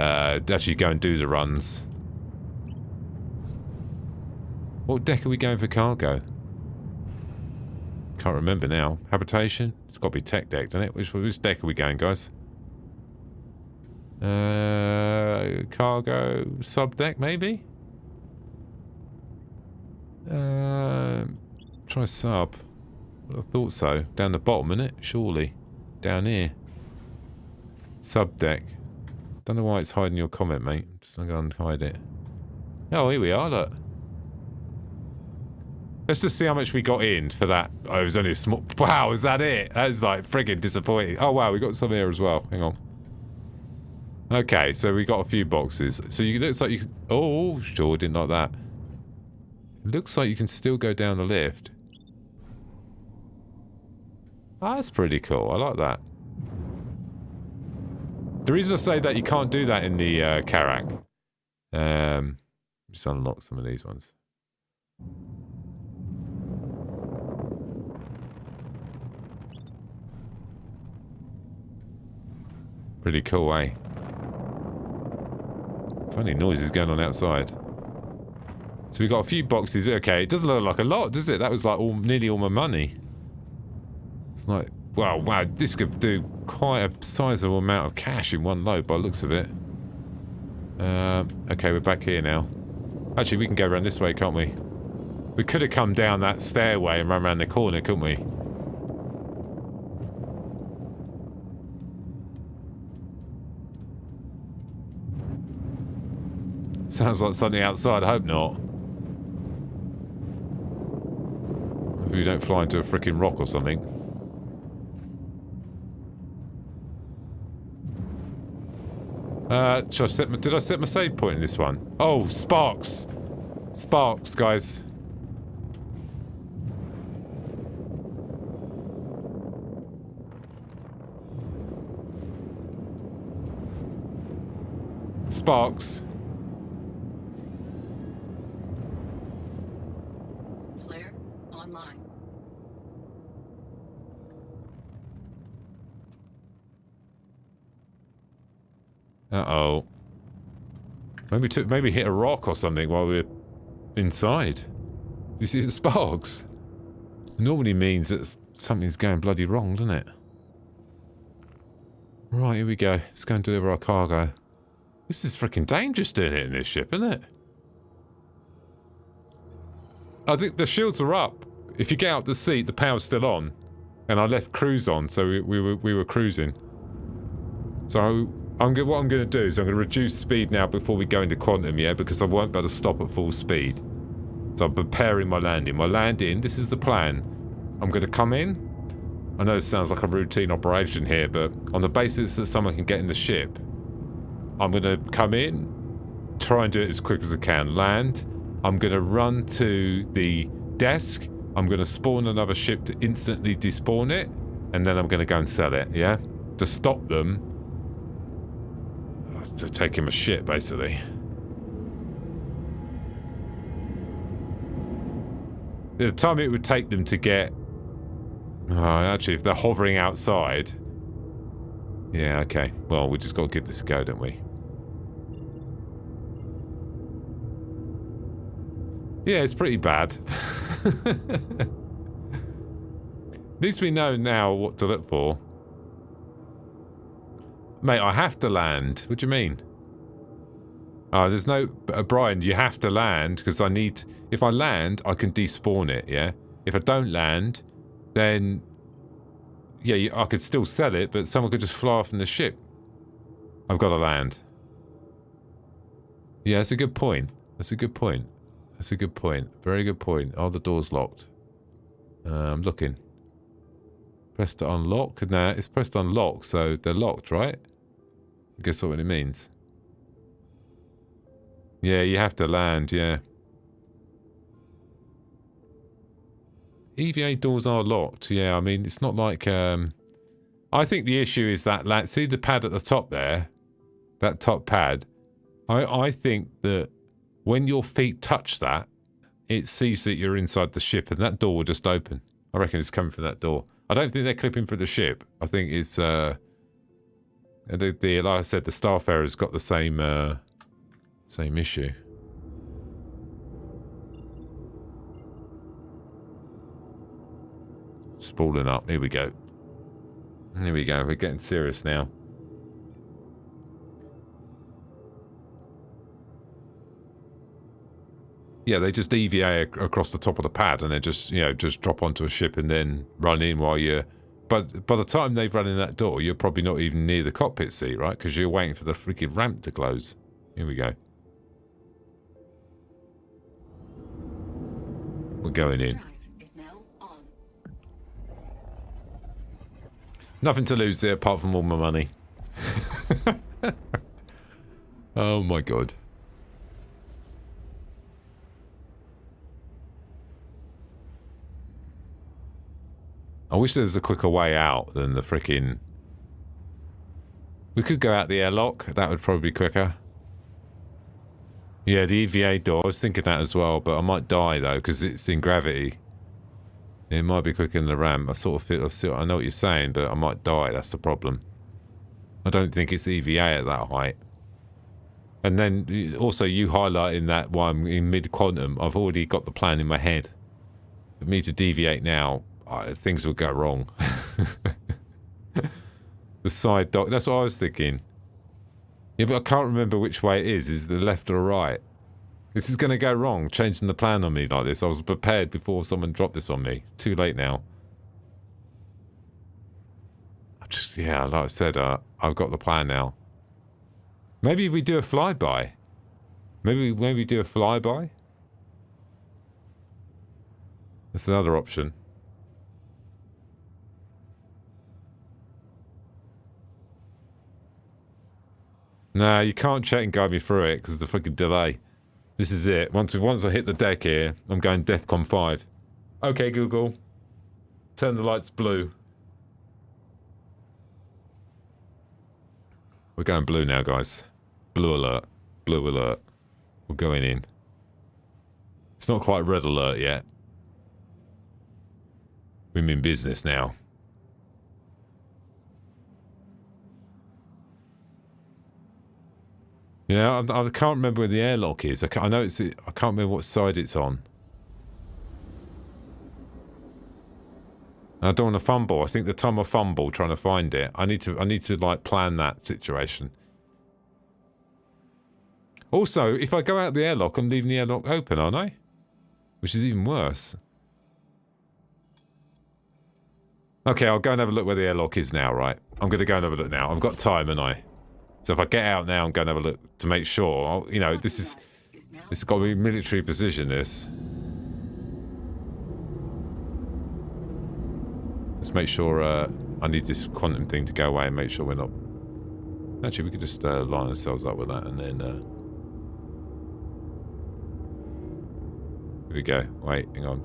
actually go and do the runs. What deck are we going for cargo? Can't remember now. Habitation? It's got to be tech deck, doesn't it? Which deck are we going, guys? Cargo sub deck, maybe? Try sub. I thought so. Down the bottom, innit? Surely. Down here. Subdeck. Don't know why it's hiding your comment, mate. Just I'm going to unhide it. Oh, here we are, look. Let's just see how much we got in for that. Oh, it was only a small... Wow, is that it? That is like friggin' disappointing. Oh, wow, we got some here as well. Hang on. Okay, so we got a few boxes. So it looks like you can... Oh, sure, didn't like that. It looks like you can still go down the lift. Oh, that's pretty cool. I like that. The reason I say that you can't do that in the Carrack. Just unlock some of these ones. Pretty cool, eh? Funny noises going on outside. So we got a few boxes. Okay, it doesn't look like a lot, does it? That was like nearly all my money. It's like, wow, this could do quite a sizable amount of cash in one load by the looks of it. Okay, we're back here now. Actually, we can go around this way, can't we? We could have come down that stairway and run around the corner, couldn't we? Sounds like something outside. I hope not. Maybe we don't fly into a freaking rock or something. Did I set my save point in this one? Oh, sparks! Sparks, guys. Sparks. Flare online. Uh-oh. Maybe hit a rock or something while we were inside. You see the sparks? It normally means that something's going bloody wrong, doesn't it? Right, here we go. Let's go and deliver our cargo. This is freaking dangerous doing it in this ship, isn't it? I think the shields are up. If you get out the seat, the power's still on. And I left cruise on, so we were cruising. So what I'm going to do is I'm going to reduce speed now before we go into quantum, yeah? Because I won't be able to stop at full speed. So I'm preparing my landing. My landing, this is the plan. I'm going to come in. I know this sounds like a routine operation here, but on the basis that someone can get in the ship, I'm going to come in, try and do it as quick as I can, land. I'm going to run to the desk. I'm going to spawn another ship to instantly despawn it, and then I'm going to go and sell it, yeah? To stop them. To take him a shit, basically. The time it would take them to get... Oh, actually, if they're hovering outside... Yeah, okay. Well, we just got to give this a go, don't we? Yeah, it's pretty bad. At least we know now what to look for. Mate, I have to land. What do you mean? Oh, there's no... Brian, you have to land, because I need... If I land, I can despawn it, yeah? If I don't land, then... Yeah, I could still sell it, but someone could just fly off in the ship. I've got to land. Yeah, that's a good point. That's a good point. That's a good point. Very good point. Oh, the door's locked. I'm looking. Press to unlock? Nah, it's pressed to unlock, so they're locked, right? I guess what it means. Yeah, you have to land, yeah. EVA doors are locked, yeah. I mean, it's not like... I think the issue is that... See the pad at the top there? That top pad? I think that when your feet touch that, it sees that you're inside the ship, and that door will just open. I reckon it's coming from that door. I don't think they're clipping through the ship. I think it's... like I said, the Starfarer's got the same issue. Spooling up. Here we go. Here we go. We're getting serious now. Yeah, they just EVA across the top of the pad, and they just, you know, just drop onto a ship and then run in while you're but by the time they've run in that door, you're probably not even near the cockpit seat, right? Because you're waiting for the freaking ramp to close. Here we go. We're going in. Drive is now on. Nothing to lose there apart from all my money. Oh my god. I wish there was a quicker way out than the freaking... We could go out the airlock. That would probably be quicker. Yeah, the EVA door. I was thinking that as well, but I might die though because it's in gravity. It might be quicker than the ramp. I sort of feel... I know what you're saying, but I might die. That's the problem. I don't think it's EVA at that height. And then also you highlighting that while I'm in mid-quantum, I've already got the plan in my head. For me to deviate now, things will go wrong. The side dock, that's what I was thinking. Yeah, but I can't remember which way it is. Is it the left or right? This is going to go wrong, changing the plan on me like this. I was prepared before someone dropped this on me. Too late now. Yeah, like I said, I've got the plan now. Maybe we do a flyby. Maybe do a flyby. That's another option. Nah, you can't check and guide me through it because of the freaking delay. This is it. Once I hit the deck here, I'm going DEFCON 5. Okay, Google. Turn the lights blue. We're going blue now, guys. Blue alert. Blue alert. We're going in. It's not quite red alert yet. We're in business now. Yeah, I can't remember where the airlock is. I know it's... I can't remember what side it's on. I don't want to fumble. I think the time I fumble trying to find it, I need to like plan that situation. Also, if I go out the airlock, I'm leaving the airlock open, aren't I? Which is even worse. Okay, I'll go and have a look where the airlock is now, right? I'm going to go and have a look now. I've got time, and So if I get out now and go and have a look to make sure, you know, this has got to be military precision, this. Let's make sure, I need this quantum thing to go away and make sure we're not... Actually, we could just line ourselves up with that and then... Here we go. Wait, hang on.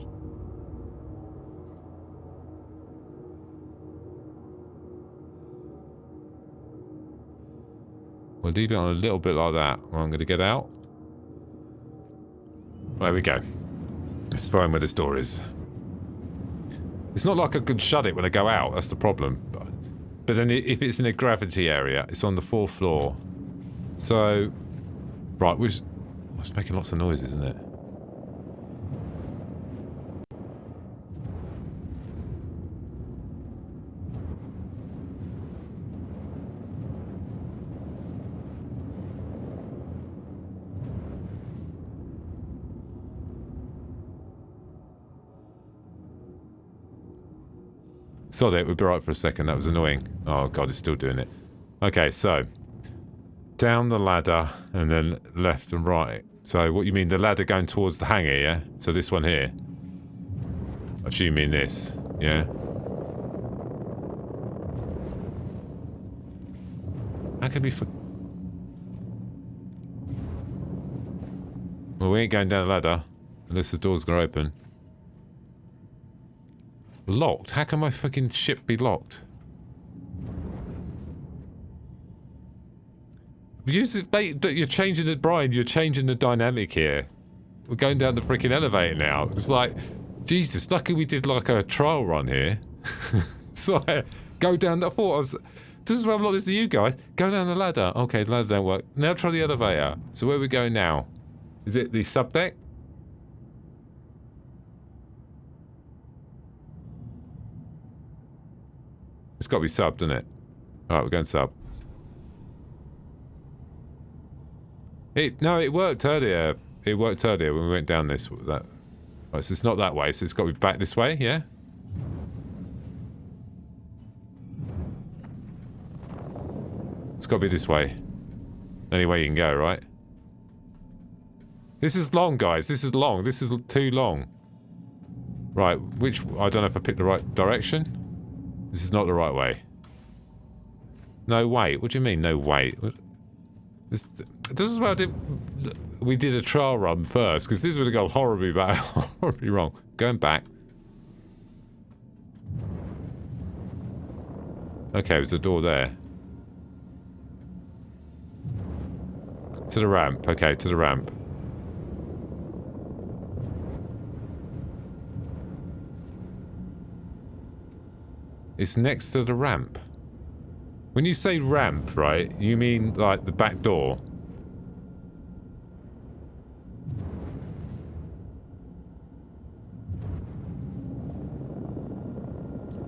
We'll leave it on a little bit like that. I'm going to get out. There we go. Let's find where this door is. It's not like I can shut it when I go out. That's the problem. But then if it's in a gravity area, it's on the 4th floor. So, right, it's making lots of noise, isn't it? Sod it, we'll be right for a second. That was annoying. Oh god, it's still doing it. Okay, so down the ladder and then left and right. So what you mean, the ladder going towards the hangar, yeah? So this one here. I assume you mean this, yeah? How can we Well, we ain't going down the ladder unless the door's gonna open. Locked? How can my fucking ship be locked? Use it, mate, that you're changing the Brian, you're changing the dynamic here. We're going down the freaking elevator now. It's like, Jesus, lucky we did like a trial run here. So go down I thought I was this is why I'm like this to you guys. Go down the ladder. Okay, the ladder don't work. Now try the elevator. So where are we going now? Is it the subdeck? It's got to be subbed, isn't it? Alright, we're going sub. No, it worked earlier. It worked earlier when we went down this. Right, so it's not that way, so it's got to be back this way, yeah? It's got to be this way. Only way you can go, right? This is long, guys. This is long. This is too long. Right, which... I don't know if I picked the right direction. This is not the right way. No, wait. What do you mean, no, wait? This is where we did a trial run first, because this would have gone horribly bad, horribly wrong. Going back. Okay, there's a door there. To the ramp. Okay, to the ramp. It's next to the ramp. When you say ramp, right, you mean like the back door?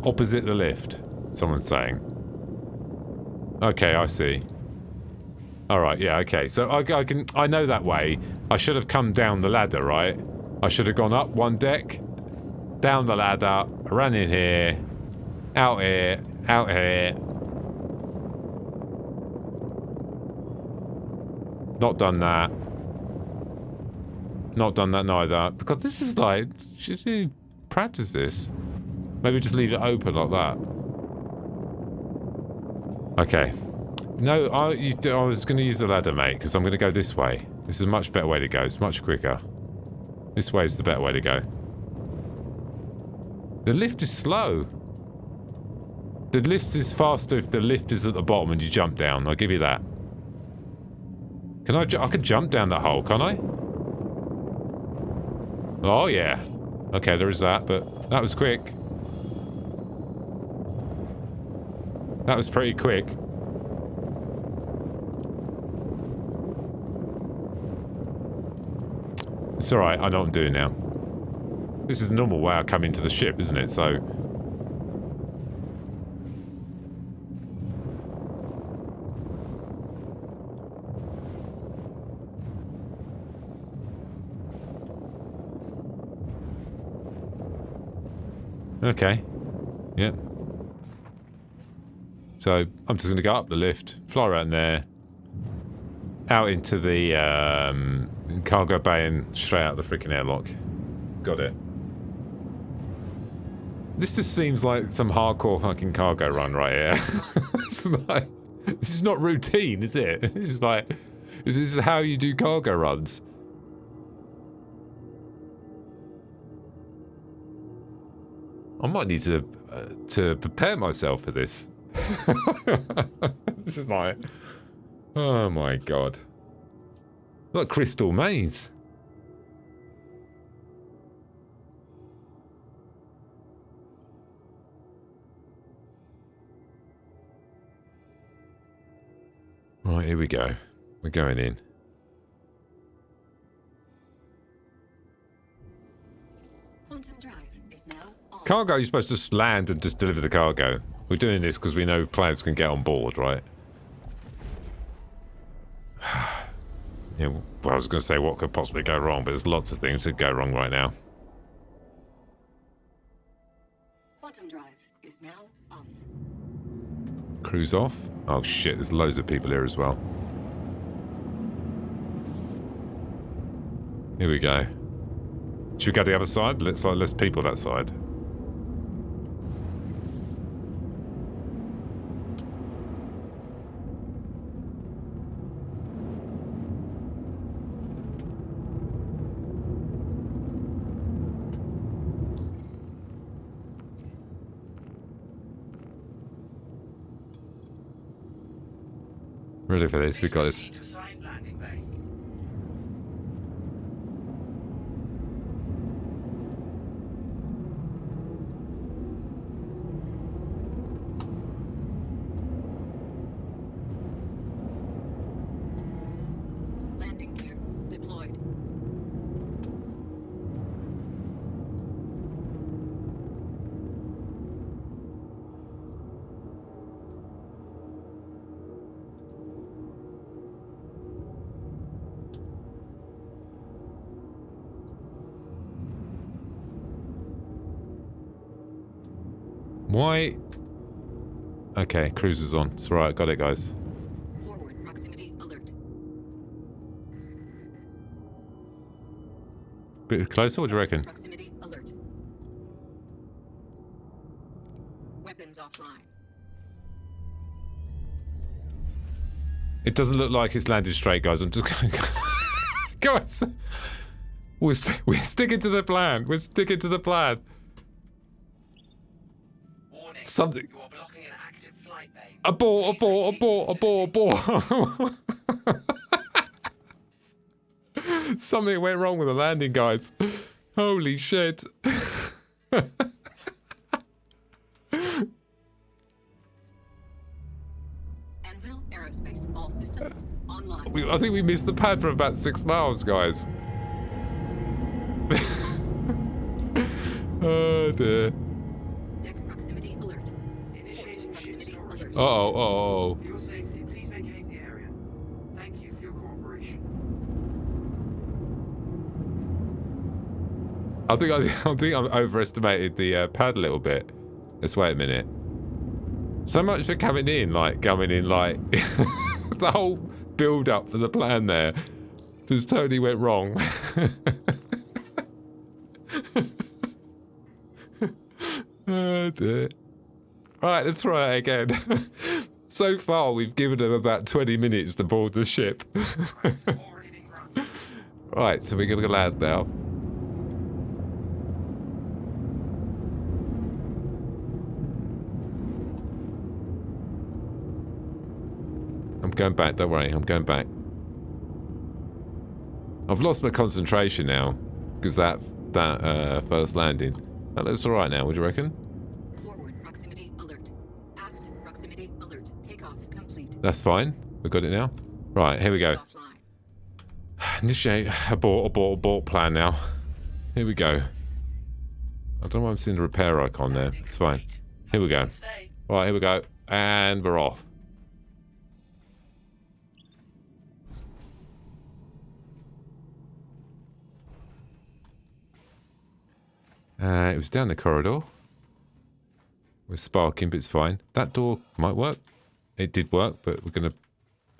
Opposite the lift, someone's saying. Okay, I see. Alright, yeah, okay. So I know that way. I should have come down the ladder, right? I should have gone up one deck, down the ladder, ran in here, out here, out here. Not done that. Not done that neither. Because this is like... Should you practice this? Maybe just leave it open like that. Okay. No, I was going to use the ladder, mate, because I'm going to go this way. This is a much better way to go. It's much quicker. This way is the better way to go. The lift is slow. The lift is faster if the lift is at the bottom and you jump down. I'll give you that. Can I could jump down that hole, can't I? Oh, yeah. Okay, there is that, but that was quick. That was pretty quick. It's alright, I know what I'm doing now. This is the normal way I come into the ship, isn't it? So... Okay. Yep. So, I'm just going to go up the lift, fly around there, out into the cargo bay and straight out the freaking airlock. Got it. This just seems like some hardcore fucking cargo run right here. It's like, this is not routine, is it? It's like, this is how you do cargo runs. I might need to prepare myself for this. This is like, oh my god. Like Crystal Maze. Right, here we go. We're going in. Quantum drive is now on. Cargo, you're supposed to just land and just deliver the cargo. We're doing this because we know players can get on board, right? Yeah, well, I was going to say what could possibly go wrong, but there's lots of things that go wrong right now. Quantum drive is now off. Cruise off? Oh shit, there's loads of people here as well. Here we go. Should we go to the other side? Looks like less people that side. Ready for this? We got this. Proceed to side landing bay. Landing gear deployed. Why? Okay, cruise is on. It's alright, got it, guys. Bit closer, what do you reckon? Proximity alert. Weapons offline. It doesn't look like it's landed straight, guys. I'm just going. Guys, we're sticking to the plan. We're sticking to the plan. Warning. Something. You are blocking an active flight bay. Abort! Abort! Abort! Abort! Abort! Something went wrong with the landing, guys. Holy shit! Anvil Aerospace. All systems online. I think we missed the pad for about 6 miles, guys. Oh dear. Deck proximity alert. Initiating ship Proximity storage. alert. Uh-oh, For your safety, please vacate the area. Thank you for your cooperation. I think I've overestimated the pad a little bit. Let's wait a minute. So much for coming in like the whole build-up for the plan there just totally went wrong. Oh dear. Right, let's try it again. So far, we've given them about 20 minutes to board the ship. Request has already been granted. Right, so we're going to land now. I'm going back, don't worry, I'm going back. I've lost my concentration now, because that first landing. That looks alright now, what do you reckon? Forward proximity alert. Aft proximity alert. Takeoff complete. That's fine, we've got it now. Right, here we go. Offline. Initiate abort plan now. Here we go. I don't know why I'm seeing the repair icon there. It's fine. Here we go. Stay. Right, here we go. And we're off. It was down the corridor. We're sparking, but it's fine. That door might work. It did work, but we're going to...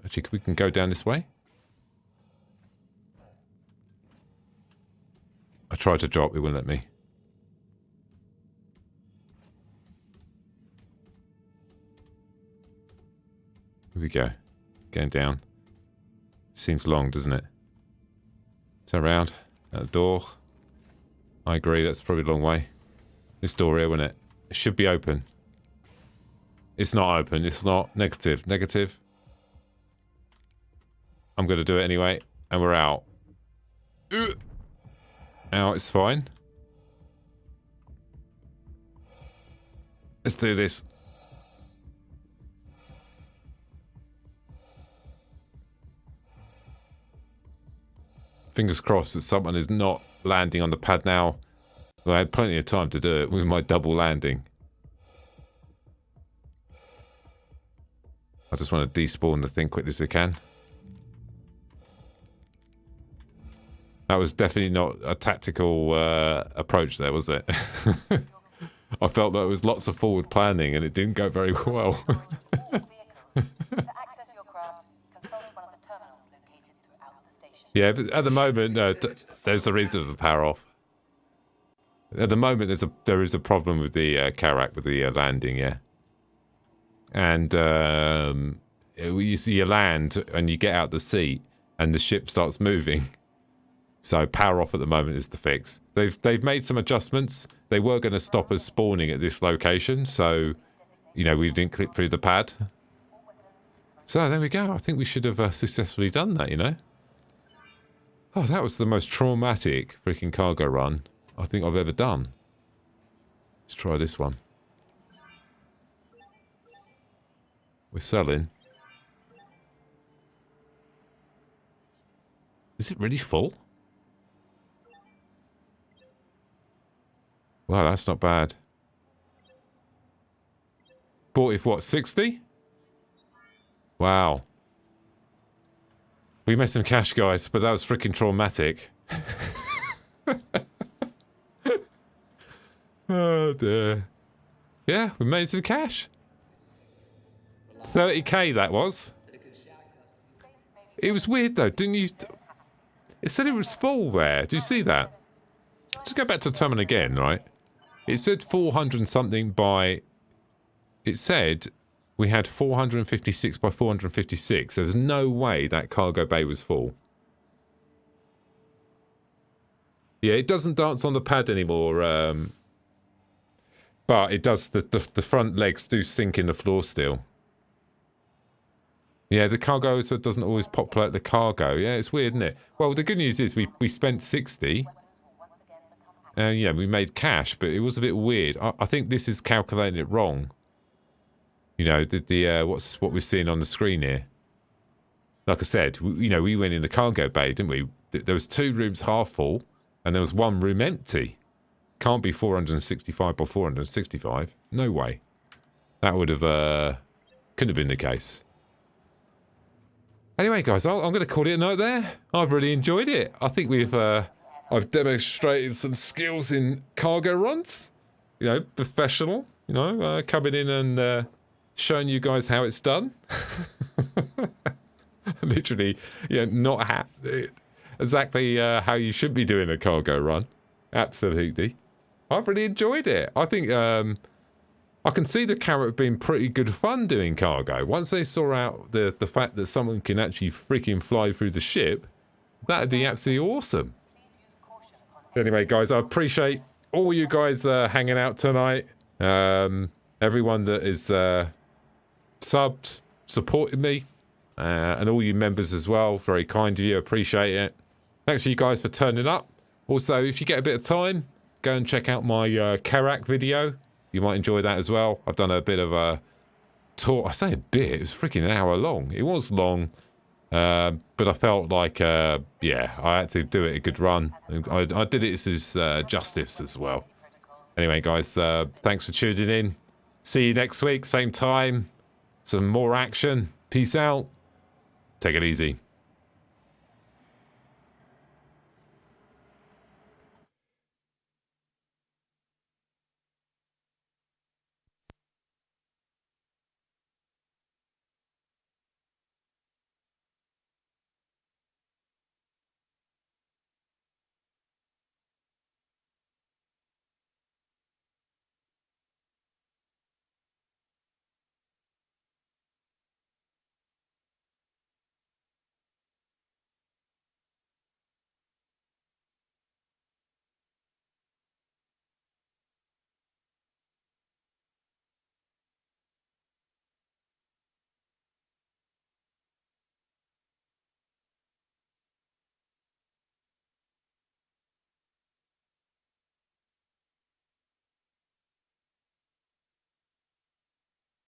Actually, we can go down this way. I tried to drop, it wouldn't let me. Here we go. Going down. Seems long, doesn't it? Turn around. At the door. I agree, that's probably a long way. This door here, wouldn't it? It should be open. It's not open, it's not. Negative, negative. I'm going to do it anyway. And we're out. Out, it's fine. Let's do this. Fingers crossed that someone is not landing on the pad now. Well, I had plenty of time to do it with my double landing. I just want to despawn the thing quickly as I can. That was definitely not a tactical approach there, was it? I felt that it was lots of forward planning and it didn't go very well. To access your craft, consult one of the terminals located throughout the station. Yeah, but at the moment, there's a reason for the power off. At the moment, there is a problem with the Carrack, with the landing, yeah. And you see you land and you get out the seat and the ship starts moving. So power off at the moment is the fix. They've made some adjustments. They were going to stop us spawning at this location, so you know we didn't click through the pad. So there we go. I think we should have successfully done that. You know. Oh, that was the most traumatic freaking cargo run I think I've ever done. Let's try this one. We're selling. Is it really full? Wow, that's not bad. Bought it for what, 60? Wow. We made some cash, guys, but that was freaking traumatic. Oh dear. Yeah, we made some cash. 30k that was. It was weird though, didn't you? It said it was full there. Do you see that? to go back to the terminal again, right? It said 400 and something by... It said we had 456 by 456. There's no way that cargo bay was full. Yeah, it doesn't dance on the pad anymore, but it does. The front legs do sink in the floor still. Yeah, the cargo also doesn't always populate the cargo. Yeah, it's weird, isn't it? Well, the good news is we spent 60. And yeah, we made cash, but it was a bit weird. I think this is calculating it wrong. You know, what we're seeing on the screen here. Like I said, we went in the cargo bay, didn't we? There was 2 rooms half full, and there was 1 room empty. Can't be 465 by 465. No way. That would have couldn't have been the case. Anyway, guys, I'm going to call it a night there. I've really enjoyed it. I think I've demonstrated some skills in cargo runs. You know, professional. You know, coming in and showing you guys how it's done. Literally, yeah, not exactly how you should be doing a cargo run. Absolutely. I've really enjoyed it. I think I can see the Carrack being pretty good fun doing cargo. Once they saw out the fact that someone can actually freaking fly through the ship, that'd be absolutely awesome. Anyway, guys, I appreciate all you guys hanging out tonight. Everyone that is subbed, supported me, and all you members as well. Very kind of you. Appreciate it. Thanks to you guys for turning up. Also, if you get a bit of time, go and check out my Carrack video. You might enjoy that as well. I've done a bit of a tour. I say a bit. It was freaking an hour long. It was long. But I felt like, yeah, I had to do it a good run. I did it as justice as well. Anyway, guys, thanks for tuning in. See you next week, same time. Some more action. Peace out. Take it easy.